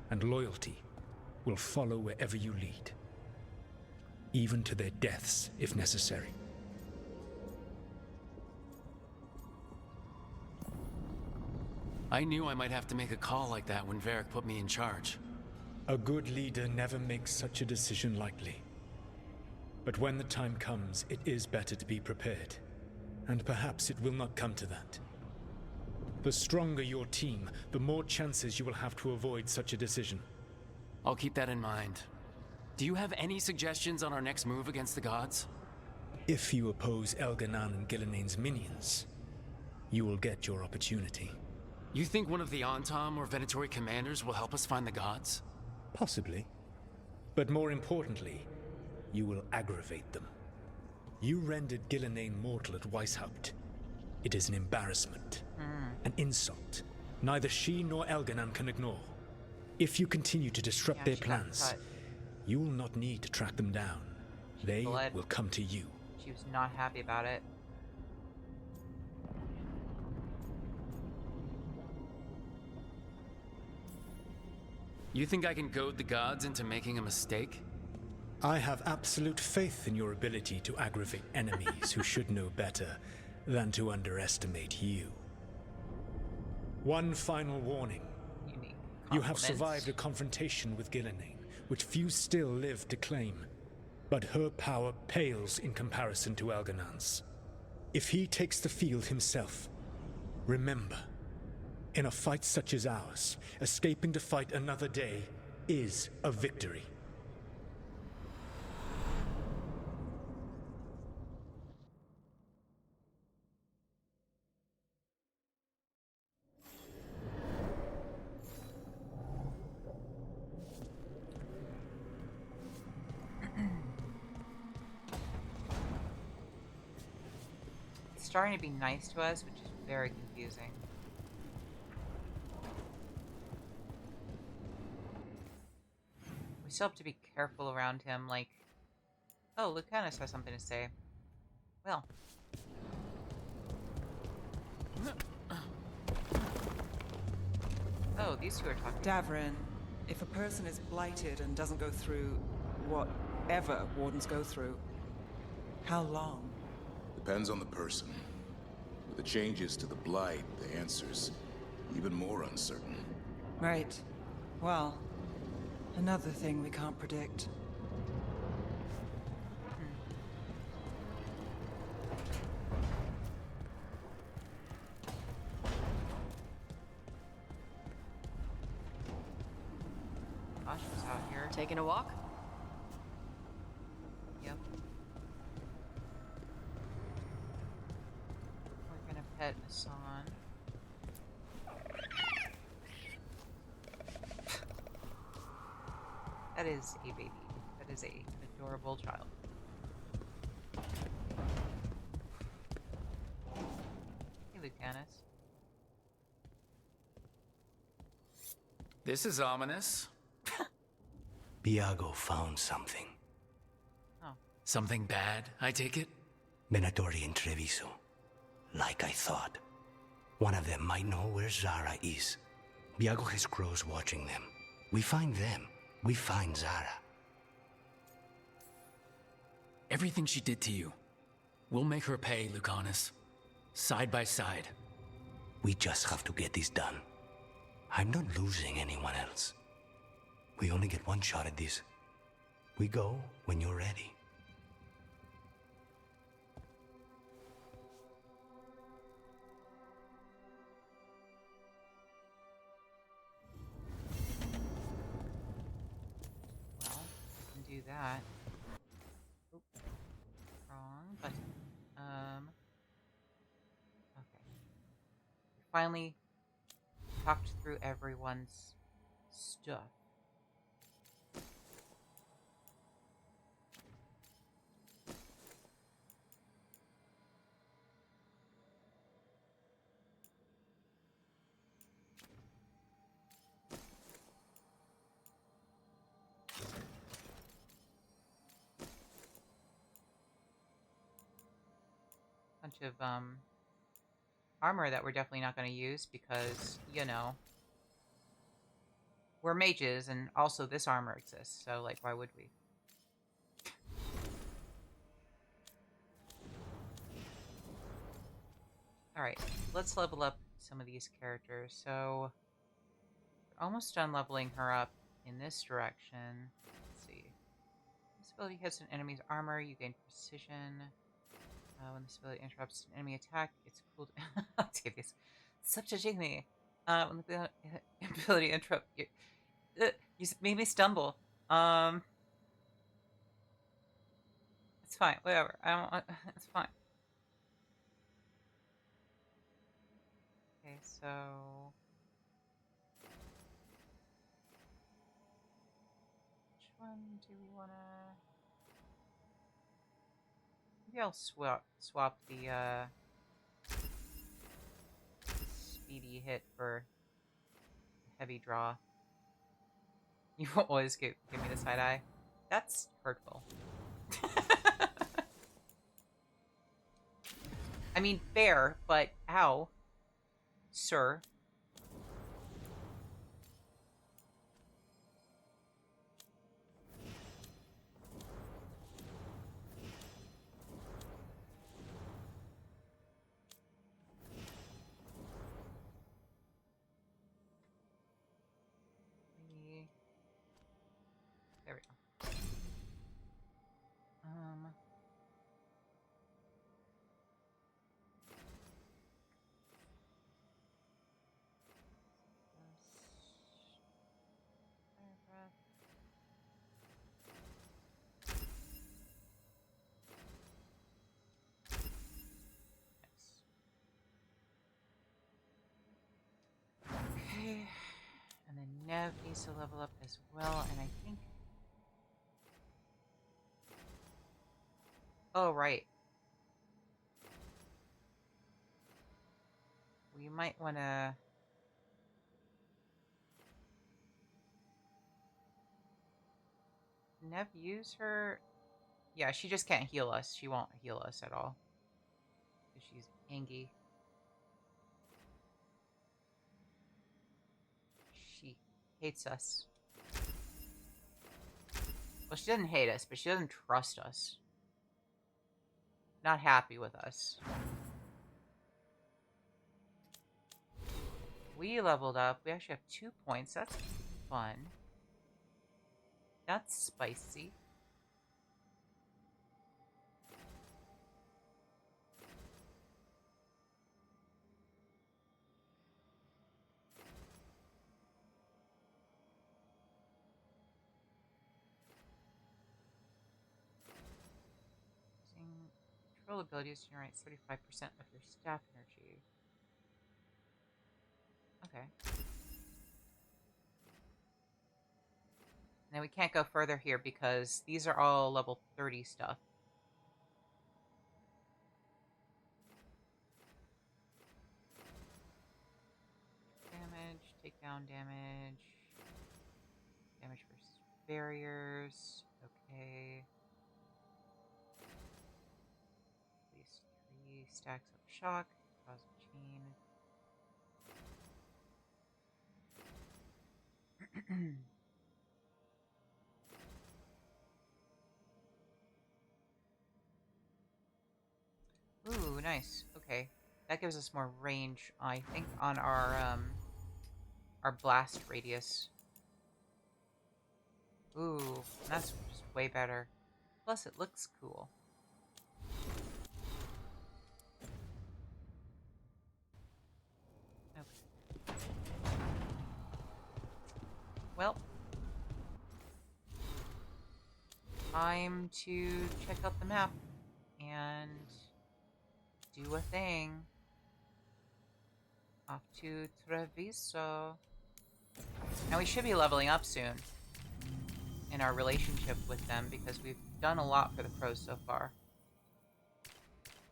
and loyalty will follow wherever you lead, even to their deaths if necessary. I knew I might have to make a call like that when Varric put me in charge. A good leader never makes such a decision lightly. But when the time comes, it is better to be prepared. And perhaps it will not come to that. The stronger your team, the more chances you will have to avoid such a decision. I'll keep that in mind. Do you have any suggestions on our next move against the gods? If you oppose Elganan and Gillenane's minions, you will get your opportunity. You think one of the Antam or Venatori commanders will help us find the gods? Possibly. But more importantly, you will aggravate them. You rendered Gillenane mortal at Weishaupt. It is an embarrassment, an insult, neither she nor Elganan can ignore. If you continue to disrupt their plans, you will not need to track them down. They will come to you. She was not happy about it. You think I can goad the gods into making a mistake? I have absolute faith in your ability to aggravate enemies who should know better than to underestimate you. One final warning. You have survived a confrontation with Gillenane, which few still live to claim. But her power pales in comparison to Elganan's. If he takes the field himself, remember, in a fight such as ours, escaping to fight another day is a victory. It's starting to be nice to us, which is very confusing. We still have to be careful around him, like... Oh, Lucanus has something to say. Well. Oh, these two are talking. Davrin, if a person is blighted and doesn't go through whatever wardens go through, how long? Depends on the person. With the changes to the blight, the answer's even more uncertain. Right. Well, another thing we can't predict. Gosh, was out here. Taking a walk? Yep. We're gonna pet Hassan. That is a baby. That is a adorable child. Hey, Lucanus. This is ominous. Viago found something. Oh. Something bad, I take it? Venatori and Treviso. Like I thought. One of them might know where Zara is. Viago has crows watching them. We find them. We find Zara. Everything she did to you. We'll make her pay, Lucanus. Side by side. We just have to get this done. I'm not losing anyone else. We only get one shot at this. We go when you're ready. Well, we can do that. Oop. Wrong button. Okay. We finally talked through everyone's stuff. Bunch of armor that we're definitely not going to use because, you know, we're mages and also this armor exists, so like why would we? Alright, let's level up some of these characters. So we're almost done leveling her up in this direction. Let's see. This ability hits an enemy's armor, you gain precision. When this ability interrupts an enemy attack, it's cool to... Octavius. Subjecting me. When the ability interrupt... You made me stumble. It's fine. Whatever. I don't want... It's fine. Okay, so... Which one do we want to... Maybe I'll swap the speedy hit for heavy draw. You always give me the side eye. That's hurtful. I mean, fair, but ow. Sir. There we go. Okay. And then Nev needs to level up as well, and I think... Oh, right. We might want to... Nev use her... Yeah, she just can't heal us. She won't heal us at all. Because she's angry. She hates us. Well, she doesn't hate us, but she doesn't trust us. Not happy with us. We leveled up. We actually have 2 points. That's fun. That's spicy. Control abilities generate 35% of your staff energy. Okay. Now we can't go further here because these are all level 30 stuff. Damage, takedown damage. Damage versus barriers. Okay. At least 3 stacks of shock. Cause a chain. Ooh, nice. Okay. That gives us more range, I think, on our blast radius. Ooh, that's just way better. Plus, it looks cool. Okay. Well, time to check out the map and do a thing. Off to Treviso. Now we should be leveling up soon in our relationship with them because we've done a lot for the crows so far.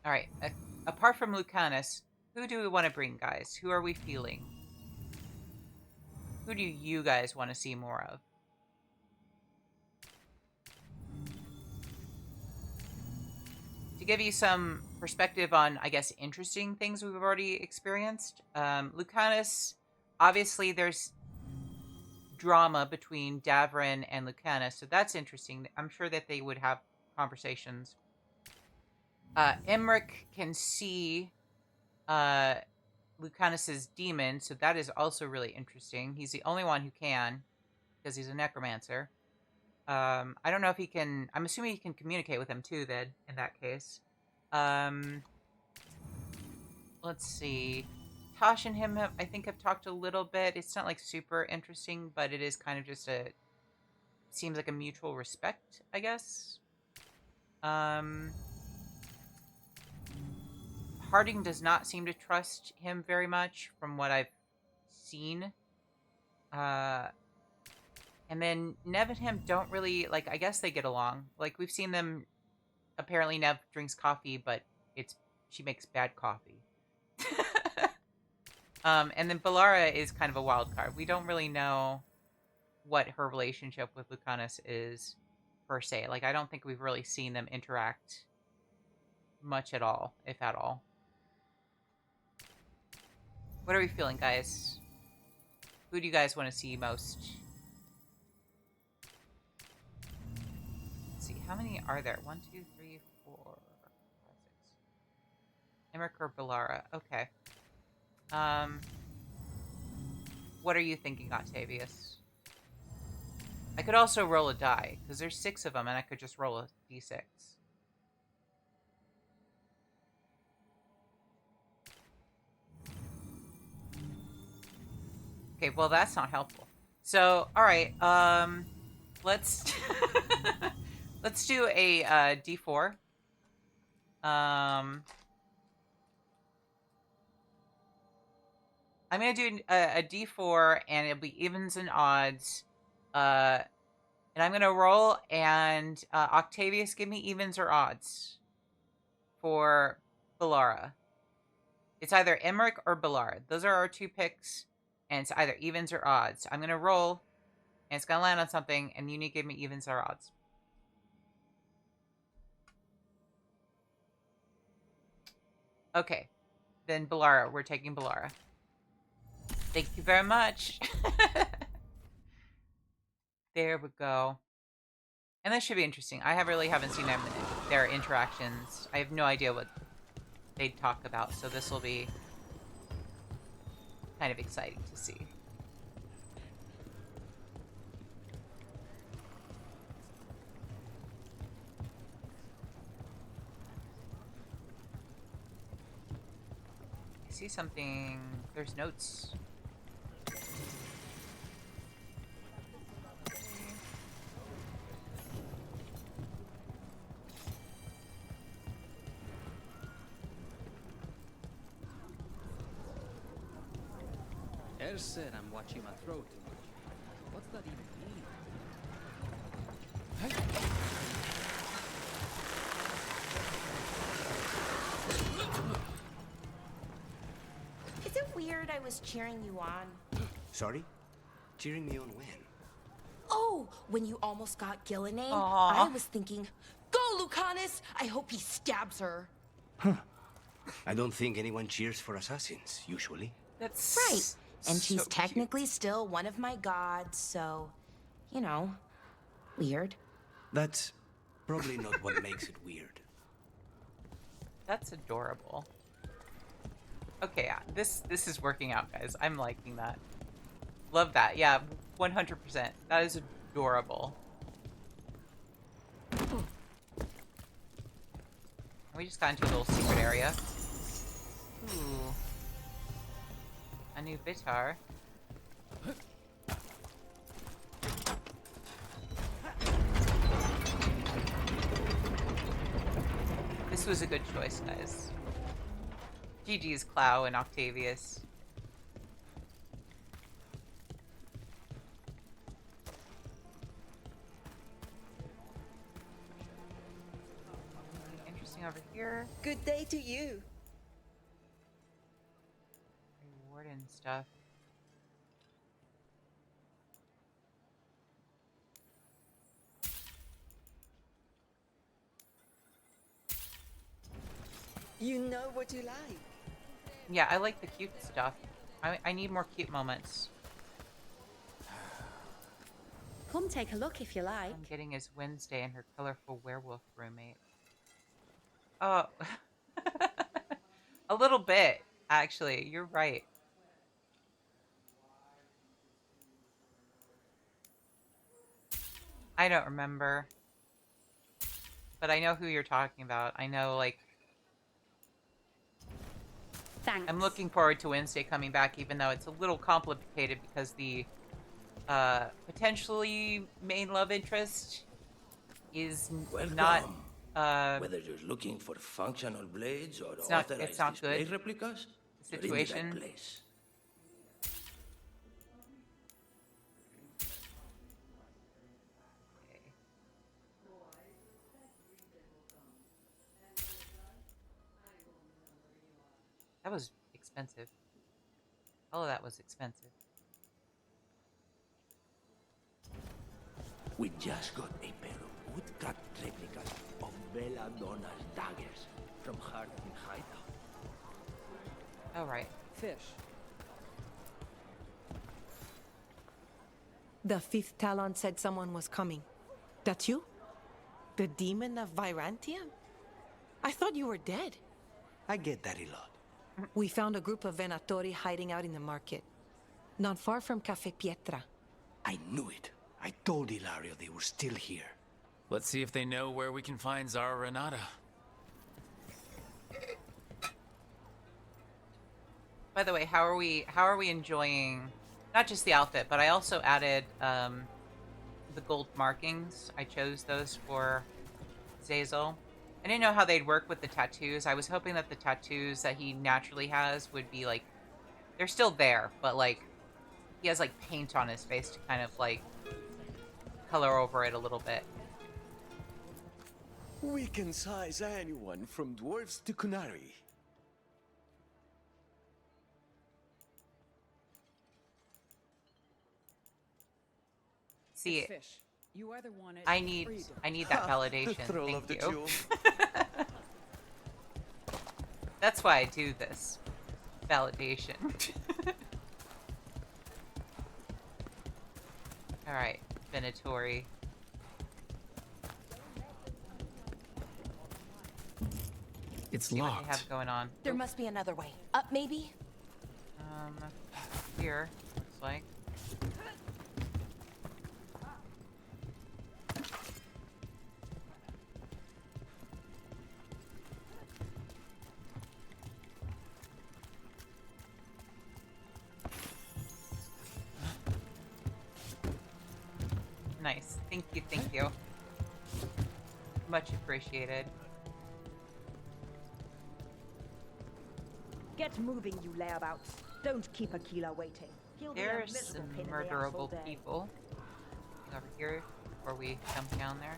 Alright, apart from Lucanus, who do we want to bring, guys? Who are we feeling? Who do you guys want to see more of? To give you some perspective on, I guess, interesting things we've already experienced, Lucanus, obviously there's drama between Davrin and Lucanus, so that's interesting. I'm sure that they would have conversations. Emmerich can see Lucanus's demon, so that is also really interesting. He's the only one who can, because he's a necromancer. I don't know if he can... I'm assuming he can communicate with him too, then, in that case. Let's see. Tosh and him, I think, have talked a little bit. It's not, like, super interesting, but it is kind of just a... Seems like a mutual respect, I guess. Harding does not seem to trust him very much, from what I've seen. And then Nev and him don't really, like, I guess they get along. Like, we've seen them, apparently Nev drinks coffee, but she makes bad coffee. And then Balara is kind of a wild card. We don't really know what her relationship with Lucanus is, per se. Like, I don't think we've really seen them interact much at all, if at all. What are we feeling, guys? Who do you guys want to see most? Let's see, how many are there? 1, 2, 3, 4, 5, 6. Emmerich or Balara? Okay. What are you thinking, Octavius? I could also roll a die, because there's 6 of them, and I could just roll a d6. Okay, well, that's not helpful. So, all right, let's let's do a d4. I'm gonna do a d4, and it'll be evens and odds. And I'm gonna roll, and Octavius, give me evens or odds for Balara. It's either Emmerich or Balara. Those are our 2 picks, and it's either evens or odds. I'm gonna roll, and it's gonna land on something, and you need to give me evens or odds. Okay, then Balara. We're taking Balara. Thank you very much. There we go. And that should be interesting. I really haven't seen their interactions. I have no idea what they'd talk about, so this will be kind of exciting to see. I see something. There's notes. Air said I'm watching my throat too much. What's that even mean? Is it weird I was cheering you on? Sorry? Cheering me on when? Oh, when you almost got Gillenane, Aw. I was thinking, go Lucanus! I hope he stabs her. I don't think anyone cheers for assassins, usually. That's right. And she's so technically still one of my gods, so, you know, weird. That's probably not what makes it weird. That's adorable. Okay, yeah, this is working out, guys. I'm liking that. Love that. Yeah, 100%. That is adorable. We just got into a little secret area. Ooh. A new Vitar. This was a good choice, guys. GG's Clow and Octavius. Interesting over here. Good day to you. Reward and stuff. You know what you like. Yeah, I like the cute stuff. I need more cute moments. Come take a look if you like. I'm getting is Wednesday and her colorful werewolf roommate. Oh, a little bit, actually. You're right. I don't remember. But I know who you're talking about. I know, like... Thanks. I'm looking forward to Wednesday coming back, even though it's a little complicated because the potentially main love interest is not... Whether you're looking for functional blades or it's not authorized good. display replicas, The you're in the right situation. place. That was expensive. All of that was expensive. We just got a pair of woodcut replicas of Belladonna's daggers from her hideout. Oh, right. Fish. The fifth Talon said someone was coming. That you? The demon of Virantium? I thought you were dead. I get that a lot. We found a group of Venatori hiding out in the market. Not far from Cafe Pietra. I knew it. I told Ilario they were still here. Let's see if they know where we can find Zara Renata. By the way, how are we enjoying not just the outfit, but I also added the gold markings. I chose those for Zazel. I didn't know how they'd work with the tattoos. I was hoping that the tattoos that he naturally has would be like, they're still there, but like he has like paint on his face to kind of like color over it a little bit. We can size anyone from dwarves to Kunari. See, Fish. You either want it I need that validation. Thrill Thank of the you. jewel. That's why I do this. Validation. Alright, Venatori. It's See what locked. they have going on. There must be another way. Up, maybe? Here, looks like. Nice. Thank you, thank you. Much appreciated. Get moving, you layabouts. Don't keep Aquila waiting. He'll be a There's miserable some pain in the ass all murderable day. people over here before we jump down there.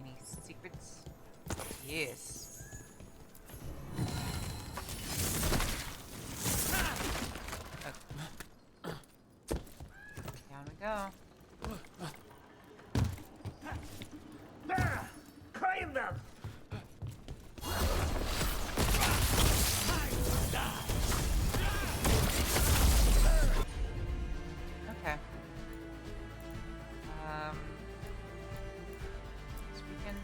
Any secrets? Yes. Okay. Down we go. Claim them! Okay. This weekend.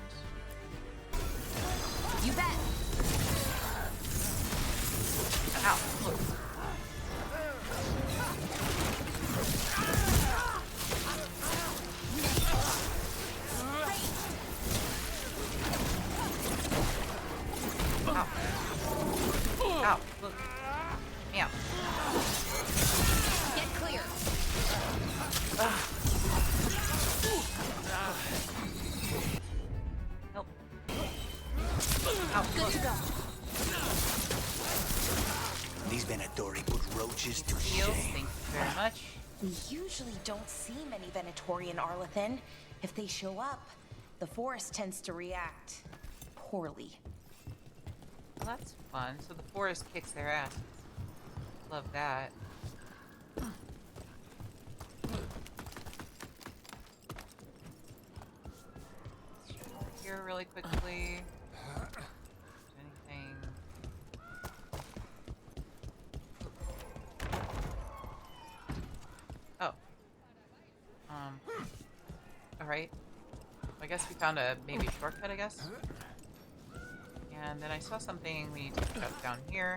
You bet. Ow, look. Ow. Ow, look. Meow. Get clear. Help. Ow, Good look. to go. These Venatori put roaches to Heals, shame. thank you very much. We usually don't see many Venatori in Arlethan. If they show up, the forest tends to react poorly. Well, that's fun. So the forest kicks their asses. Love that. Here really quickly. Anything? Oh. All right. I guess we found a maybe shortcut. I guess. And then I saw something we need to pick up down here.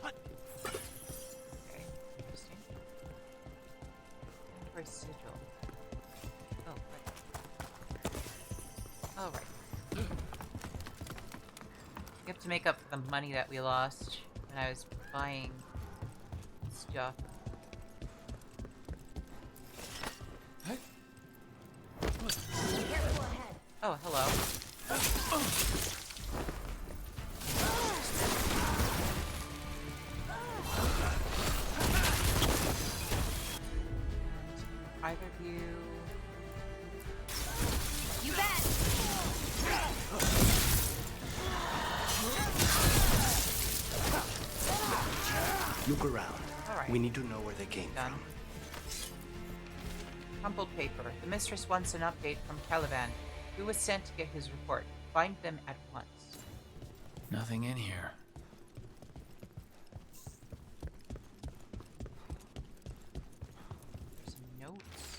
Okay, interesting. And for a sigil. Oh, right. Oh, right. You have to make up for the money that we lost when I was buying stuff. Oh, hello. Either of you... You bet. Look around. Alright. We need to know where they came Done. from. Crumpled paper. The mistress wants an update from Caliban. Who was sent to get his report? Find them at once. Nothing in here. There's some notes.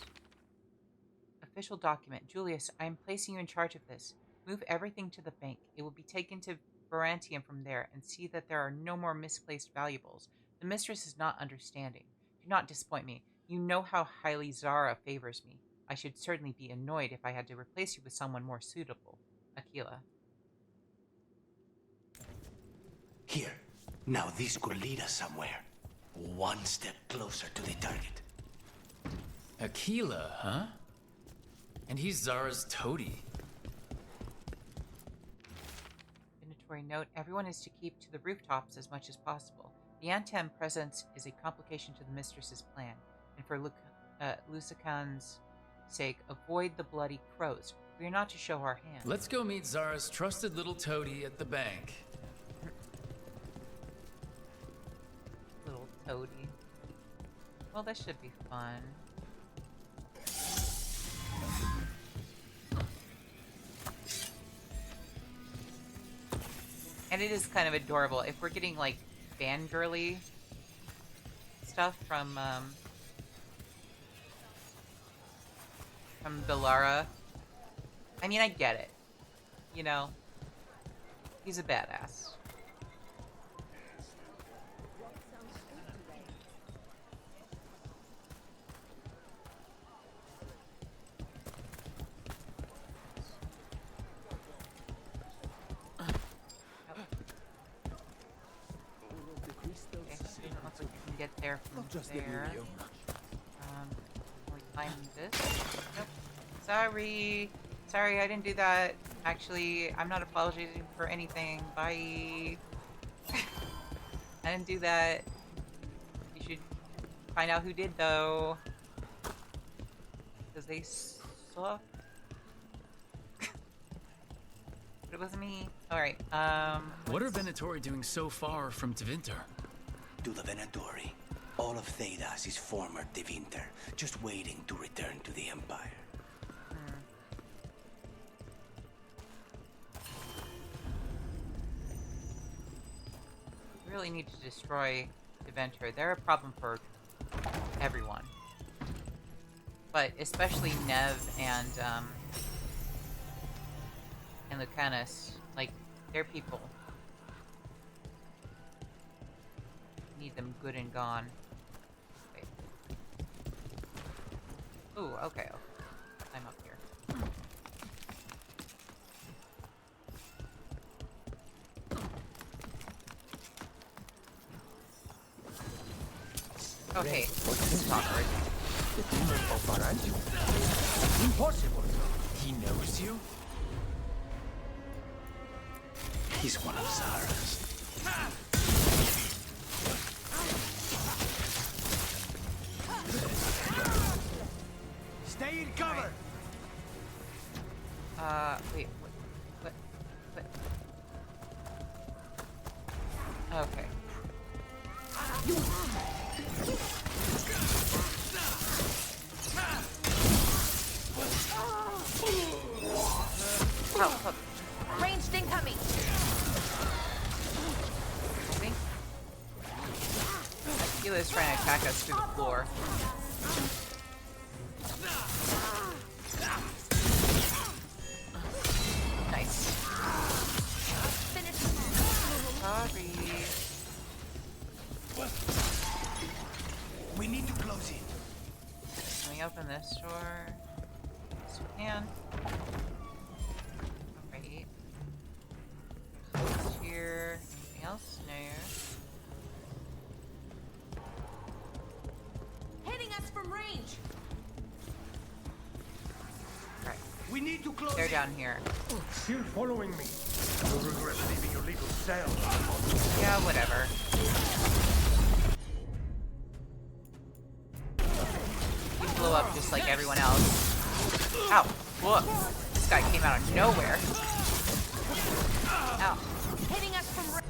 Official document. Julius, I am placing you in charge of this. Move everything to the bank. It will be taken to Varantium from there, and see that there are no more misplaced valuables. The mistress is not understanding. Do not disappoint me. You know how highly Zara favors me. I should certainly be annoyed if I had to replace you with someone more suitable. Aquila. Here. Now this could lead us somewhere. One step closer to the target. Aquila, huh? And he's Zara's toady. Inventory note. Everyone is to keep to the rooftops as much as possible. The Antem presence is a complication to the mistress's plan, and for Lusican's sake, avoid the bloody crows. We are not to show our hand. Let's go meet Zara's trusted little toady at the bank. Little toady. Well, that should be fun. And it is kind of adorable. If we're getting, like, fangirly stuff from Villara, I mean, I get it. You know? He's a badass. Get there from there. Can we find this? Nope. Sorry, I didn't do that. Actually, I'm not apologizing for anything. Bye. I didn't do that. You should find out who did, though. Because they suck. But it wasn't me. Alright, What are Venatori doing so far from Tevinter? To the Venatori. All of Thedas is former Tevinter, just waiting to return to the Empire. We really need to destroy Tevinter. They're a problem for everyone. But especially Nev and Lucanus. Like, they're people. Need them good and gone. Wait. Ooh, okay. I'm up here. Okay, this is awkward. The demon of Varantium? Impossible. He knows you? He's one of Zara's. Stay in cover! Wait, what? Okay. Help. Ranged incoming! Akila's trying to attack us through the floor. Nice. Sorry. We need to close it. Can we open this door? Yes, we can. Alright. Close here. Anything else? No. Hitting us from range! Alright. We need to close They're down here. Still following me. You'll regret leaving your legal cell. Yeah, whatever. You blew up just like everyone else. Ow. Whoa. This guy came out of nowhere. Ow. Hitting us from range!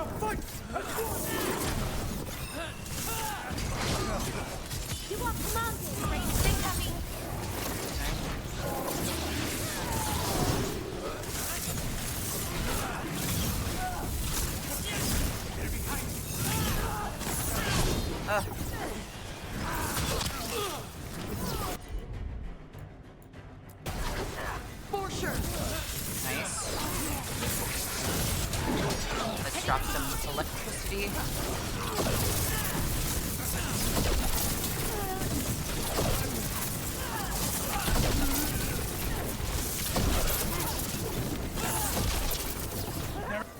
shall fight at once! You are commanded, Raiders incoming! For sure. Nice. Let's drop some electricity.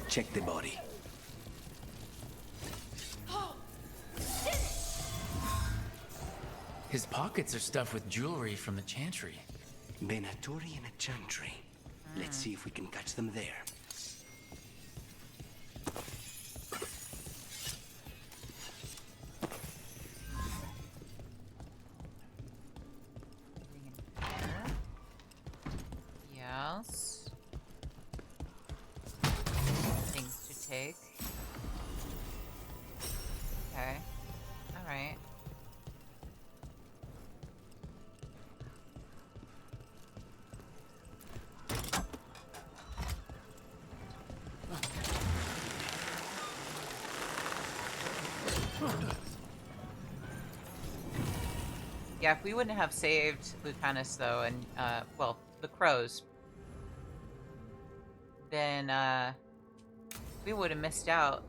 Check the body. His pockets are stuffed with jewelry from the Chantry. Venatori and a Chantry. Let's see if we can catch them there. Yes. Things to take. Okay. Alright. Yeah, if we wouldn't have saved Lucanus, though, and, well, the crows, then, we would have missed out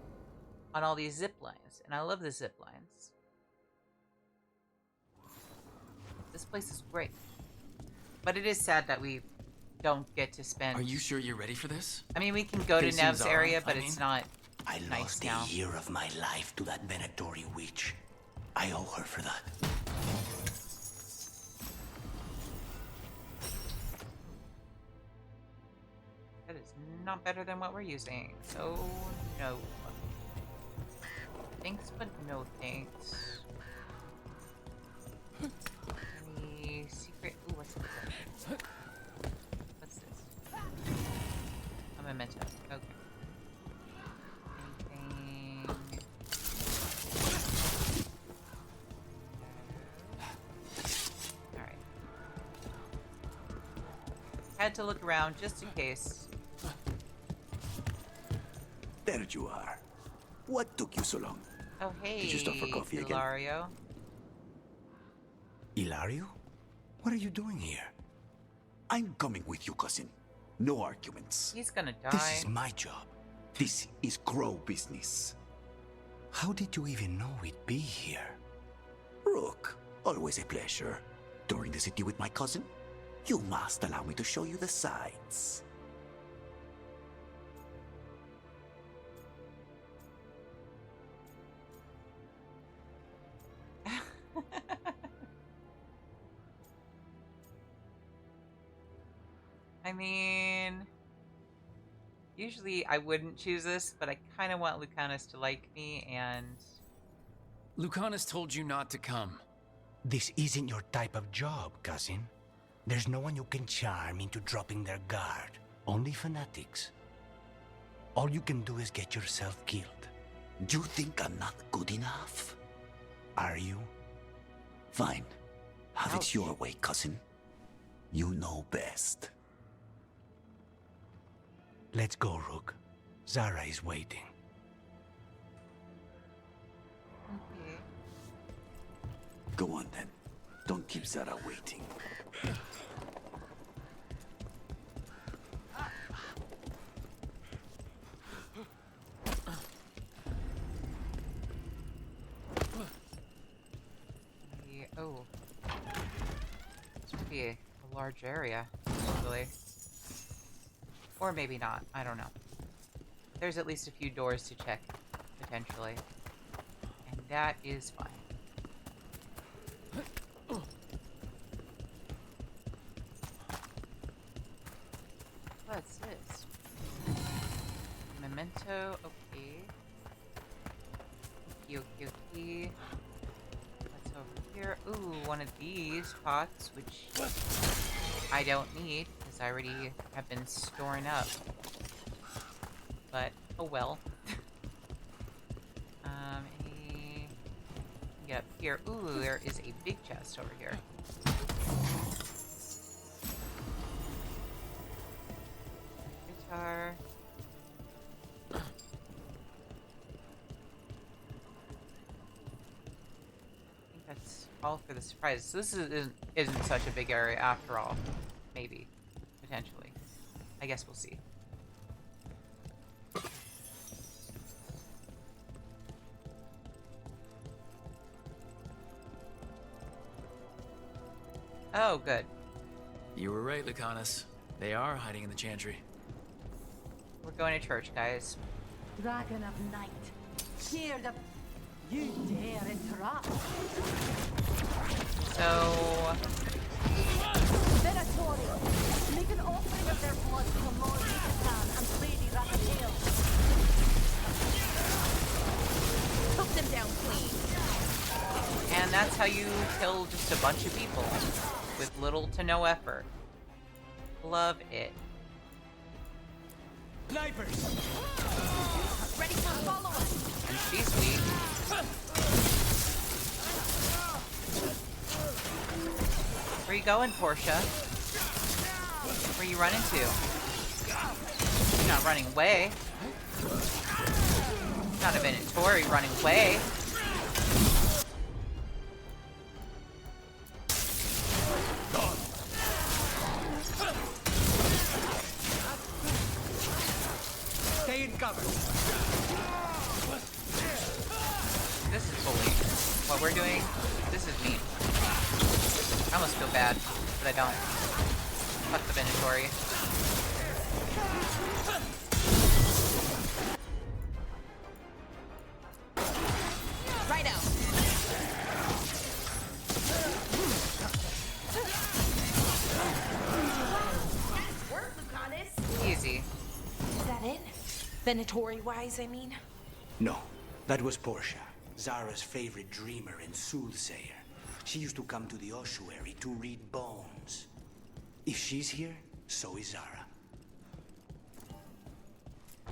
on all these zip lines. And I love the zip lines. This place is great. But it is sad that we don't get to spend... Are you sure you're ready for this? I mean, we can go to Facing Nev's Zara, area, but I it's mean? not I nice lost now. a year of my life to that Venatori witch. I owe her for that. That is not better than what we're using. So, no. Thanks, but no thanks. Any secret... Ooh, what's this? What's this? A memento. Okay. Anything... Alright. Had to look around just in case. There you are. What took you so long? Oh, hey, Did you stop for coffee again? Ilario. Ilario? What are you doing here? I'm coming with you, cousin. No arguments. He's gonna die. This is my job. This is Crow business. How did you even know we'd be here? Rook, always a pleasure. Touring the city with my cousin? You must allow me to show you the sights. I mean, usually I wouldn't choose this, but I kind of want Lucanus to like me, and... Lucanus told you not to come. This isn't your type of job, cousin. There's no one you can charm into dropping their guard. Only fanatics. All you can do is get yourself killed. Do you think I'm not good enough? Are you? Fine. Have Ouch. it your way, cousin. You know best. Let's go, Rook. Zara is waiting. Okay. Go on then. Don't keep Zara waiting. Oh. This would be a large area, actually. Or maybe not. I don't know. There's at least a few doors to check, potentially. And that is fine. What's this? Memento, okay. Okay. What's over here? Ooh, one of these pots, which I don't need, because I already have been storing up. But, oh well. Any... Get up here. Ooh, there is a big chest over here. Guitar. I think that's all for the surprise. So this isn't such a big area after all. Maybe. Potentially. I guess we'll see. Oh, good. You were right, Lucanus. They are hiding in the chantry. We're going to church, guys. Dragon of Night. Hear the... You dare interrupt. So... Venatori, make an offering of their blood to Lord Yucatan and Lady Raphael. Took them down clean. And that's how you kill just a bunch of people. With little to no effort. Love it. Snipers! Ready for follow-up! And she's weak. Where you going, Portia? Where you running to? You're not running away. Not a Venatori running away. Stay in cover. This is bullying. What we're doing, this is mean. I almost feel bad, but I don't. Fuck the Venatori. Right out. Nice work, Lucanus. Easy. Is that it? Venatori-wise, I mean? No, that was Portia, Zara's favorite dreamer and soothsayer. She used to come to the ossuary to read bones. If she's here, so is Zara.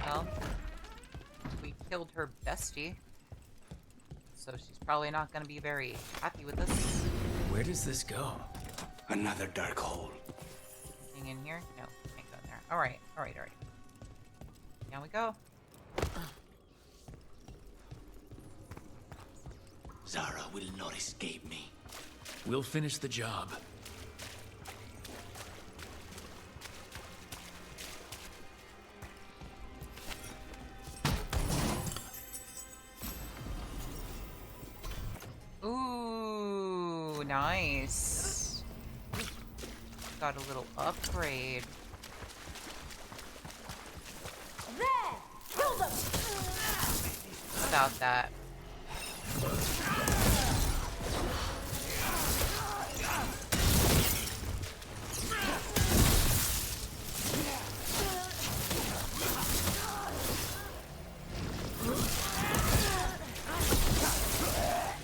Well, we killed her bestie. So she's probably not going to be very happy with us. Where does this go? Another dark hole. Anything in here? No, can't go in there. Alright, alright, alright. Down we go. Zara will not escape me. We'll finish the job. Ooh, nice. Got a little upgrade. There! Kill them! About that.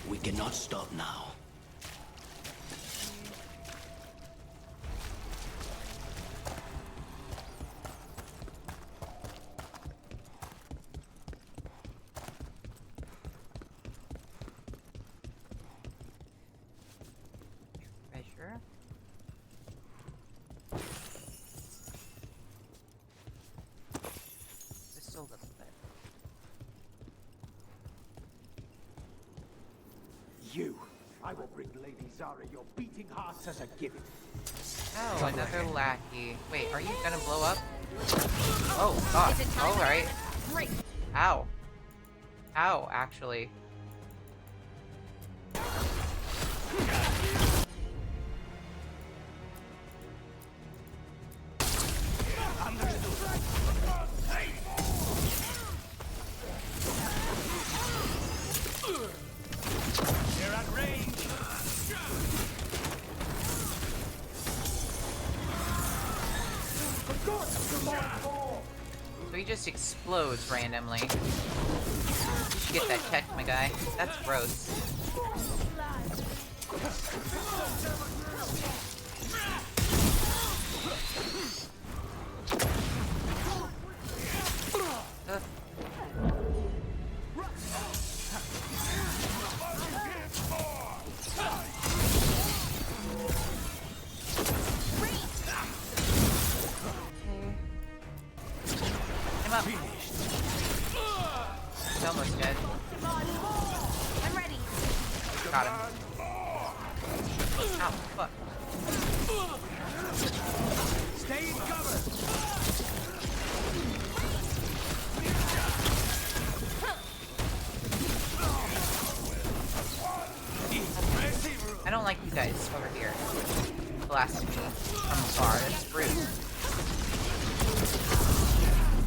We cannot stop now. Treasure. Just a little bit. You. I will bring Lady Zara your beating hearts as a gift. Oh, another lackey. Wait, are you gonna blow up? Oh, God. Alright. Great. Ow. Ow, actually. They're at range. So he just explodes randomly. You should get that checked, my guy. That's gross. Ugh. almost dead. I'm ready. Got him. Ow, fuck. Stay in cover. I don't like you guys over here blasting me from afar. That's rude.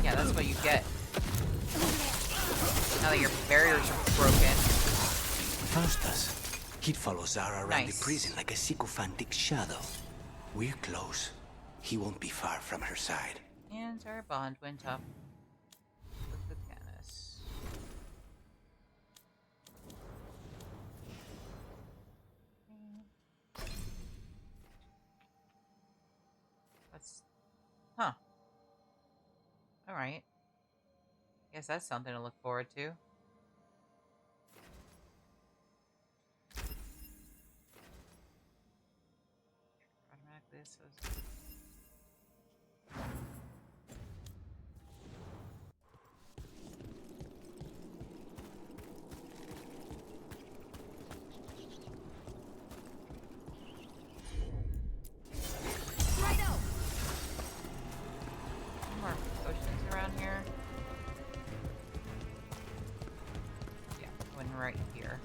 Yeah, that's what you get. Now that your barriers are broken. Faustus. He'd follow Zara around Nice. the prison like a sycophantic shadow. We're close. He won't be far from her side. And our bond went up with the Canis. That's... Huh. Alright. Guess that's something to look forward to. Automatically associated. More potions around here. Yeah, one right here.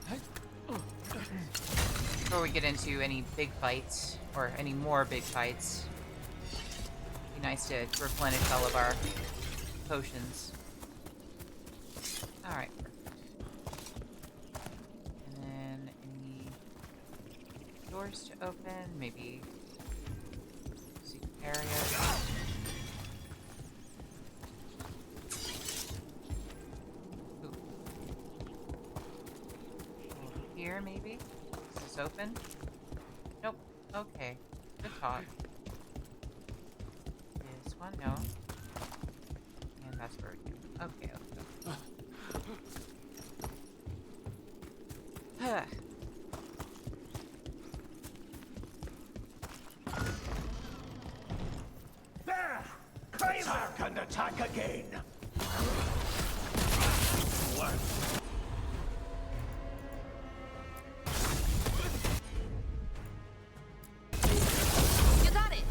Before we get into any big fights, or any more big fights, be nice to replenish all of our potions. Alright, perfect. And then any doors to open, maybe secret areas. Here, maybe? Is this open? Nope. Okay. Good talk. This one, no. And that's where we go. Okay, let's go. There! Kramer can attack again. You got it.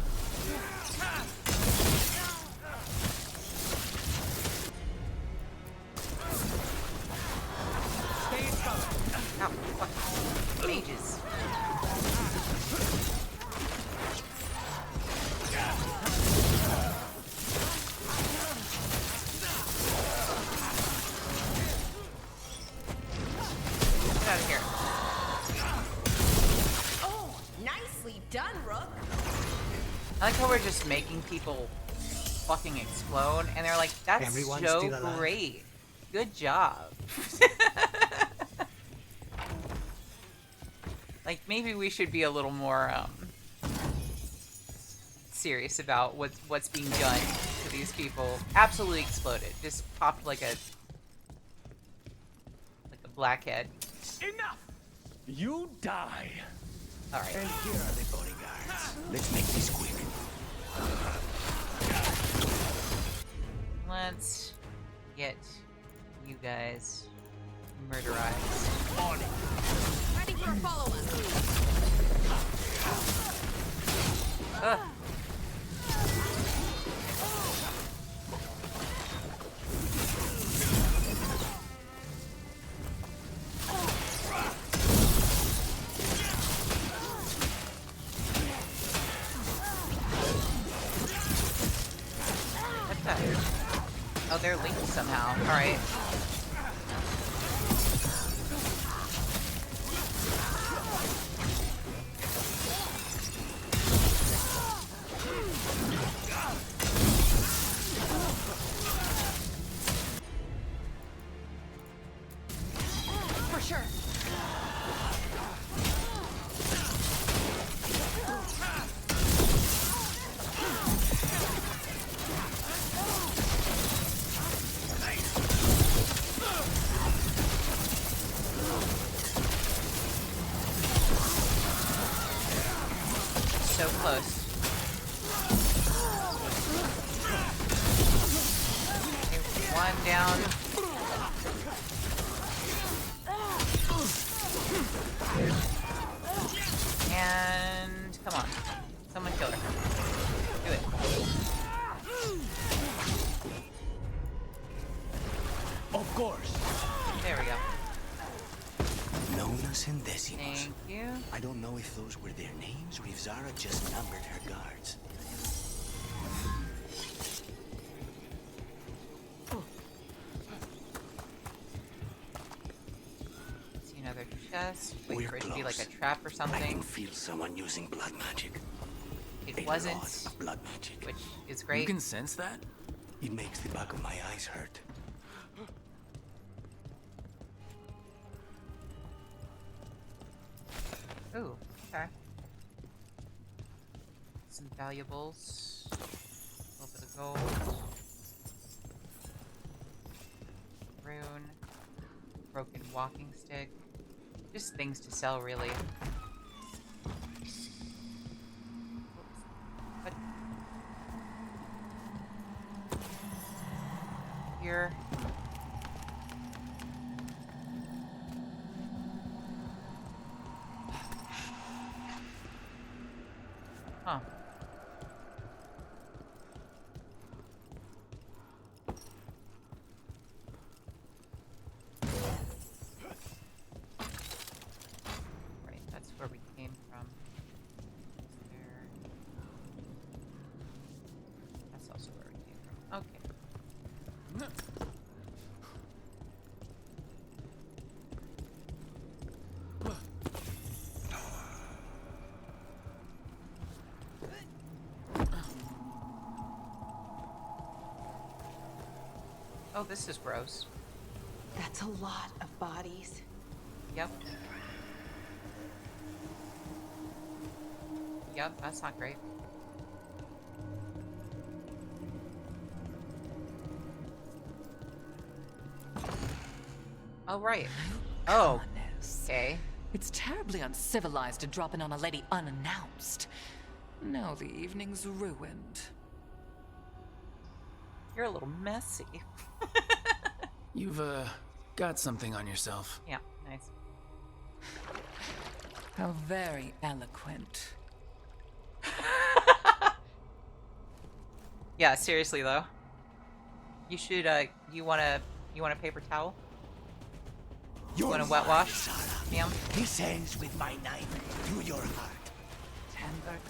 Stay in cover. Ow, fuck. Mages. Get out of here. Oh, nicely done, Rook. I like how we're just making people fucking explode, and they're like, that's Everyone's so still alive. great. Good job. Like, maybe we should be a little more, serious about what's being done to these people. Absolutely exploded. Just popped like a blackhead. Enough! You die. Alright. And here are the bodyguards. Let's make this quick. Let's get you guys murderized. On it. Ready for a follow-up. Ugh. What the? Oh, they're linked somehow. Alright. For sure. So close. Okay, one down. And come on. Someone kill her. Do it. Of course. There we go. Nonas and Decimos. Thank you. I don't know if those were their names or if Zara just numbered her guards. See another chest. Wait We're for it to close. be like a trap or I something. can feel someone using blood magic. It A wasn't, lot of blood magic. which is great. You can sense that? It makes the back of my eyes hurt. Ooh, okay. Some valuables. A little bit of gold. Rune. Broken walking stick. Just things to sell, really. What? Here. Huh. Right, that's where we came from. There. That's also where we came from. Okay. Oh, this is gross. That's a lot of bodies. Yep. Yep, that's not great. Oh, right. Oh, okay. It's terribly uncivilized to drop in on a lady unannounced. Now the evening's ruined. You're a little messy. You've, got something on yourself. Yeah, nice. How very eloquent. Yeah, seriously though. You should, you want a paper towel? You want a wet wash? Ma'am? This ends with my knife through your heart.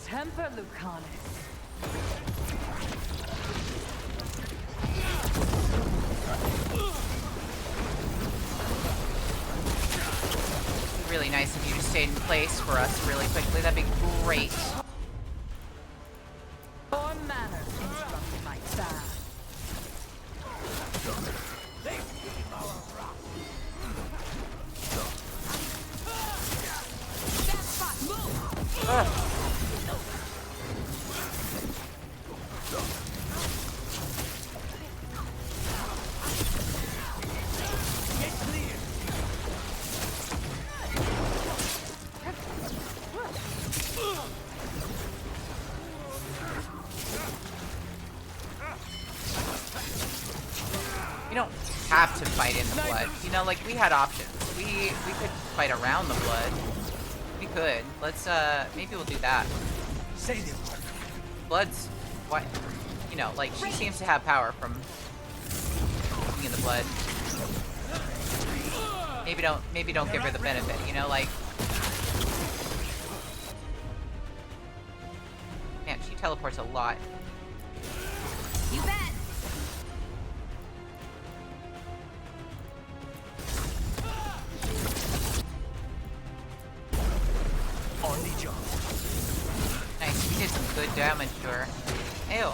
Temper, Lucanus. It'd be really nice if you just stayed in place for us really quickly. That'd be great. Poor manners interrupted my bath. You don't have to fight in the blood. You know, like, we had options. We could fight around the blood. We could. Let's, maybe we'll do that. Say the word. Blood's, what? You know, like, she seems to have power from being in the blood. Maybe don't give her the benefit, you know, like... Man, she teleports a lot. You bet. On the job. Nice, we did some good damage to her. Ew.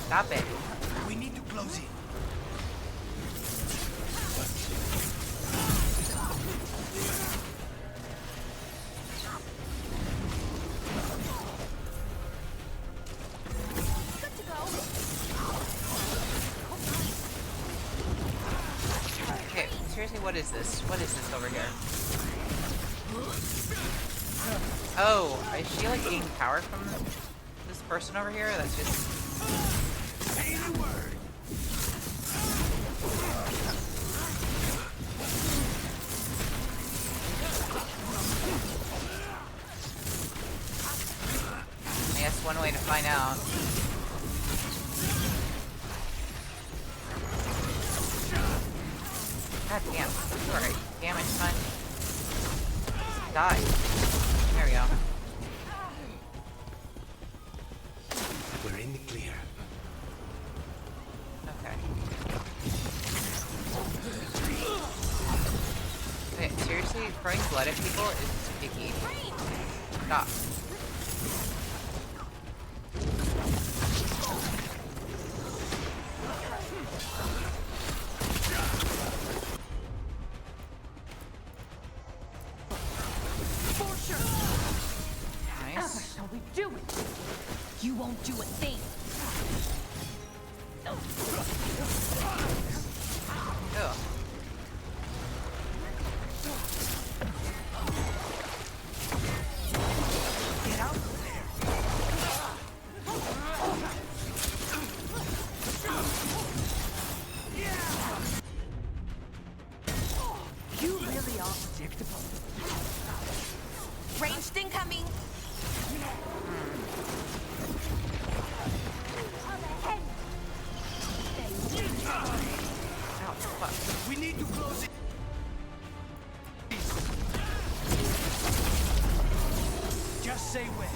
Stop it. We need to close in. Okay, seriously, what is this? What is this over here? Oh, is she like getting power from this person over here? That's just... Say the word. That's one way to find out. God damn. Alright. Damage fun. Die. There we go. We're in the clear. Okay. Okay, seriously, throwing blood at people is icky. Stop. How shall we do it? You won't do a thing. Ugh. Get out there. You really are predictable. Ranged incoming. Ow, fuck. We need to close it. Just say when.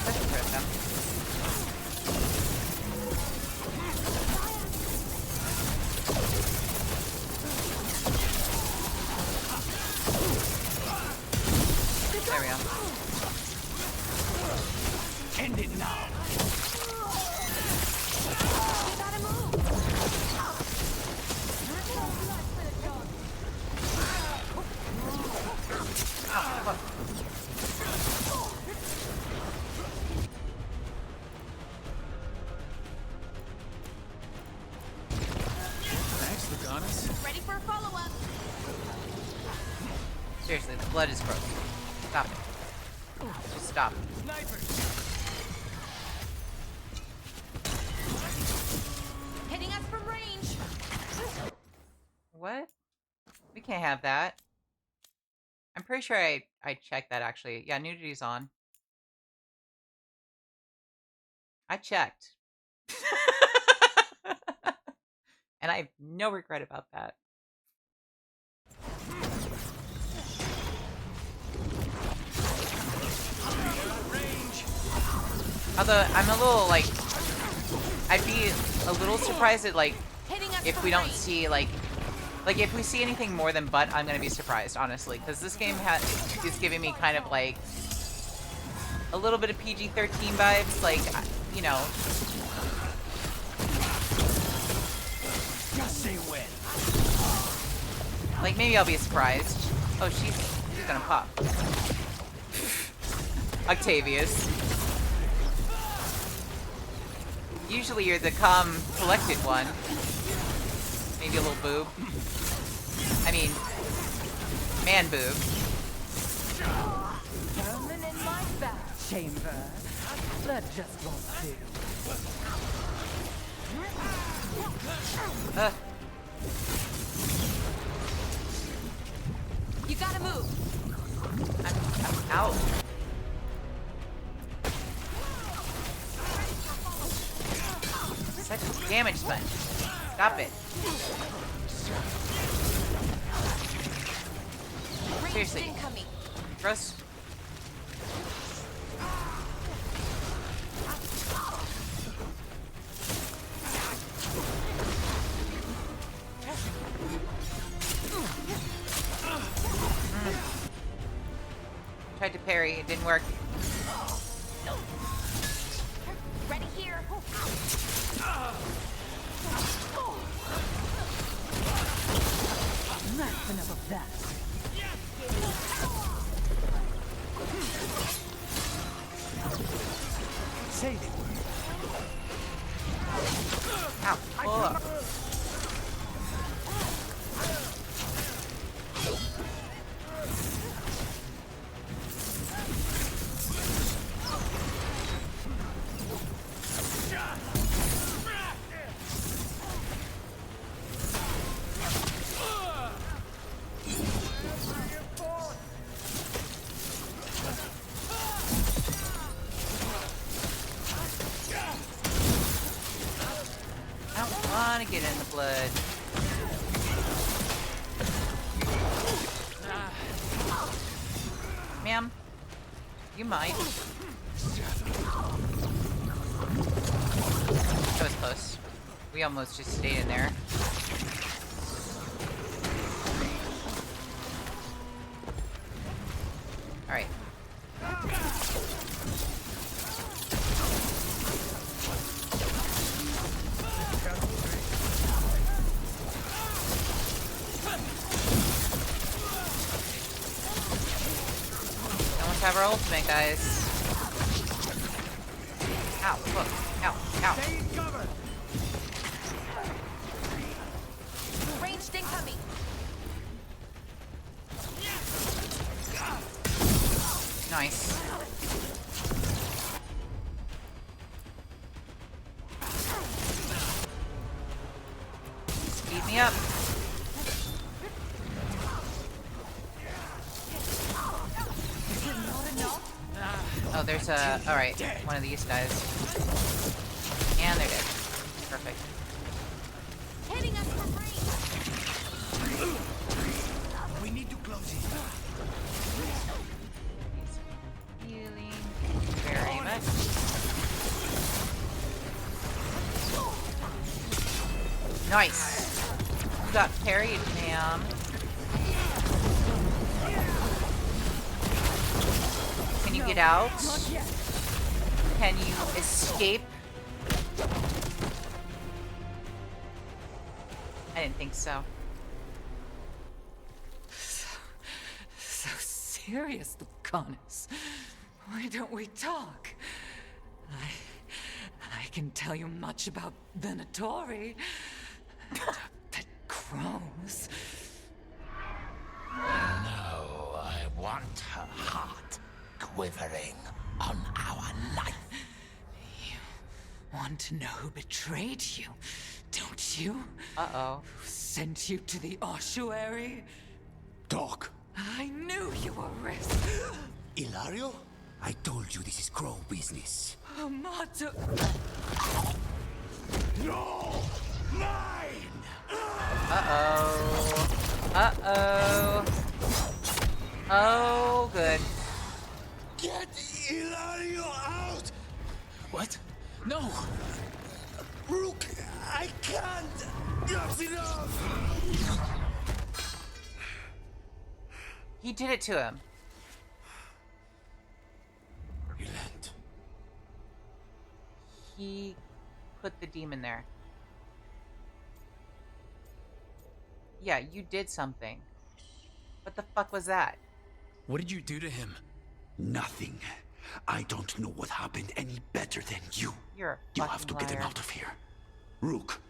Let's hurt them. There we go. End it now. Thanks, Lucanus. Ready for a follow-up. Seriously, the blood is gross. Stop it. Just stop. Hitting us from range. What? We can't have that. I'm pretty sure I checked that actually. Yeah, nudity's on. I checked. And I have no regret about that. Although I'm a little like, I'd be a little surprised at like if we don't see like if we see anything more than butt, I'm gonna be surprised honestly, because this game is giving me kind of like a little bit of PG-13 vibes, like you know. Just say when. Like maybe I'll be surprised. Oh, she's gonna pop. Octavius. Usually you're the calm, collected one. Maybe a little boob. I mean, man boob. Coming in my back chamber. That just won't do. You gotta move. I'm out. Such a damage sponge. Stop it. Seriously. Gross. Tried to parry, it didn't work. Ready here. That's enough of that. Say the word. Ow, pull up. blood. Ma'am, you might. That was close. We almost just stayed in there. Alright. Almost have our ultimate, guys. Ow, look. Ow, ow. Ranged incoming. Nice. Speed me up. Oh, there's a... Alright, one of these guys. And they're dead. Perfect. Hitting us from range. We need to close it. Healing very much. Nice. You got parried, ma'am. Can you get out? Can you escape? I didn't think so. So serious, Lucanus. Why don't we talk? I can tell you much about Venatori. That crows. No, I want her heart quivering on our life. You want to know who betrayed you, don't you? Uh-oh. Who sent you to the ossuary? Doc. I knew you were risk. Ilario? I told you this is Crow business. Amato. No! Mine! Uh-oh. Uh-oh. Oh, good. Get Ilario out! What? No! Rook, I can't! That's enough! He did it to him. Relent. He put the demon there. Yeah, you did something. What the fuck was that? What did you do to him? Nothing. I don't know what happened any better than you. You're a You have to get him liar. out of here. Rook,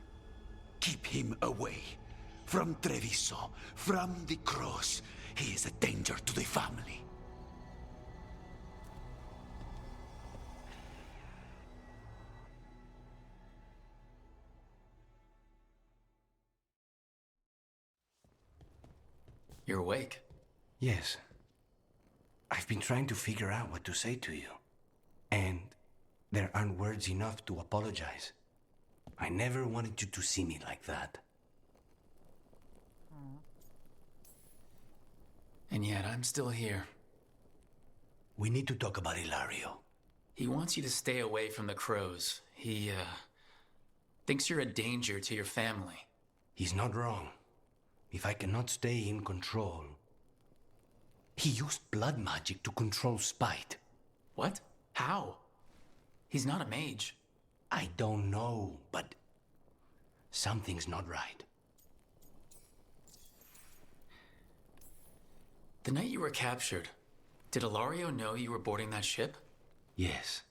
keep him away. From Treviso, from the cross. He is a danger to the family. You're awake. Yes. I've been trying to figure out what to say to you. And there aren't words enough to apologize. I never wanted you to see me like that. And yet, I'm still here. We need to talk about Ilario. He wants you to stay away from the crows. He, thinks you're a danger to your family. He's not wrong. If I cannot stay in control... He used blood magic to control spite. What? How? He's not a mage. I don't know, but... something's not right. The night you were captured, did Ilario know you were boarding that ship? Yes.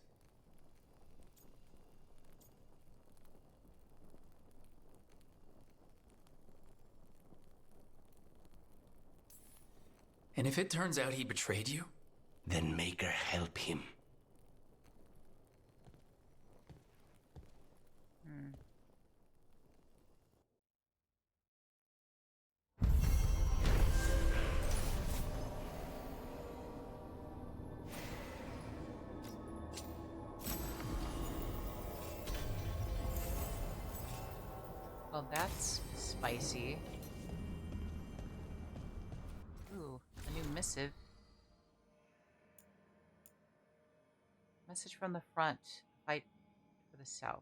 And if it turns out he betrayed you? Then Maker help him. Well, that's spicy. Ooh, a new missive. Message from the front. Fight for the south.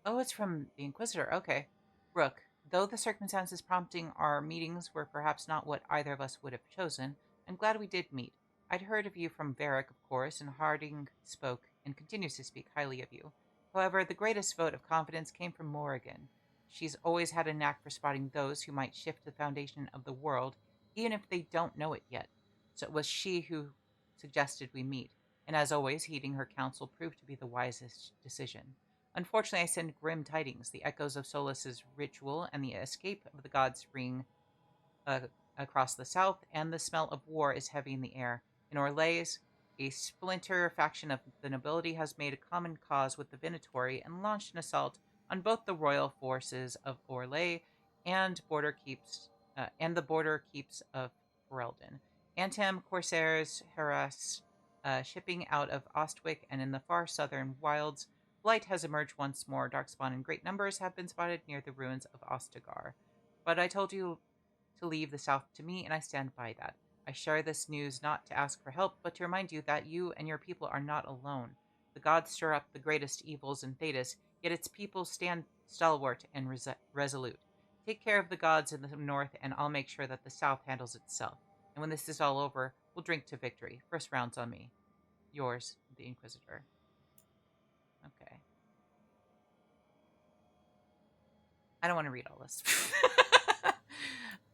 Oh, it's from the Inquisitor. Okay. Rook, though the circumstances prompting our meetings were perhaps not what either of us would have chosen, I'm glad we did meet. I'd heard of you from Varric, of course, and Harding spoke and continues to speak highly of you. However, the greatest vote of confidence came from Morrigan. She's always had a knack for spotting those who might shift the foundation of the world, even if they don't know it yet. So it was she who suggested we meet, and as always, heeding her counsel proved to be the wisest decision. Unfortunately, I send grim tidings. The echoes of Solas's ritual and the escape of the God's Ring across the south, and the smell of war is heavy in the air. In Orlais, a splinter faction of the nobility has made a common cause with the Venatori and launched an assault on both the royal forces of Orlais and the border keeps of Ferelden. Antam corsairs harass shipping out of Ostwick, and in the far southern wilds, Blight has emerged once more. Darkspawn in great numbers have been spotted near the ruins of Ostagar. But I told you to leave the south to me, and I stand by that. I share this news not to ask for help, but to remind you that you and your people are not alone. The gods stir up the greatest evils in Thedas, yet its people stand stalwart and resolute. Take care of the gods in the north, and I'll make sure that the south handles itself. And when this is all over, we'll drink to victory. First round's on me. Yours, the Inquisitor. Okay. I don't want to read all this.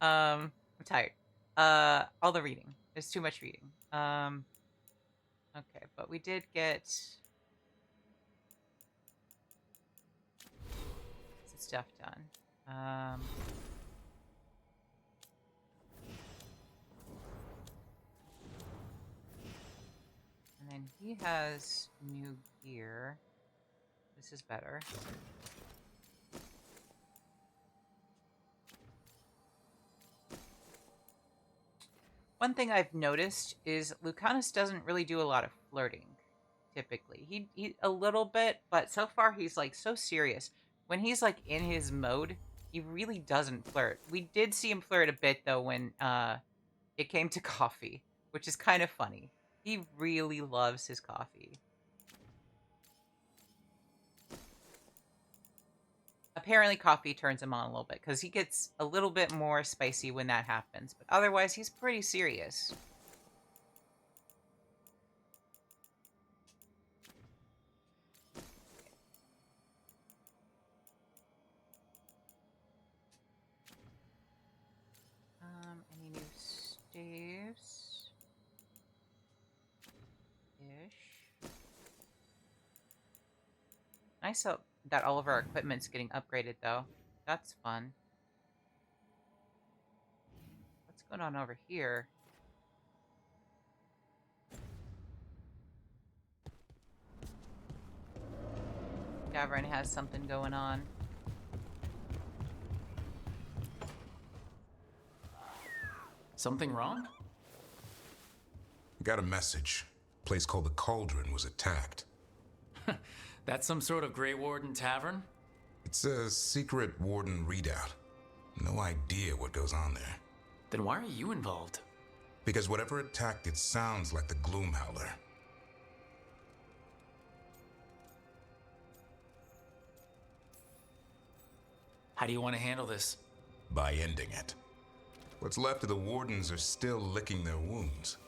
I'm tired. All the reading. There's too much reading. Okay, but we did get some stuff done. And then he has new gear. This is better. One thing I've noticed is Lucanus doesn't really do a lot of flirting, typically. He a little bit, but so far he's like so serious. When he's like in his mode, he really doesn't flirt. We did see him flirt a bit though when it came to coffee, which is kind of funny. He really loves his coffee. Apparently coffee turns him on a little bit, because he gets a little bit more spicy when that happens. But otherwise, he's pretty serious. Any new staves? Ish. Nice that all of our equipment's getting upgraded, though. That's fun. What's going on over here? Davrin has something going on. Something wrong? Got a message. A place called the Cauldron was attacked. That's some sort of Grey Warden tavern? It's a secret Warden readout. No idea what goes on there. Then why are you involved? Because whatever attacked it sounds like the Gloomhowler. How do you want to handle this? By ending it. What's left of the Wardens are still licking their wounds.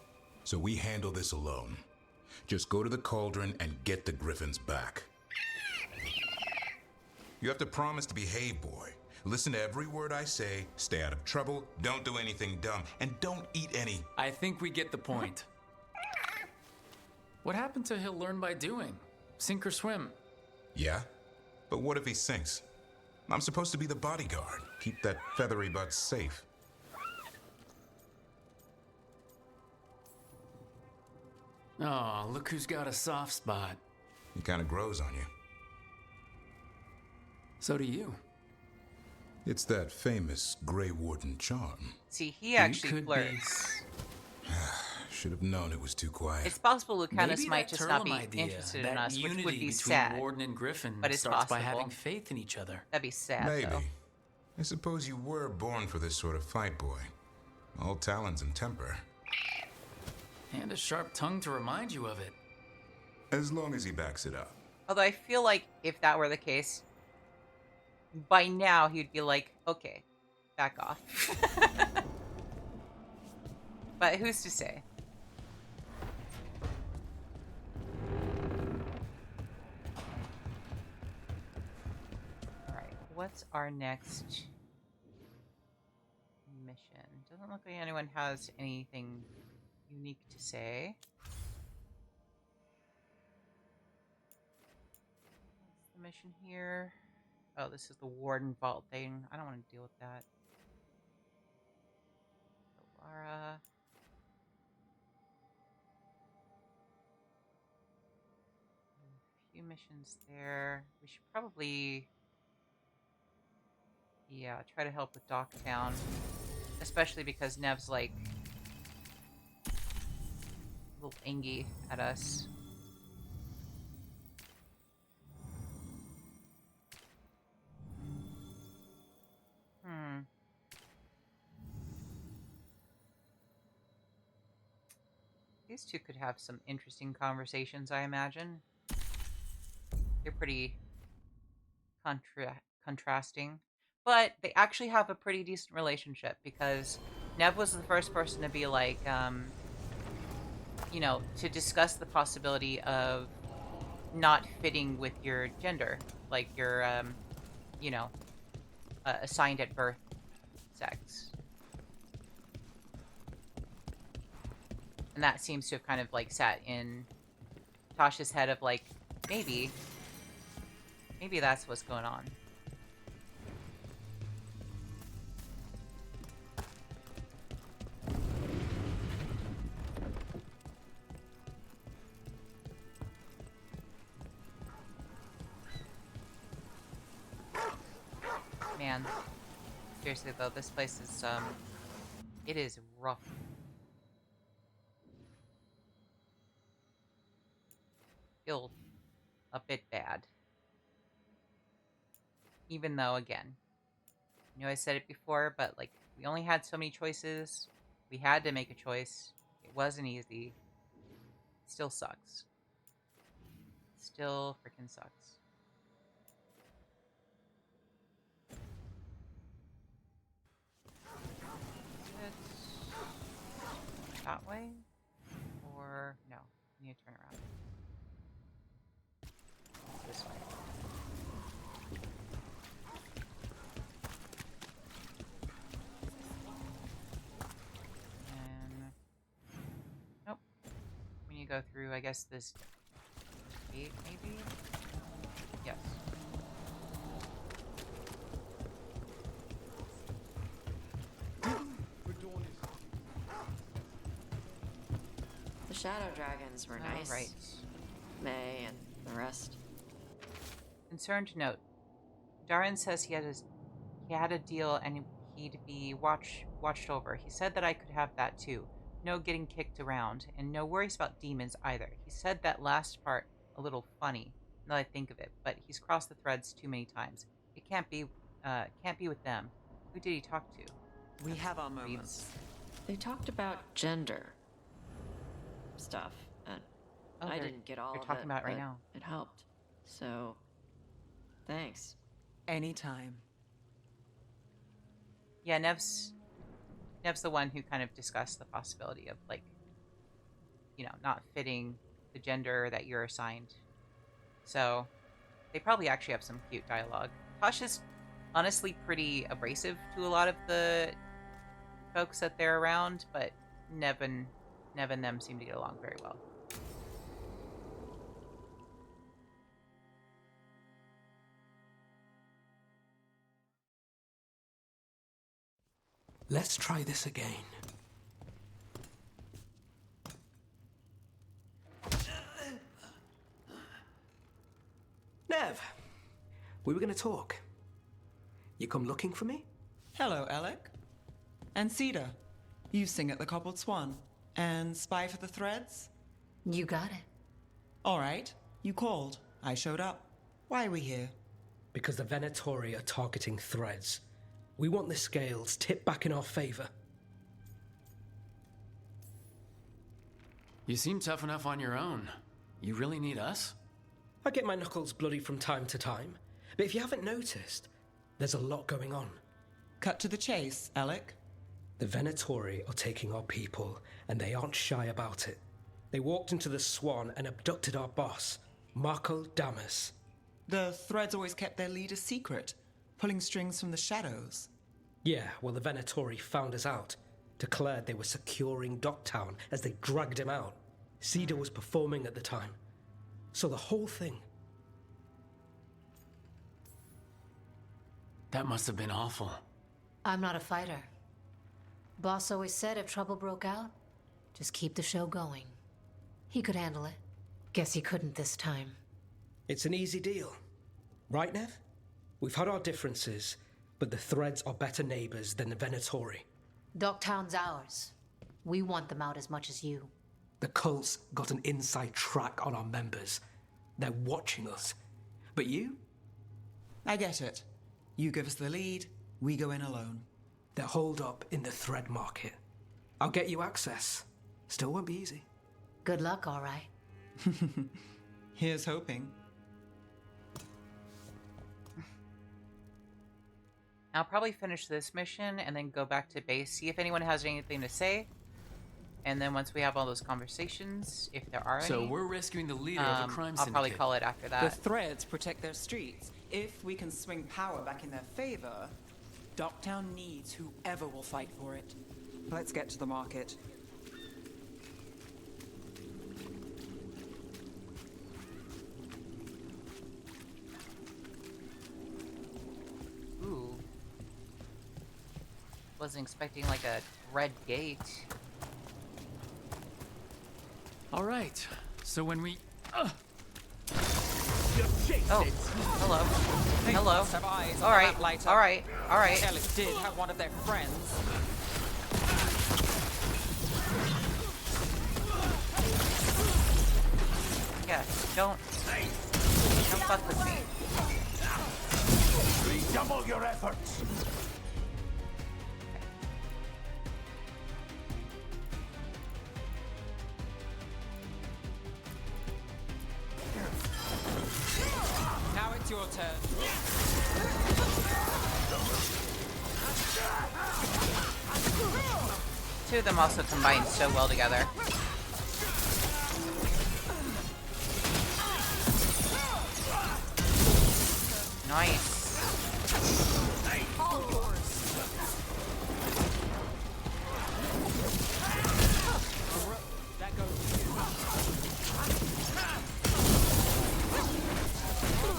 So we handle this alone. Just go to the Cauldron and get the Griffins back. You have to promise to behave, boy. Listen to every word I say, stay out of trouble, don't do anything dumb, and don't eat any. I think we get the point. What happened to he'll learn by doing? Sink or swim? Yeah? But what if he sinks? I'm supposed to be the bodyguard. Keep that feathery butt safe. Oh, look who's got a soft spot. He kind of grows on you. So do you. It's that famous Grey Warden charm. See, he actually flirts. Should have known it was too quiet. It's possible Lucanus Maybe might that just not be Turlum idea, interested that in us, which unity would be between sad. Warden and Griffin but it's starts possible. by having faith in each other. That'd be sad, Maybe. though. I suppose you were born for this sort of fight, boy. All talons and temper. And a sharp tongue to remind you of it. As long as he backs it up. Although I feel like if that were the case, by now he'd be like, okay, back off. But who's to say? Alright, what's our next mission? Doesn't look like anyone has anything unique to say. What's the mission here? Oh, this is the Warden Vault thing. I don't want to deal with that. Lara. A few missions there. We should probably, yeah, try to help with Docktown. Especially because Nev's like a little angry at us. These two could have some interesting conversations, I imagine. They're pretty contrasting. But they actually have a pretty decent relationship because Nev was the first person to be like, you know, to discuss the possibility of not fitting with your gender. Like your, you know, assigned at birth sex. And that seems to have kind of like sat in Tasha's head of like, maybe that's what's going on. Man, seriously though, this place is, it is rough. Feel a bit bad. Even though, again, I know I said it before, but like, we only had so many choices. We had to make a choice. It wasn't easy. It still sucks. Still freaking sucks. That way? Or no, we need to turn around. This way. And nope. When you go through, I guess this gate, maybe? Yes. The Shadow Dragons were nice. Right. May and the rest. Concerned note. Darren says he had a deal and he'd be watched over. He said that I could have that too. No getting kicked around, and no worries about demons either. He said that last part a little funny, now that I think of it, but he's crossed the threads too many times. It can't be with them. Who did he talk to? We have our moments. They talked about gender stuff, and I didn't get all of it. You're talking about it right now. It helped. So, thanks. Anytime. Yeah, Nev's the one who kind of discussed the possibility of, like, you know, not fitting the gender that you're assigned. So, they probably actually have some cute dialogue. Tasha's honestly pretty abrasive to a lot of the folks that they're around, but Nev and them seem to get along very well. Let's try this again. Nev, we were going to talk. You come looking for me? Hello, Alec. And Cedar, you sing at the Cobbled Swan. And spy for the threads? You got it. All right. You called. I showed up. Why are we here? Because the Venatori are targeting threads. We want the scales tipped back in our favor. You seem tough enough on your own. You really need us? I get my knuckles bloody from time to time, but if you haven't noticed, there's a lot going on. Cut to the chase, Alec. The Venatori are taking our people, and they aren't shy about it. They walked into the Swan and abducted our boss, Marco Damas. The threads always kept their leader secret, pulling strings from the shadows. Yeah, well, the Venatori found us out, declared they were securing Docktown as they dragged him out. Cedar was performing at the time. So the whole thing... That must have been awful. I'm not a fighter. Boss always said if trouble broke out, just keep the show going. He could handle it. Guess he couldn't this time. It's an easy deal. Right, Nev? We've had our differences, but the threads are better neighbors than the Venatori. Docktown's ours. We want them out as much as you. The cult's got an inside track on our members. They're watching us. But you? I get it. You give us the lead, we go in alone. They're holed up in the thread market. I'll get you access. Still won't be easy. Good luck, all right. Here's hoping. I'll probably finish this mission and then go back to base, see if anyone has anything to say. And then once we have all those conversations, if there are any... So we're rescuing the leader of a crime syndicate. I'll probably call it after that. The threads protect their streets. If we can swing power back in their favor, Docktown needs whoever will fight for it. Let's get to the market. Ooh. Wasn't expecting like a red gate. All right. So when we... Oh, hello. Hello. All right. All right. All right. Alec did have one of their friends. Yeah, don't fuck with me. Redouble your efforts. Now it's your turn. Two of them also combine so well together. Nice. All yours. That goes.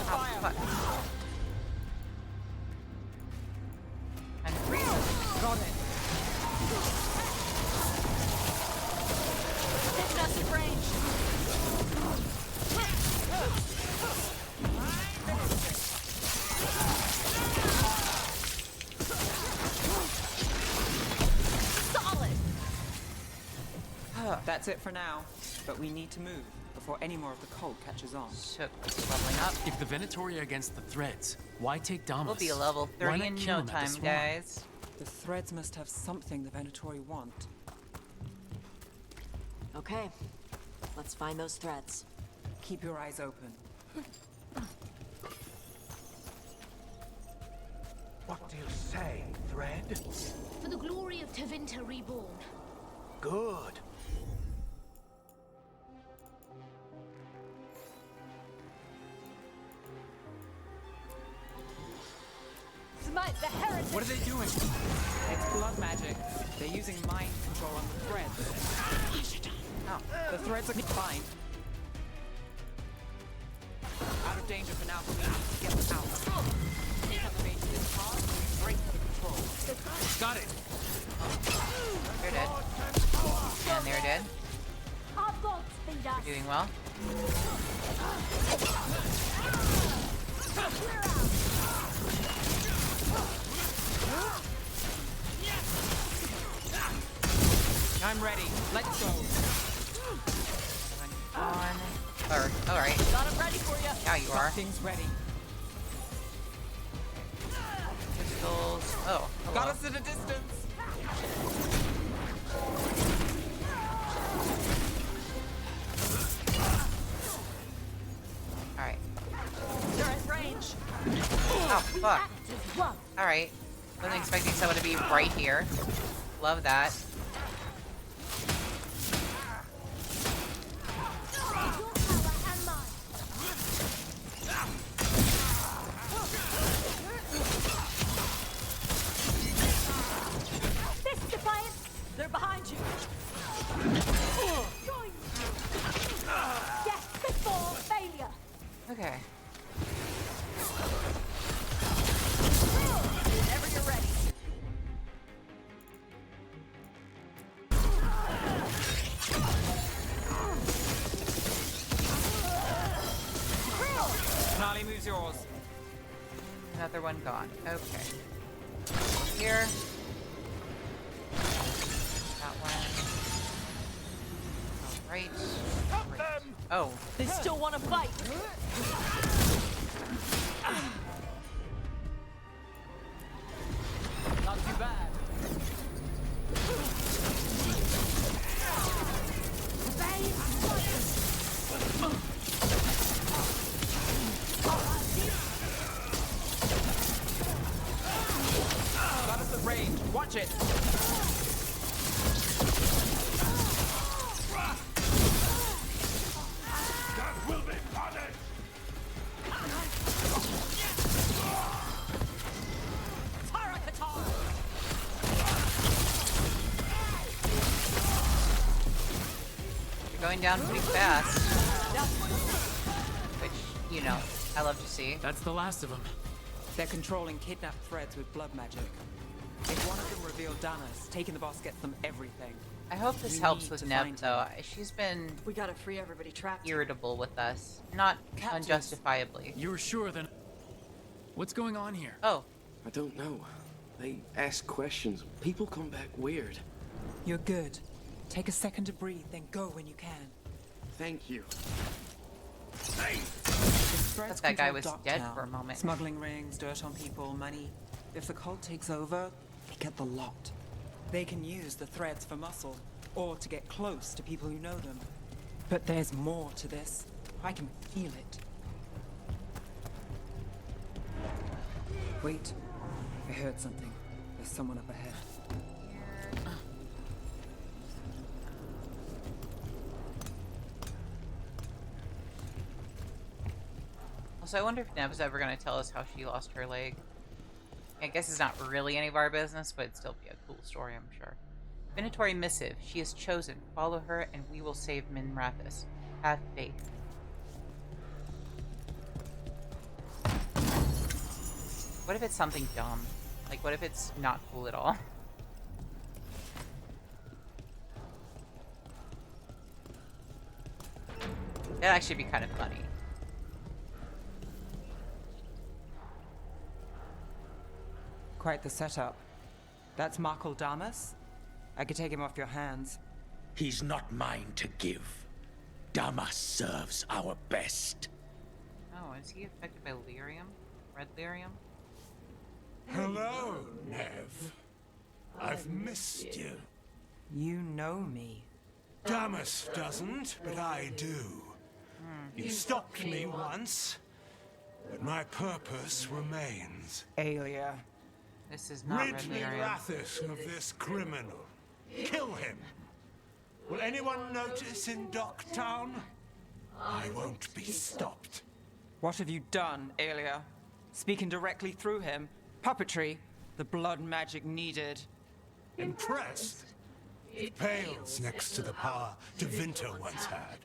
Oh, fuck. And freeze. Got it. Taking us in range. That's it for now, but we need to move before any more of the cult catches on. Shook, leveling up. If the Venatori are against the threads, why take Damas? We'll be a level 30 in no time, guys. The threads must have something the Venatori want. Okay, let's find those threads. Keep your eyes open. What do you say, Thread? For the glory of Tevinter Reborn. Good. Smite the heretic! What are they doing? It's blood magic. They're using mind control on the threads. Oh, the threads are fine. Out of danger for now, but we need to get them out. Elevate this part, break the control. Got it. They're dead. And they're dead. Our bolts feed us. You're doing well. I'm ready. Let's go. On. All right. Got him ready for you. Yeah, you are. Things ready. Pistols. Oh, hello. Got us at a distance. All right. You're at range. Oh, fuck. All right. Wasn't expecting someone to be right here. Love that. They're behind you. Death before failure. Okay. Whenever you're ready. Nolly moves yours. Another one gone. Okay. Here. That one. All right. Great. Oh. They still want to fight. Not too bad. Got us at range. Watch it. That will be punished! You're going down pretty fast. Which, you know, I love to see. That's the last of them. They're controlling kidnapped threads with blood magic. If one of them revealed Damas, taking the boss gets them everything. I hope this We helps need with to Neb, find though. She's been We gotta free everybody trapped. irritable with us. Not unjustifiably. You're sure then? What's going on here? Oh. I don't know. They ask questions. People come back weird. You're good. Take a second to breathe, then go when you can. Thank you. Hey! Thought that guy was dead for a moment. Smuggling rings, dirt on people, money. If the cult takes over, they get the lot. They can use the threads for muscle, or to get close to people who know them. But there's more to this. I can feel it. Wait. I heard something. There's someone up ahead. Also, I wonder if Neb's ever going to tell us how she lost her leg. I guess it's not really any of our business, but it'd still be a cool story, I'm sure. Venatori missive. She is chosen. Follow her, and we will save Minrathous. Have faith. What if it's something dumb? Like, what if it's not cool at all? That'd actually be kind of funny. Quite the setup. That's Markle Damas? I could take him off your hands. He's not mine to give. Damas serves our best. Oh, is he affected by lyrium? Red lyrium? Hello, Nev. I've missed you. You know me. Damas doesn't, but I do. You stopped me once, but my purpose remains. Aelia. This is not Rid Red me, lyrium. Rathus, of this criminal. Kill him. Will anyone notice in Docktown? I won't be stopped. What have you done, Aelia? Speaking directly through him? Puppetry? The blood magic needed. Impressed? It pales next to the power Tevinter once had.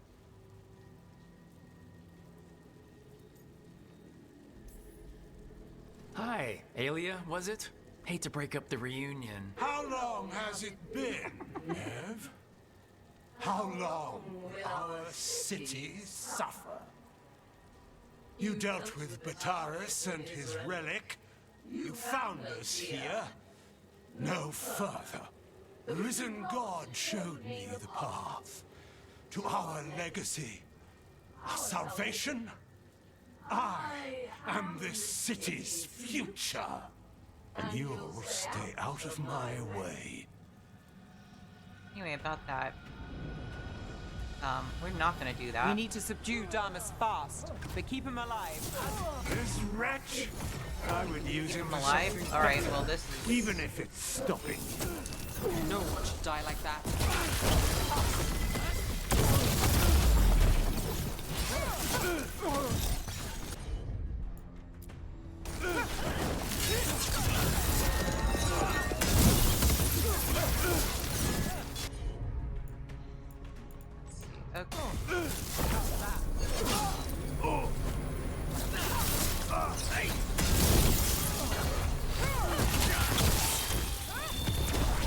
Hi, Aelia, was it? Hate to break up the reunion. How long has it been, Nev? How long will our city suffer? You dealt with Bataris and his relic. You found us here. No further. The risen God showed me the path to our legacy, our salvation. I am this city's future, and you'll stay out of my way. Anyway, about that. We're not gonna do that. We need to subdue Damas fast, but keep him alive. This wretch, I would use him alive. All right. Well, this is... even if it's stopping. No one should die like that.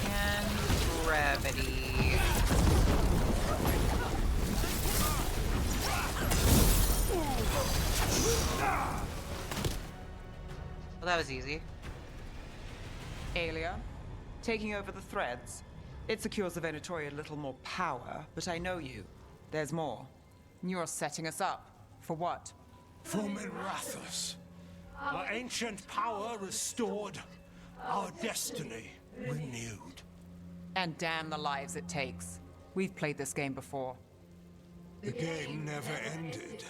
And gravity. Well, that was easy. Aelia, taking over the threads. It secures the Venatori a little more power, but I know you. There's more. You're setting us up. For what? For Minrathous. Our ancient power restored, our destiny renewed. And damn the lives it takes. We've played this game before. The game never ended.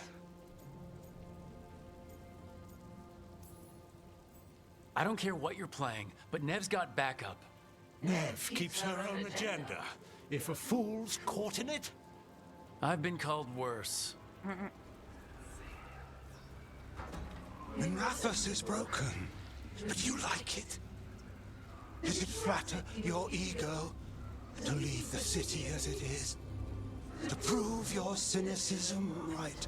I don't care what you're playing, but Nev's got backup. Nev keeps her own agenda. If a fool's caught in it... I've been called worse. Minrathous is broken, but you like it. Does it flatter your ego to leave the city as it is? To prove your cynicism right?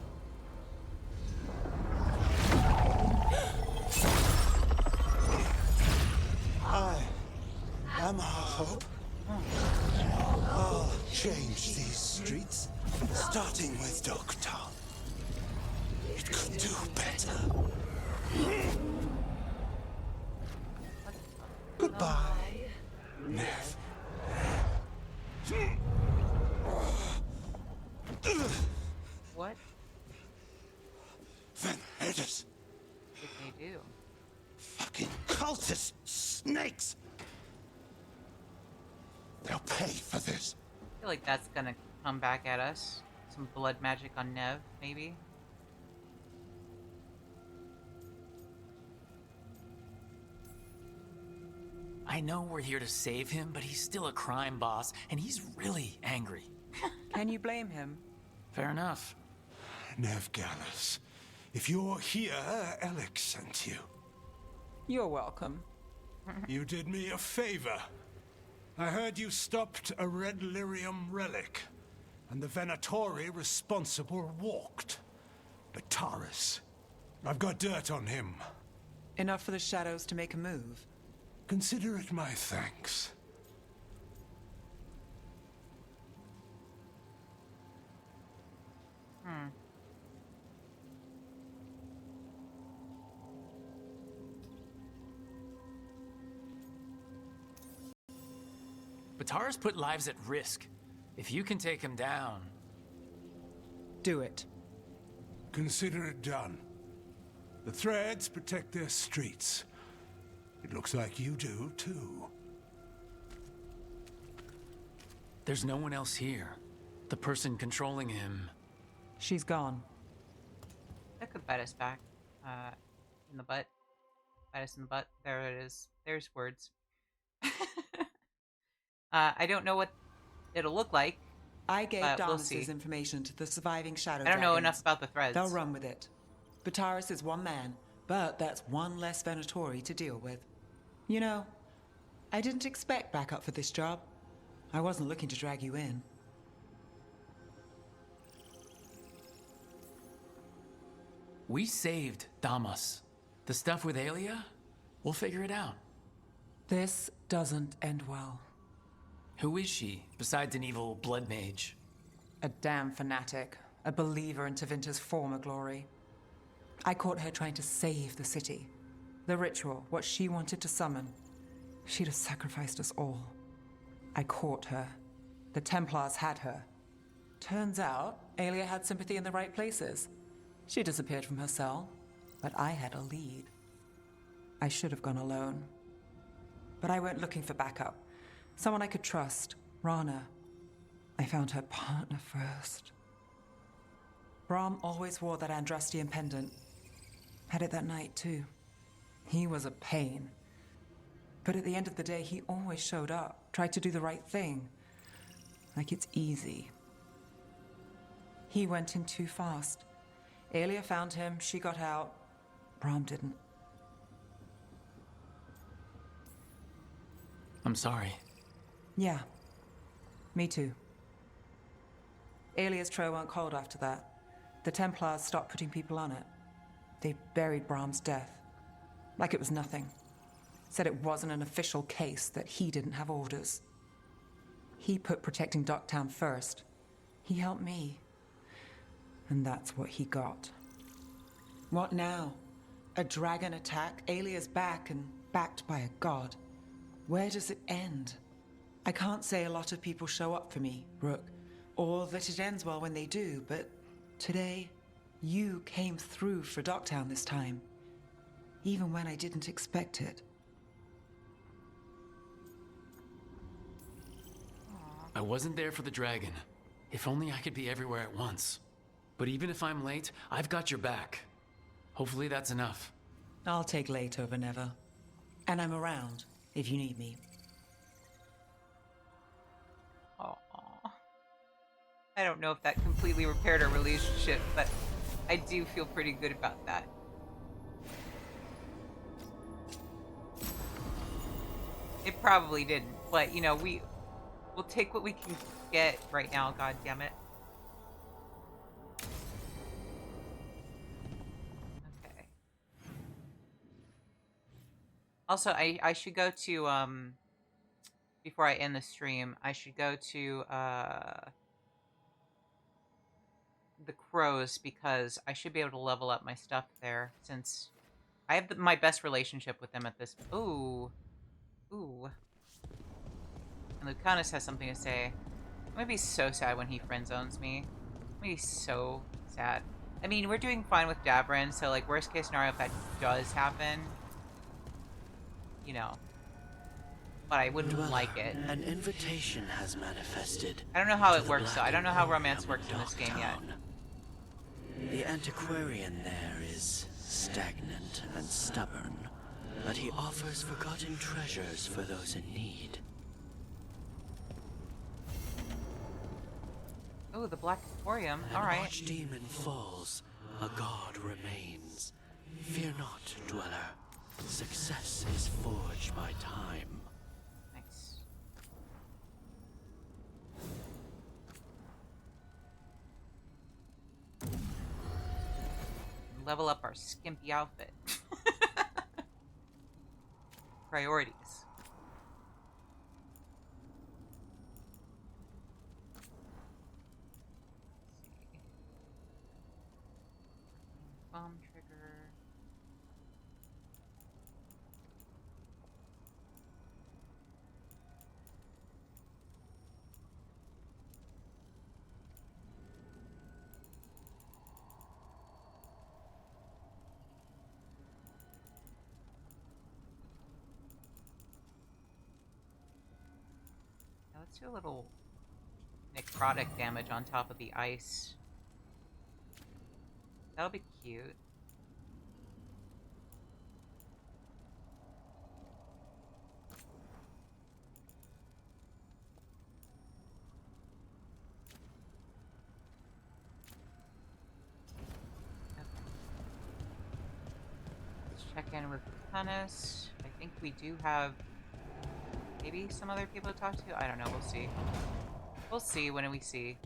I am our hope. I'll change these streets, starting with Dogtown. It could do better. Goodbye, Nev. What Van Hedis. did they do? Fucking cultist snakes. They'll pay for this. I feel like that's gonna come back at us. Some blood magic on Nev, maybe. I know we're here to save him, but he's still a crime boss, and he's really angry. Can you blame him? Fair enough. Nev Gallus, if you're here, Alex sent you. You're welcome. You did me a favor. I heard you stopped a red lyrium relic, and the Venatori responsible walked. Bataris. I've got dirt on him. Enough for the shadows to make a move. Consider it my thanks. Bataris put lives at risk. If you can take him down... Do it. Consider it done. The Threads protect their streets. It looks like you do, too. There's no one else here. The person controlling him... She's gone. That could bite us back. In the butt. Bite us in the butt. There it is. There's words. I don't know what it'll look like. I gave but we'll Damas's see. information to the surviving Shadow I don't know Dragons. enough about the Threads. They'll run with it. Bataris is one man, but that's one less Venatori to deal with. You know, I didn't expect backup for this job. I wasn't looking to drag you in. We saved Damas. The stuff with Aelia? We'll figure it out. This doesn't end well. Who is she, besides an evil blood mage? A damn fanatic. A believer in Tevinter's former glory. I caught her trying to save the city. The ritual, what she wanted to summon. She'd have sacrificed us all. I caught her. The Templars had her. Turns out, Aelia had sympathy in the right places. She disappeared from her cell, but I had a lead. I should have gone alone. But I went looking for backup. Someone I could trust, Rana. I found her partner first. Brahm always wore that Andrastian pendant. Had it that night, too. He was a pain. But at the end of the day, he always showed up, tried to do the right thing. Like it's easy. He went in too fast. Aelia found him, she got out. Brahm didn't. I'm sorry. Yeah. Me too. Aelia's trail went cold after that. The Templars stopped putting people on it. They buried Brahm's death. Like it was nothing. Said it wasn't an official case, that he didn't have orders. He put protecting Docktown first. He helped me. And that's what he got. What now? A dragon attack, Aelia's back, and backed by a god. Where does it end? I can't say a lot of people show up for me, Rook, or that it ends well when they do, but today, you came through for Docktown this time. Even when I didn't expect it. I wasn't there for the dragon. If only I could be everywhere at once. But even if I'm late, I've got your back. Hopefully that's enough. I'll take late over never. And I'm around if you need me. Aww. I don't know if that completely repaired our relationship, but I do feel pretty good about that. It probably didn't, but you know, we'll take what we can get right now, god damn it. Okay. Also, I should go to before I end the stream, I should go to the Crows, because I should be able to level up my stuff there, since I have my best relationship with them at this. Ooh. Ooh. And Lucanus has something to say. I'm gonna be so sad when he friend zones me. I'm gonna be so sad. I mean, we're doing fine with Davrin, so like worst case scenario, if that does happen, you know. But I wouldn't like it. An invitation has manifested. I don't know how it works though. I don't know how romance works in this game yet. The antiquarian there is stagnant and stubborn, but he offers forgotten treasures for those in need. Oh, the Black Emporium. Alright. An archdemon falls, a god remains. Fear not, dweller. Success is forged by time. Nice. Level up our skimpy outfit. Priorities. Bomb trigger. Now let's do a little necrotic damage on top of the ice. That'll be cute. Let's check in with Lucanus. I think we do have maybe some other people to talk to. I don't know. We'll see. We'll see when we see.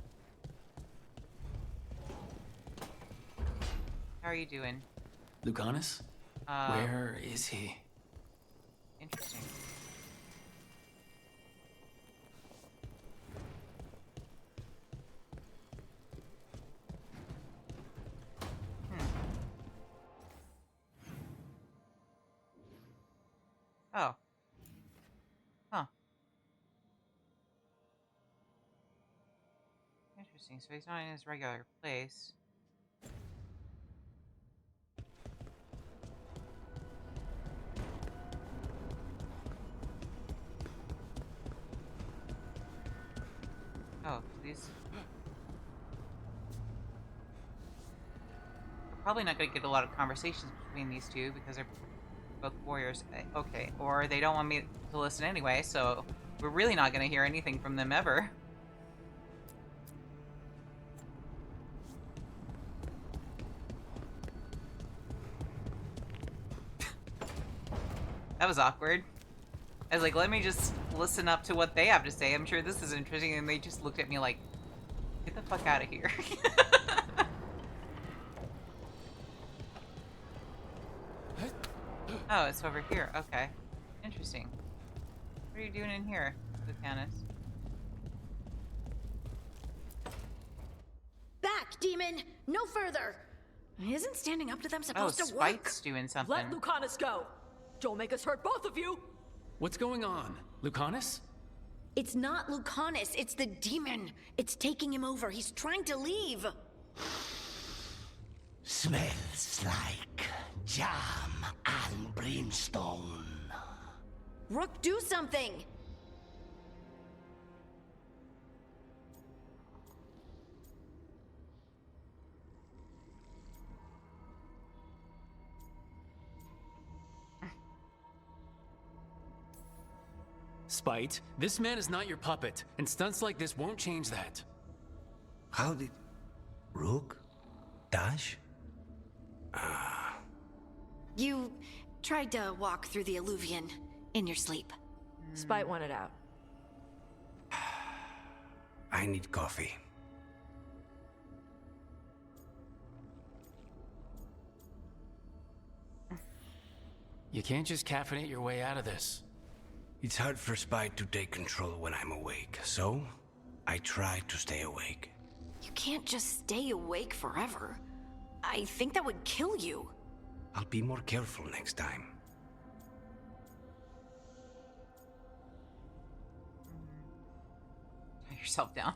How are you doing? Lucanus? Where is he? Interesting. Oh. Huh. Interesting. So he's not in his regular place. Oh, these... We're probably not going to get a lot of conversations between these two because they're both warriors. Okay, or they don't want me to listen anyway, so we're really not going to hear anything from them ever. That was awkward. I was like, let me just listen up to what they have to say. I'm sure this is interesting. And they just looked at me like, get the fuck out of here. Oh, it's over here. Okay. Interesting. What are you doing in here, Lucanus? Back, demon! No further! Isn't standing up to them supposed to work? Spike's doing something. Let Lucanus go! Don't make us hurt both of you! What's going on? Lucanus? It's not Lucanus, it's the demon. It's taking him over. He's trying to leave. Smells like jam and brimstone. Rook, do something! Spite, this man is not your puppet, and stunts like this won't change that. How did... Rook? Dash? You tried to walk through the Illuvian in your sleep. Spite wanted out. I need coffee. You can't just caffeinate your way out of this. It's hard for Spite to take control when I'm awake, so I try to stay awake. You can't just stay awake forever. I think that would kill you. I'll be more careful next time. Tie yourself down.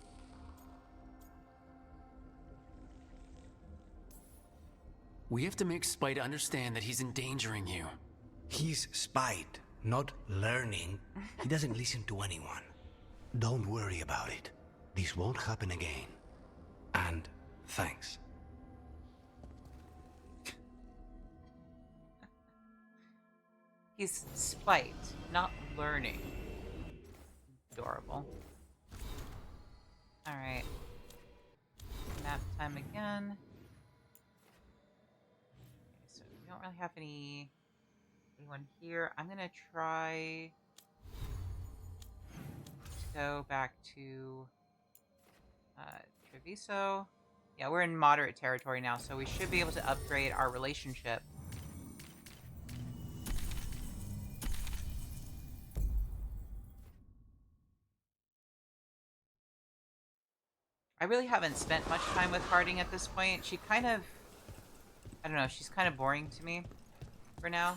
We have to make Spite understand that he's endangering you. He's Spite, not learning. He doesn't listen to anyone. Don't worry about it. This won't happen again. And thanks. He's Spite, not learning. Adorable. Alright. Map time again. Okay, so we don't really have anyone here. I'm gonna try to go back to Treviso. Yeah, we're in moderate territory now, so we should be able to upgrade our relationship. I really haven't spent much time with Harding at this point. She kind of... I don't know, she's kind of boring to me for now.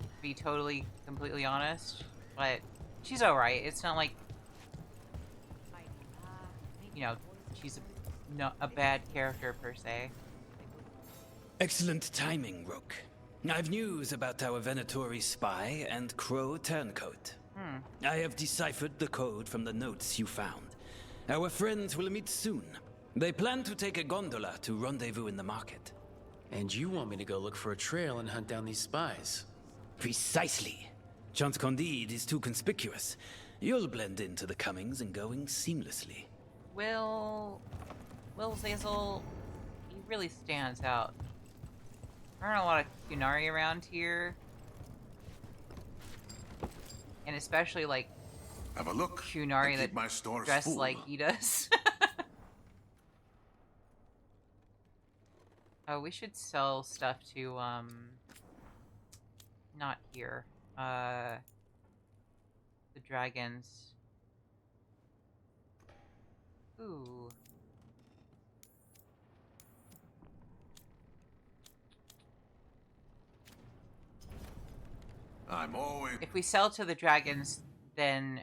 To be totally, completely honest. But she's alright. It's not like... You know, she's a bad character per se. Excellent timing, Rook. I've news about our Venatori spy and Crow turncoat. I have deciphered the code from the notes you found. Our friends will meet soon. They plan to take a gondola to rendezvous in the market. And you want me to go look for a trail and hunt down these spies? Precisely. Chance Candide is too conspicuous. You'll blend into the comings and goings seamlessly. Will Zazel, he really stands out. There aren't a lot of Kunari around here. And especially, like, have a look. Kunari that dress full. like he does. Oh, we should sell stuff to, not here. The dragons. Ooh. I'm always... If we sell to the dragons, then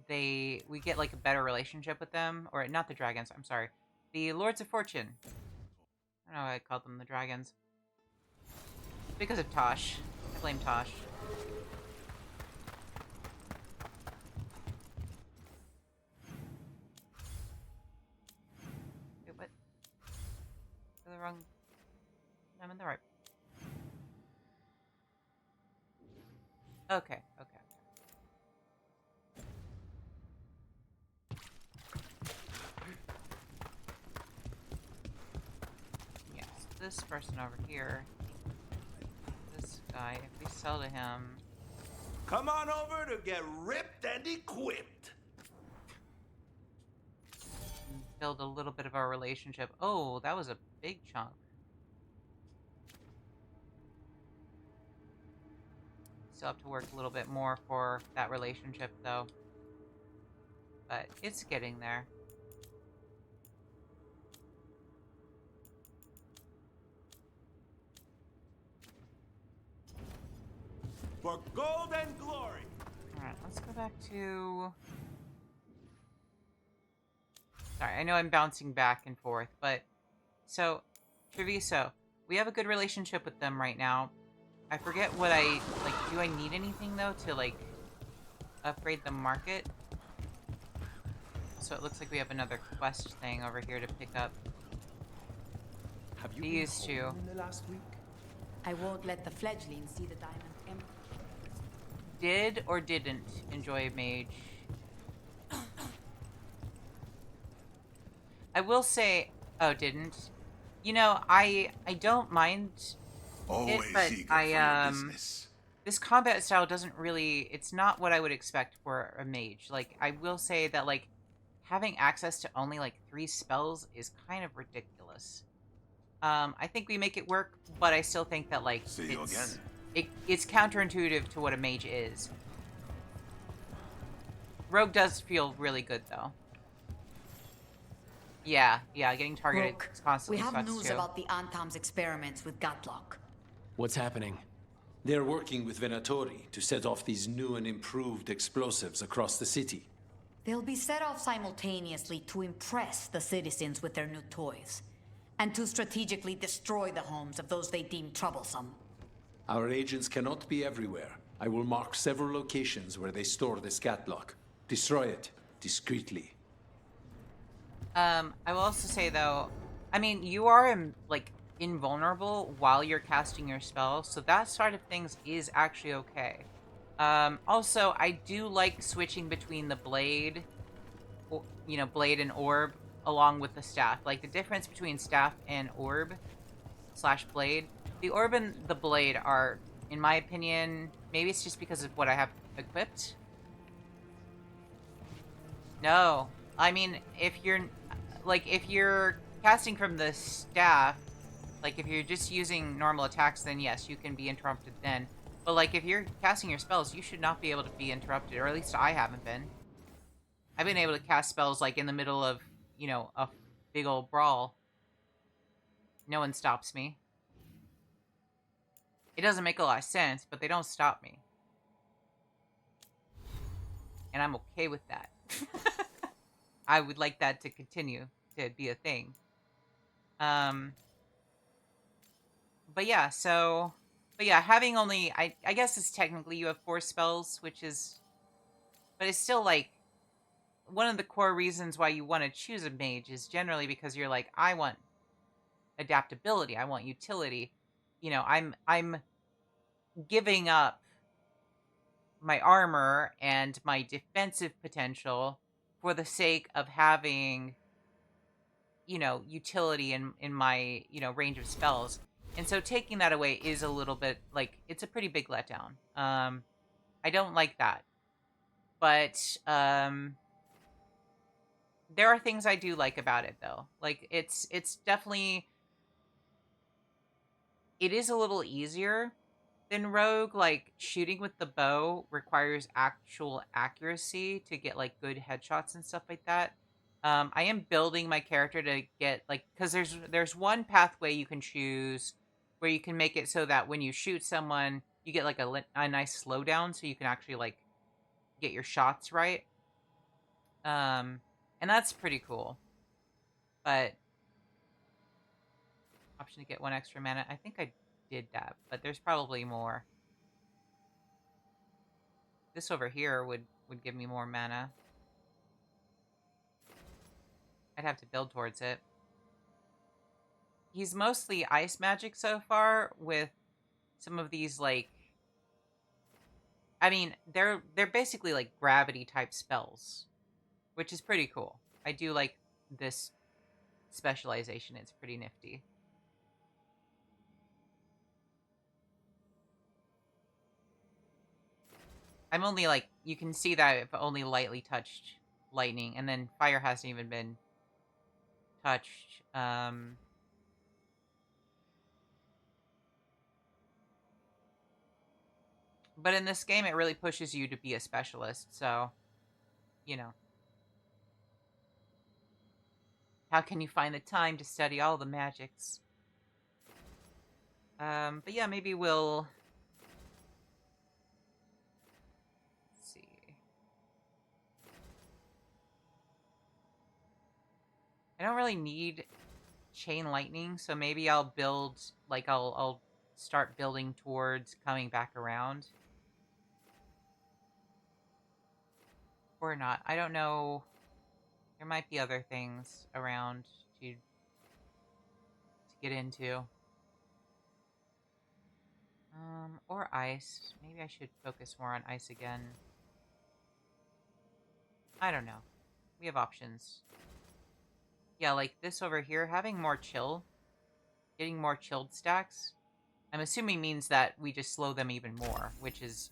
we get like a better relationship with them, or not the dragons. I'm sorry, the Lords of Fortune. I don't know why I called them the dragons. Because of Tosh. I blame Tosh. Wait, what? The wrong. I'm in the right. Okay. Yes, this person over here. This guy, if we sell to him. Come on over to get ripped and equipped. Build a little bit of our relationship. Oh, that was a big chunk. Still have to work a little bit more for that relationship, though. But it's getting there. For gold and glory. Alright, let's go back to... Sorry, I know I'm bouncing back and forth, but... So, Treviso. We have a good relationship with them right now. I forget what I... Like, do I need anything, though, to, like, upgrade the market? So it looks like we have another quest thing over here to pick up. Have you These two. in the last week? I won't let the fledglings see the diamond emperor. Did or didn't enjoy Mage? I will say... Oh, didn't. You know, I don't mind it, but this combat style doesn't really... It's not what I would expect for a mage. Like, I will say that, like, having access to only, like, 3 spells is kind of ridiculous. I think we make it work, but I still think that, like, it's counterintuitive to what a mage is. Rogue does feel really good, though. Yeah, getting targeted constantly. We have sucks news too. about the Antam's experiments with Gatlock. What's happening? They're working with Venatori to set off these new and improved explosives across the city. They'll be set off simultaneously to impress the citizens with their new toys, and to strategically destroy the homes of those they deem troublesome. Our agents cannot be everywhere. I will mark several locations where they store this Gatlock. Destroy it discreetly. I will also say, though, I mean, you are, like, invulnerable while you're casting your spell, so that side of things is actually okay. Also, I do like switching between the blade, blade and orb, along with the staff. Like, the difference between staff and orb / blade, the orb and the blade are, in my opinion, maybe it's just because of what I have equipped. No. I mean, if you're casting from the staff, like, if you're just using normal attacks, then yes, you can be interrupted then. But, like, if you're casting your spells, you should not be able to be interrupted, or at least I haven't been. I've been able to cast spells, like, in the middle of, a big old brawl. No one stops me. It doesn't make a lot of sense, but they don't stop me. And I'm okay with that. I would like that to continue to be a thing. But yeah, having only, I guess it's technically you have 4 spells, which is, but it's still, like, one of the core reasons why you want to choose a mage is generally because you're like, I want adaptability, I want utility. I'm giving up my armor and my defensive potential for the sake of having, utility in my, range of spells. And so taking that away is a little bit, like, it's a pretty big letdown. I don't like that. But, there are things I do like about it, though. Like, it's definitely... It is a little easier than Rogue. Like, shooting with the bow requires actual accuracy to get, like, good headshots and stuff like that. I am building my character to get, like... Because there's one pathway you can choose where you can make it so that when you shoot someone, you get, like, a nice slowdown so you can actually, like, get your shots right. And that's pretty cool. But option to get 1 extra mana. I think I did that, but there's probably more. This over here would give me more mana. I'd have to build towards it. He's mostly ice magic so far, with some of these, like, I mean, they're basically like gravity type spells, which is pretty cool. I do like this specialization. It's pretty nifty. I'm only like, you can see that I've only lightly touched lightning, and then fire hasn't even been touched. But in this game, it really pushes you to be a specialist, so, you know. How can you find the time to study all the magics? But yeah, maybe we'll... Let's see. I don't really need chain lightning, so maybe I'll build, like, I'll start building towards coming back around. Or not. I don't know. There might be other things around to get into. Or ice. Maybe I should focus more on ice again. I don't know. We have options. Yeah, like this over here, having more chill, getting more chilled stacks, I'm assuming means that we just slow them even more, which is,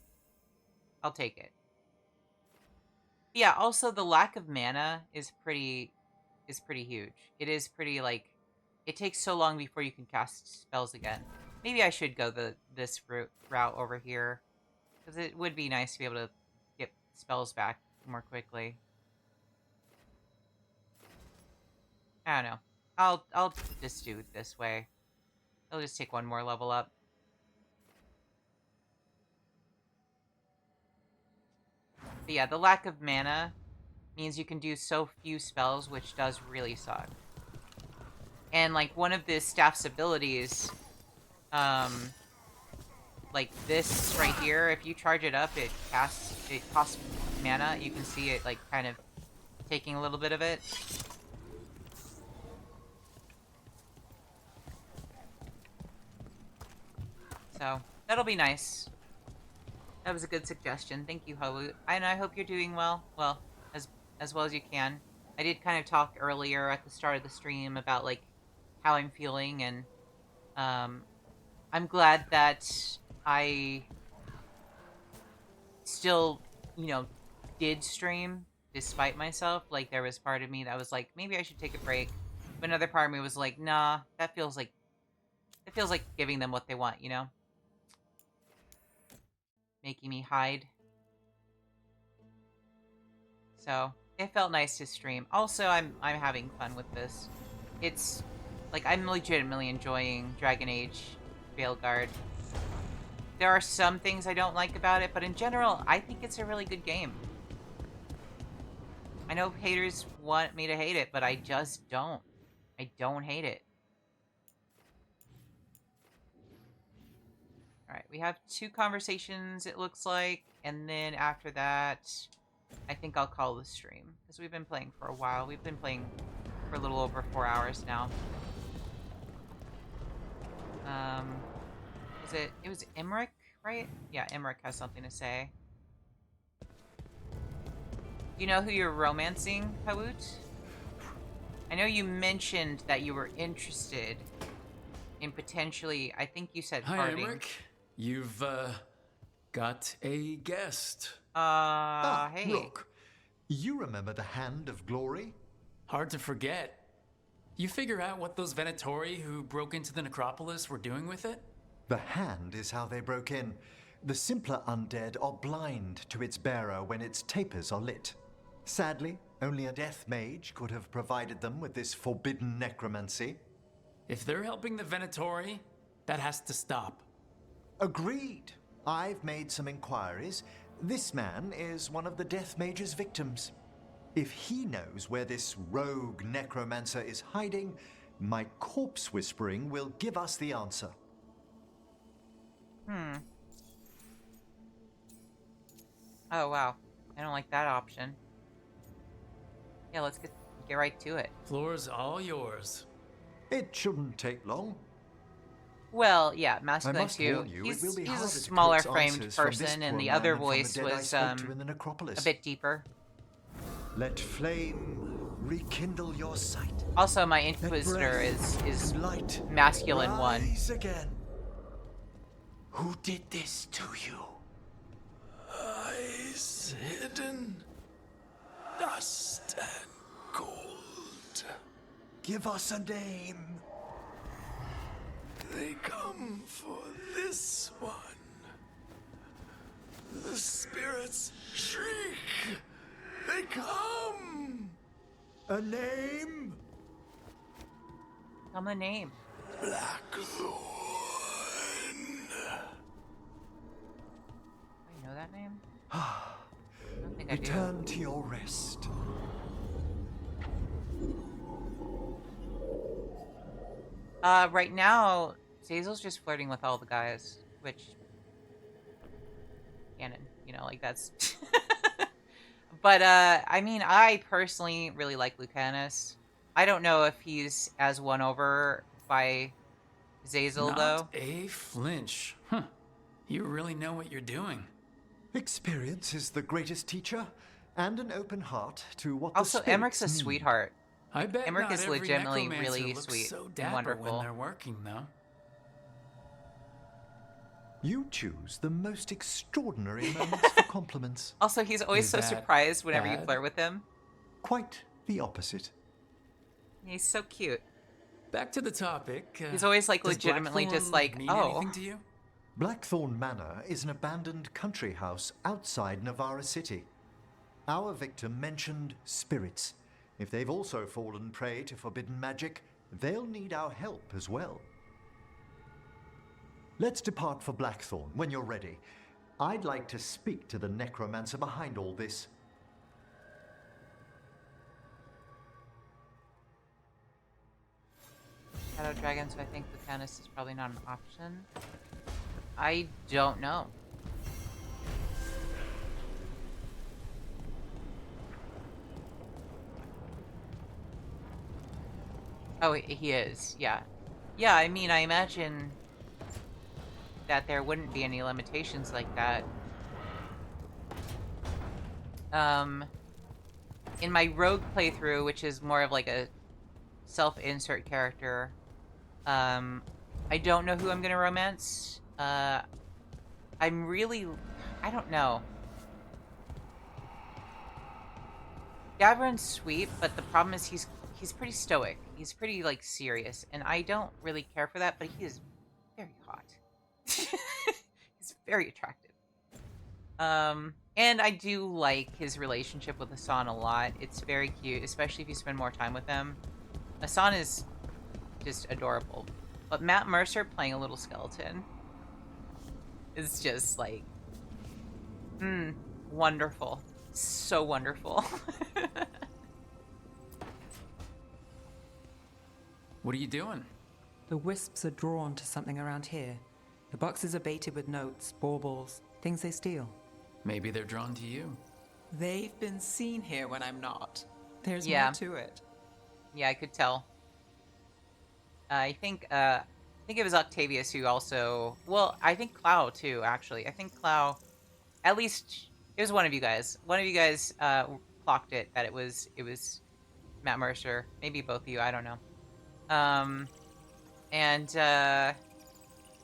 I'll take it. Yeah, also the lack of mana is pretty huge. It is pretty, like, it takes so long before you can cast spells again. Maybe I should go this route over here, because it would be nice to be able to get spells back more quickly. I don't know. I'll just do it this way. I'll just take 1 more level up. But yeah, the lack of mana means you can do so few spells, which does really suck. And, like, one of the staff's abilities, like this right here, if you charge it up, it costs mana. You can see it, like, kind of taking a little bit of it. So, that'll be nice. That was a good suggestion. Thank you, Hawut. And I hope you're doing well. Well, as well as you can. I did kind of talk earlier at the start of the stream about, like, how I'm feeling, and I'm glad that I still, you know, did stream despite myself. Like, there was part of me that was like, maybe I should take a break. But another part of me was like, nah, it feels like giving them what they want, you know? Making me hide. So it felt nice to stream. Also, I'm having fun with this. It's like I'm legitimately enjoying Dragon Age Veilguard. There are some things I don't like about it, but in general, I think it's a really good game. I know haters want me to hate it, but I just don't. I don't hate it. Alright, we have 2 conversations, it looks like, and then after that, I think I'll call the stream, because we've been playing for a while. We've been playing for a little over 4 hours now. It was Emmerich, right? Yeah, Emmerich has something to say. You know who you're romancing, Hawut? I know you mentioned that you were interested in potentially, I think you said Hi, parting. Emmerich. You've, got a guest. Hey. Rook, you remember the Hand of Glory? Hard to forget. You figure out what those Venatori who broke into the necropolis were doing with it? The hand is how they broke in. The simpler undead are blind to its bearer when its tapers are lit. Sadly, only a death mage could have provided them with this forbidden necromancy. If they're helping the Venatori, that has to stop. Agreed. I've made some inquiries. This man is one of the death mage's victims. If he knows where this rogue necromancer is hiding, my corpse whispering will give us the answer. Oh, wow. I don't like that option. Yeah, let's get right to it. Floor's all yours. It shouldn't take long. Well, yeah, Masculine too. Warn you, He's it will be a harder to smaller coax framed answers from this person, and poor the man other than from the voice dead I was spoke to in the necropolis. a bit deeper. Let flame rekindle your sight. Also, my Inquisitor is masculine one. Rise again. Who did this to you? Eyes hidden, dust and gold. Give us a name. They come for this one. The spirits shriek. They come. A name? Tell me a name. Blackthorn. I know that name? I don't think I do. Return to your rest. Right now, Zazel's just flirting with all the guys, which canon, you know, like that's. But I mean, I personally really like Lucanus. I don't know if he's as won over by Zazel though. Not a flinch. Huh. You really know what you're doing. Experience is the greatest teacher, and an open heart to what Also, the spirits Emmerich's a need. sweetheart. I bet Emmerich not is every legitimately necromancer really looks sweet so and dapper wonderful. when they're working, though. You choose the most extraordinary moments for compliments. Also, he's always Is so that surprised whenever you bad? flirt with him. Quite the opposite. He's so cute. Back to the topic. He's always like does legitimately just Blackthorn like, mean oh. anything to you? Blackthorn Manor is an abandoned country house outside Navarra City. Our victim mentioned spirits. If they've also fallen prey to forbidden magic, they'll need our help as well. Let's depart for Blackthorn when you're ready. I'd like to speak to the necromancer behind all this. Shadow Dragon, so I think Lucanus is probably not an option. I don't know. Oh, he is, yeah. Yeah, I mean, I imagine that there wouldn't be any limitations like that. In my rogue playthrough, which is more of like a self-insert character, I don't know who I'm gonna romance. I don't know. Davron's sweet, but the problem is he's pretty stoic. He's pretty, like, serious, and I don't really care for that, but he is very hot. He's very attractive. And I do like his relationship with Hassan a lot. It's very cute, especially if you spend more time with them. Hassan is just adorable. But Matt Mercer playing a little skeleton is just, like, wonderful. So wonderful. What are you doing? The wisps are drawn to something around here. The boxes are baited with notes, baubles, things they steal. Maybe they're drawn to you. They've been seen here when I'm not. There's Yeah. more to it. Yeah, I could tell. I think it was Octavius who also... Well, I think Clow, too, actually. I think Clow... At least, it was one of you guys. One of you guys clocked it, that it was Matt Mercer. Maybe both of you, I don't know.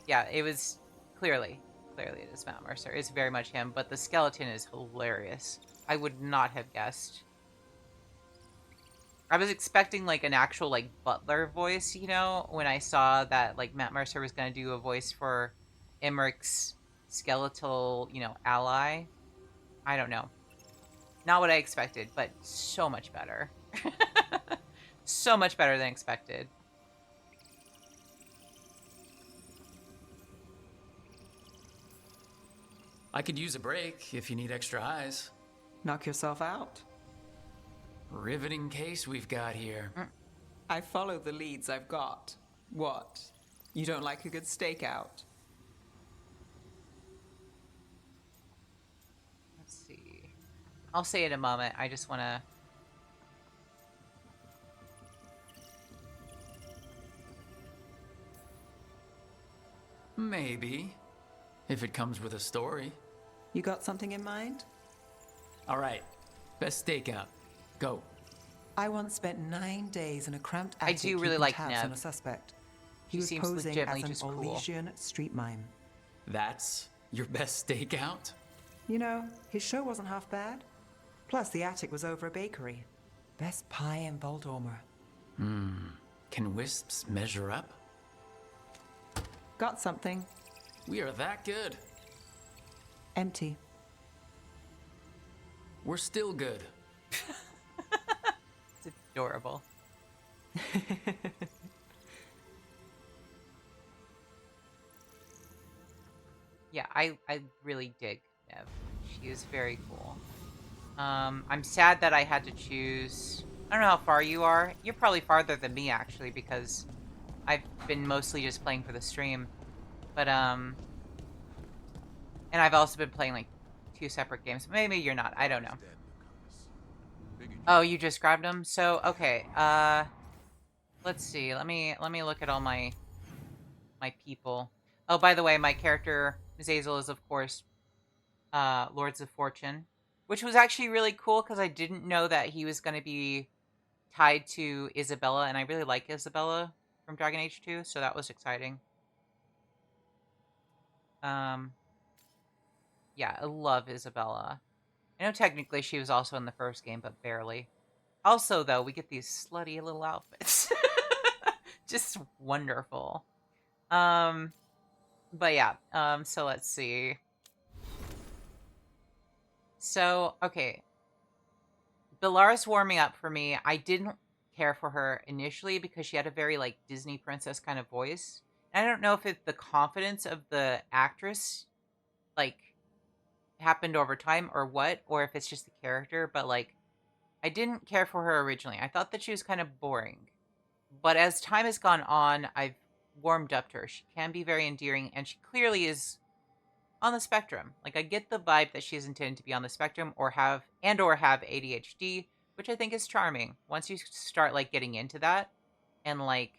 Yeah, it was clearly it is Matt Mercer. It's very much him, but the skeleton is hilarious. I would not have guessed. I was expecting, like, an actual, like, butler voice, you know, when I saw that, like, Matt Mercer was going to do a voice for Emmerich's skeletal, you know, ally. I don't know. Not what I expected, but so much better. So much better than expected. I could use a break if you need extra eyes. Knock yourself out. Riveting case we've got here. I follow the leads I've got. What? You don't like a good stakeout? Let's see. I'll say it in a moment. I just want to... Maybe. If it comes with a story. You got something in mind? All right. Best stakeout. Go. I once spent 9 days in a cramped I attic do really keeping like tabs Nev. on a suspect. He He was seems posing legitimately as just an cool. Elysian street mime. That's your best stakeout? You know, his show wasn't half bad. Plus, the attic was over a bakery. Best pie in Voldormer. Can wisps measure up? Got something. We are that good. Empty. We're still good. It's adorable. Yeah, I really dig Nev. She is very cool. I'm sad that I had to choose... I don't know how far you are. You're probably farther than me, actually, because I've been mostly just playing for the stream. But, and I've also been playing, like, 2 separate games. Maybe you're not. I don't know. Oh, you just grabbed them? So, okay. Let's see. Let me look at all my people. Oh, by the way, my character, Zazel, is, of course, Lords of Fortune. Which was actually really cool, because I didn't know that he was going to be tied to Isabella, and I really like Isabella from Dragon Age 2, so that was exciting. Yeah, I love Isabella. I know technically she was also in the first game, but barely. Also, though, we get these slutty little outfits. Just wonderful. But yeah, so let's see. So, okay. Belara's warming up for me. I didn't care for her initially because she had a very, like, Disney princess kind of voice. And I don't know if it's the confidence of the actress, like, happened over time or what, or if it's just the character, but, like, I didn't care for her originally. I thought that she was kind of boring. But as time has gone on, I've warmed up to her. She can be very endearing, and she clearly is on the spectrum. Like, I get the vibe that she's intended to be on the spectrum or have ADHD, which I think is charming. Once you start, like, getting into that and, like,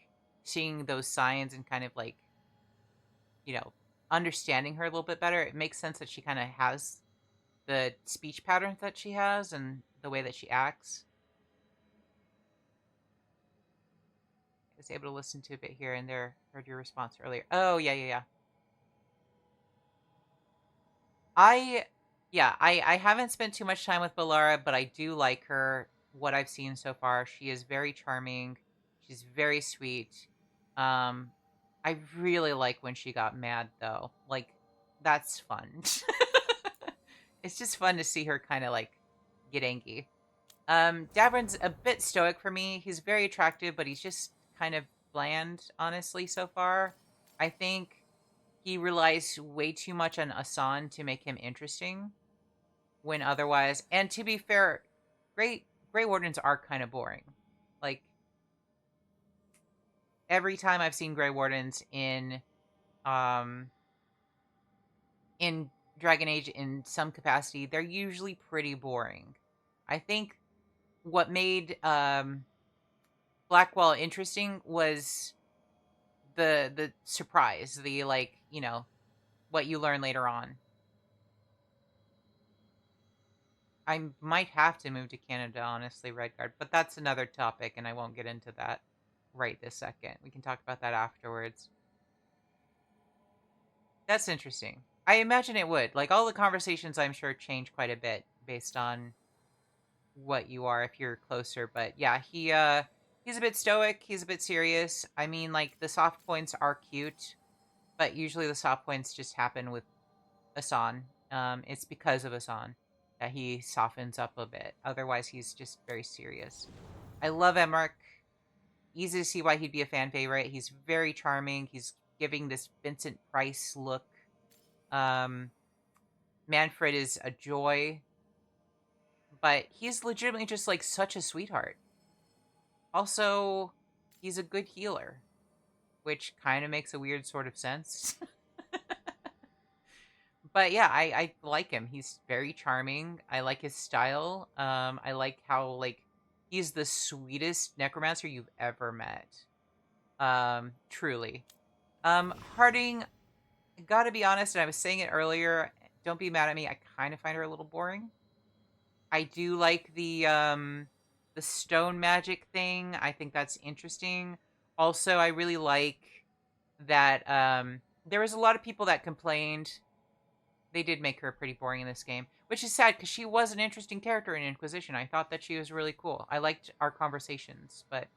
seeing those signs and kind of, like, you know, understanding her a little bit better, it makes sense that she kind of has the speech patterns that she has and the way that she acts. I was able to listen to a bit here and there. Heard your response earlier. Oh, yeah. I haven't spent too much time with Belara, but I do like her. What I've seen so far, she is very charming. She's very sweet. I really like when she got mad, though. Like, that's fun. It's just fun to see her kind of, like, get angry. Davrin's a bit stoic for me. He's very attractive, but he's just kind of bland, honestly, so far. I think he relies way too much on Asan to make him interesting, when otherwise... And to be fair, Grey Wardens are kind of boring. Like, every time I've seen Grey Wardens in Dragon Age in some capacity, they're usually pretty boring. I think what made Blackwall interesting was the surprise, the, like, you know, what you learn later on. I might have to move to Canada, honestly, Redguard, but that's another topic, and I won't get into that right this second. We can talk about that afterwards. That's interesting. I imagine it would. Like, all the conversations, I'm sure, change quite a bit based on what you are if you're closer. But yeah, he's a bit stoic. He's a bit serious. I mean, like, the soft points are cute, but usually the soft points just happen with Asan. It's because of Asan that he softens up a bit. Otherwise, he's just very serious. I love Emmerich. Easy to see why he'd be a fan favorite. He's very charming. He's giving this Vincent Price look. Manfred is a joy. but he's legitimately just like such a sweetheart. Also, he's a good healer, which kind of makes a weird sort of sense. But yeah, I like him. He's very charming. I like his style. I like how like he's the sweetest necromancer you've ever met. Truly. Harding, gotta be honest, and I was saying it earlier, don't be mad at me, I kind of find her a little boring. I do like the stone magic thing. I think that's interesting. Also, I really like that there was a lot of people that complained. They did make her pretty boring in this game, which is sad because she was an interesting character in Inquisition. I thought that she was really cool. I liked our conversations, but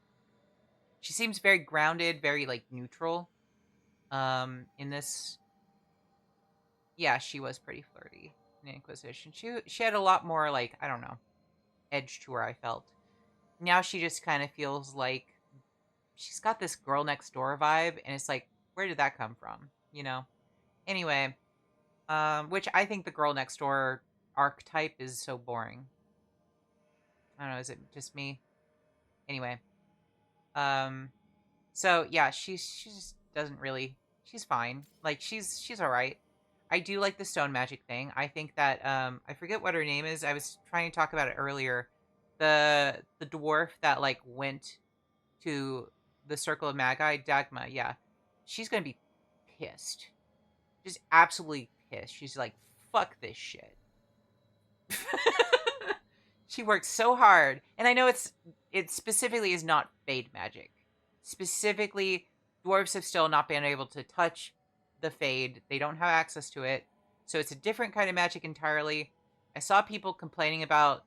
she seems very grounded, very like neutral. In this, yeah, she was pretty flirty in Inquisition. She had a lot more like, I don't know, edge to her, I felt. Now she just kind of feels like she's got this girl next door vibe, and it's like, where did that come from? You know? Anyway, which I think the girl next door archetype is so boring. I don't know, is it just me? Anyway. So yeah, she just doesn't really, she's fine. Like she's all right. I do like the stone magic thing. I think that I forget what her name is. I was trying to talk about it earlier. The dwarf that like went to the Circle of Magi, Dagma, yeah. She's going to be pissed. Just absolutely pissed. She's like, fuck this shit. She worked so hard. And I know it specifically is not Fade magic. Specifically, dwarves have still not been able to touch the Fade. They don't have access to it. So it's a different kind of magic entirely. I saw people complaining about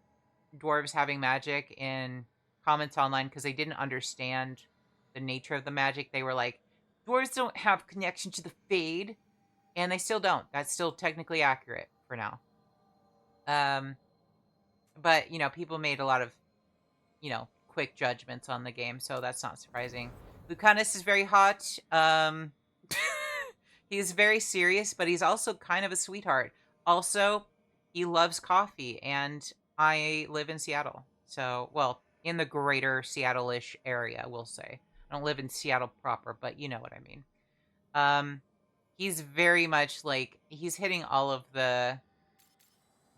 dwarves having magic in comments online because they didn't understand the nature of the magic. They were like, dwarves don't have connection to the Fade. And they still don't. That's still technically accurate for now. But, you know, people made a lot of, you know, quick judgments on the game, so that's not surprising. Lucanus is very hot. He's very serious, but he's also kind of a sweetheart. Also, he loves coffee, and I live in Seattle. So, well, in the greater Seattle-ish area, we'll say. I don't live in Seattle proper, but you know what I mean. He's very much like, he's hitting all of the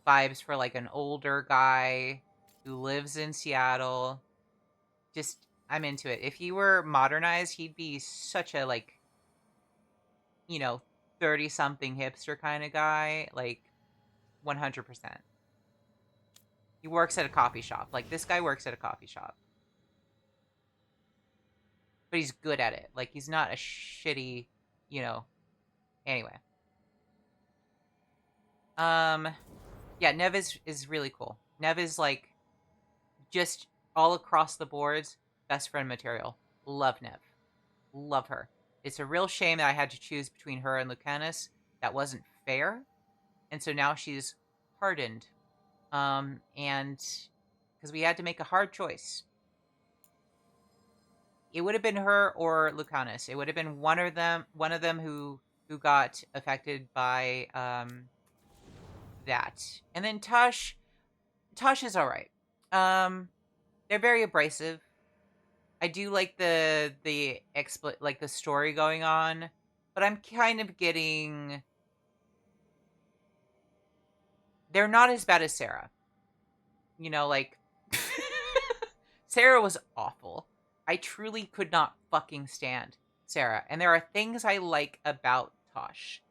vibes for like an older guy who lives in Seattle. Just, I'm into it. If he were modernized, he'd be such a like, you know, 30-something hipster kind of guy. Like, 100%. He works at a coffee shop. Like, this guy works at a coffee shop. But he's good at it. Like, he's not a shitty, you know. Anyway. Yeah, Nev is really cool. Nev is, like, just all across the boards, best friend material. Love Nev. Love her. It's a real shame that I had to choose between her and Lucanus. That wasn't fair. And so now she's hardened. And because we had to make a hard choice. It would have been her or Lucanus. It would have been one of them who got affected by that. And then Tosh is all right. They're very abrasive. I do like the story going on, but I'm kind of getting, they're not as bad as Sarah. You know, like Sarah was awful. I truly could not fucking stand Sarah. And there are things I like about Tosh.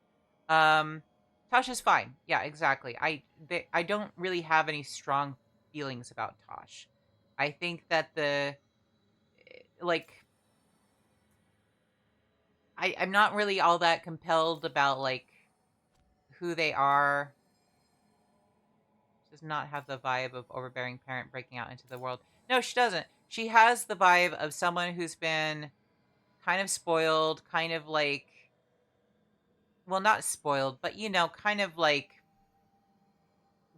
Tosh is fine. Yeah, exactly. I don't really have any strong feelings about Tosh. I think that I'm not really all that compelled about, like, who they are. Does not have the vibe of overbearing parent breaking out into the world. No, she doesn't. She has the vibe of someone who's been kind of spoiled, kind of like, well, not spoiled, but, you know, kind of like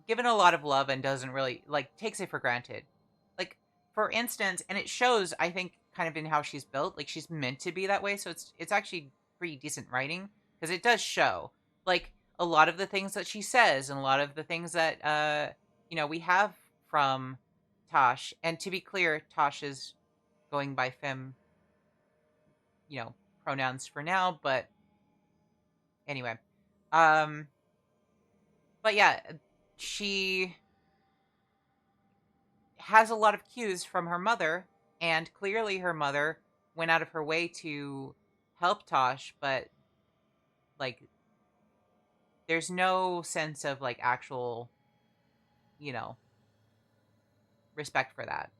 given a lot of love and doesn't really, like, takes it for granted. Like, for instance, and it shows, I think, kind of in how she's built, like, she's meant to be that way, so it's actually pretty decent writing, because it does show, like, a lot of the things that she says, and a lot of the things that, you know, we have from Tosh. And to be clear, Tosh is going by fem, pronouns for now, but anyway. But yeah, she has a lot of cues from her mother, and clearly her mother went out of her way to help Tosh, but like there's no sense of like actual, respect for that.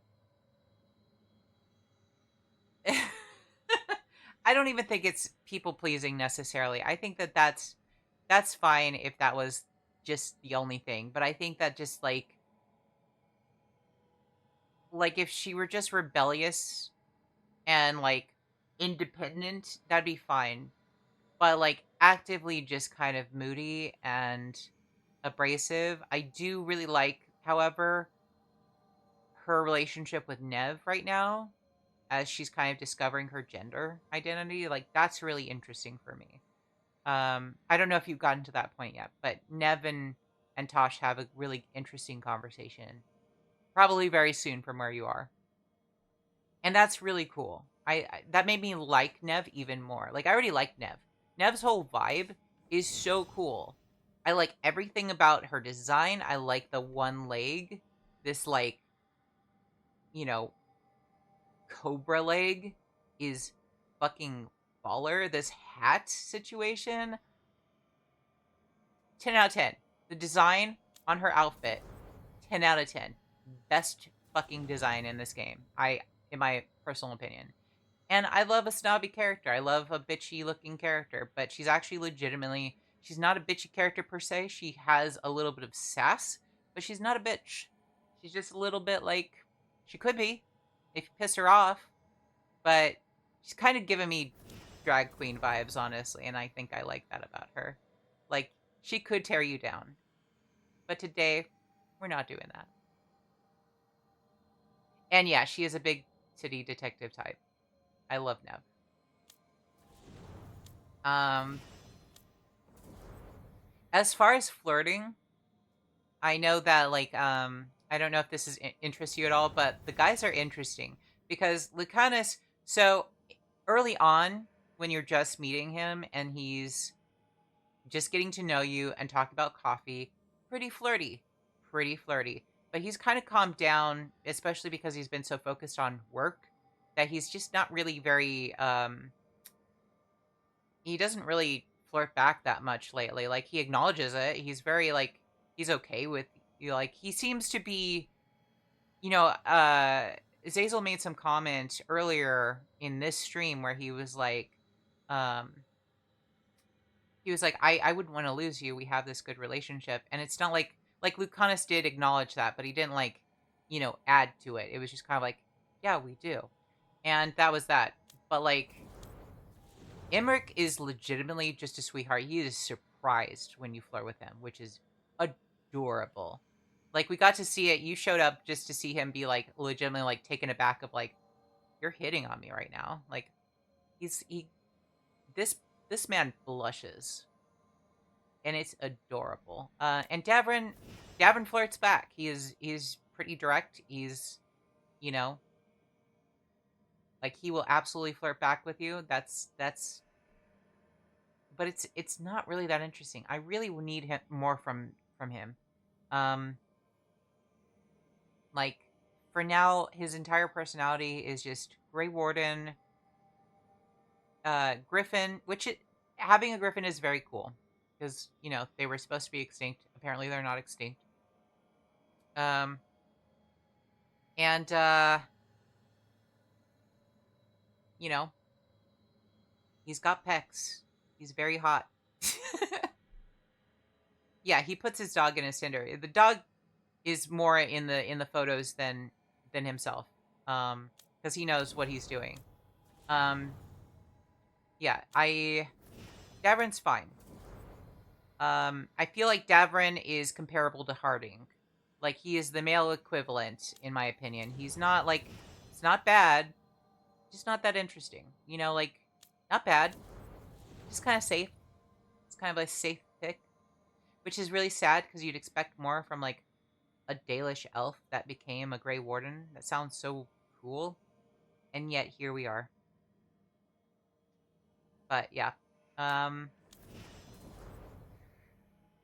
I don't even think it's people pleasing necessarily. I think that that's fine if that was just the only thing, but I think that just like if she were just rebellious and like independent, that'd be fine. But like actively just kind of moody and abrasive. I do really like, however, her relationship with Nev right now, as she's kind of discovering her gender identity. Like that's really interesting for me. I don't know if you've gotten to that point yet, but Nev and Tosh have a really interesting conversation. Probably very soon from where you are. And that's really cool. I that made me like Nev even more. Like, I already like Nev. Nev's whole vibe is so cool. I like everything about her design. I like the one leg. This, like, cobra leg is fucking baller. This hat situation. 10 out of 10. The design on her outfit. 10 out of 10. Best fucking design in this game, in my personal opinion. And I love a snobby character. I love a bitchy looking character, but she's actually legitimately, she's not a bitchy character per se. She has a little bit of sass, but she's not a bitch. She's just a little bit like, she could be if you piss her off, but she's kind of giving me drag queen vibes, honestly, and I think I like that about her. Like, she could tear you down, but today we're not doing that. And yeah, she is a big city detective type. I love Nev. As far as flirting, I know that, like, I don't know if this interests you at all, but the guys are interesting. Because Lucanus, so early on, when you're just meeting him and he's just getting to know you and talk about coffee, pretty flirty. Pretty flirty. But he's kind of calmed down, especially because he's been so focused on work, that he's just not really very, he doesn't really flirt back that much lately. Like, he acknowledges it. He's very, like, he's okay with, like, he seems to be, Zazel made some comment earlier in this stream where he was like, I wouldn't want to lose you. We have this good relationship. And it's not like Lucanus did acknowledge that, but he didn't add to it. It was just kind of like, yeah, we do. And that was that. But like, Emmerich is legitimately just a sweetheart. He is surprised when you flirt with him, which is adorable. Like, we got to see it. You showed up just to see him be like legitimately like taken aback of like, you're hitting on me right now. Like, this man blushes. And it's adorable. And Davrin flirts back. He's pretty direct. He's, like, he will absolutely flirt back with you. But it's not really that interesting. I really need more from him. Like, for now, his entire personality is just Grey Warden, Griffin, having a Griffin is very cool. Because, they were supposed to be extinct. Apparently, they're not extinct. He's got pecs. He's very hot. Yeah, he puts his dog in a cinder. The dog is more in the photos than himself. Because he knows what he's doing. Yeah, Davrin's fine. I feel like Davrin is comparable to Harding. Like, he is the male equivalent, in my opinion. He's not, like, it's not bad. Just not that interesting. Like, not bad. Just kind of safe. It's kind of a safe pick. Which is really sad, because you'd expect more from, like, a Dalish elf that became a Grey Warden. That sounds so cool. And yet here we are. But yeah.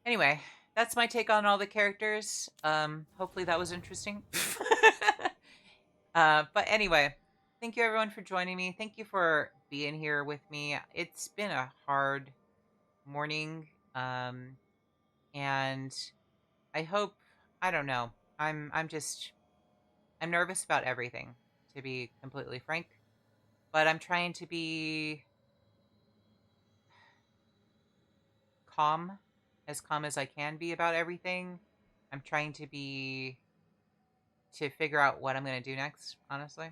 Anyway, that's my take on all the characters. Hopefully that was interesting. But anyway, thank you everyone for joining me. Thank you for being here with me. It's been a hard morning. And I hope, I don't know. I'm nervous about everything, to be completely frank. But I'm trying to be calm as I can be about everything. I'm trying to figure out what I'm going to do next, honestly.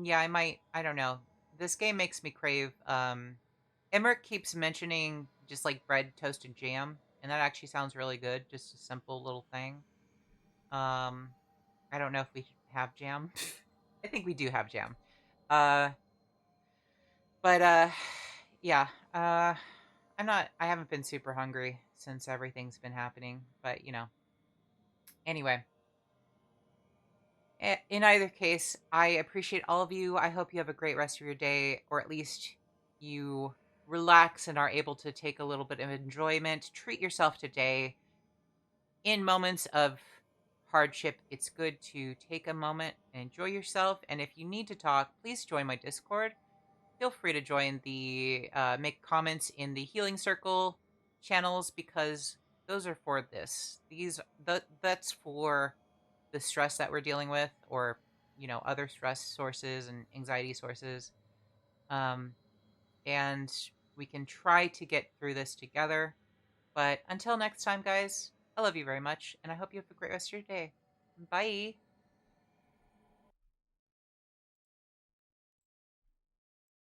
Yeah, I don't know. This game makes me crave, Emmerich keeps mentioning just like bread, toast, and jam, and that actually sounds really good. Just a simple little thing. I don't know if we have jam. I think we do have jam. Yeah. I haven't been super hungry since everything's been happening, but you know. Anyway. In either case, I appreciate all of you. I hope you have a great rest of your day, or at least you relax and are able to take a little bit of enjoyment. Treat yourself today. In moments of hardship, it's good to take a moment and enjoy yourself. And if you need to talk, please join my Discord. Feel free to join the make comments in the Healing Circle channels, because those are for this. That's for the stress that we're dealing with, or you know, other stress sources and anxiety sources. And we can try to get through this together. But until next time, guys, I love you very much, and I hope you have a great rest of your day. Bye.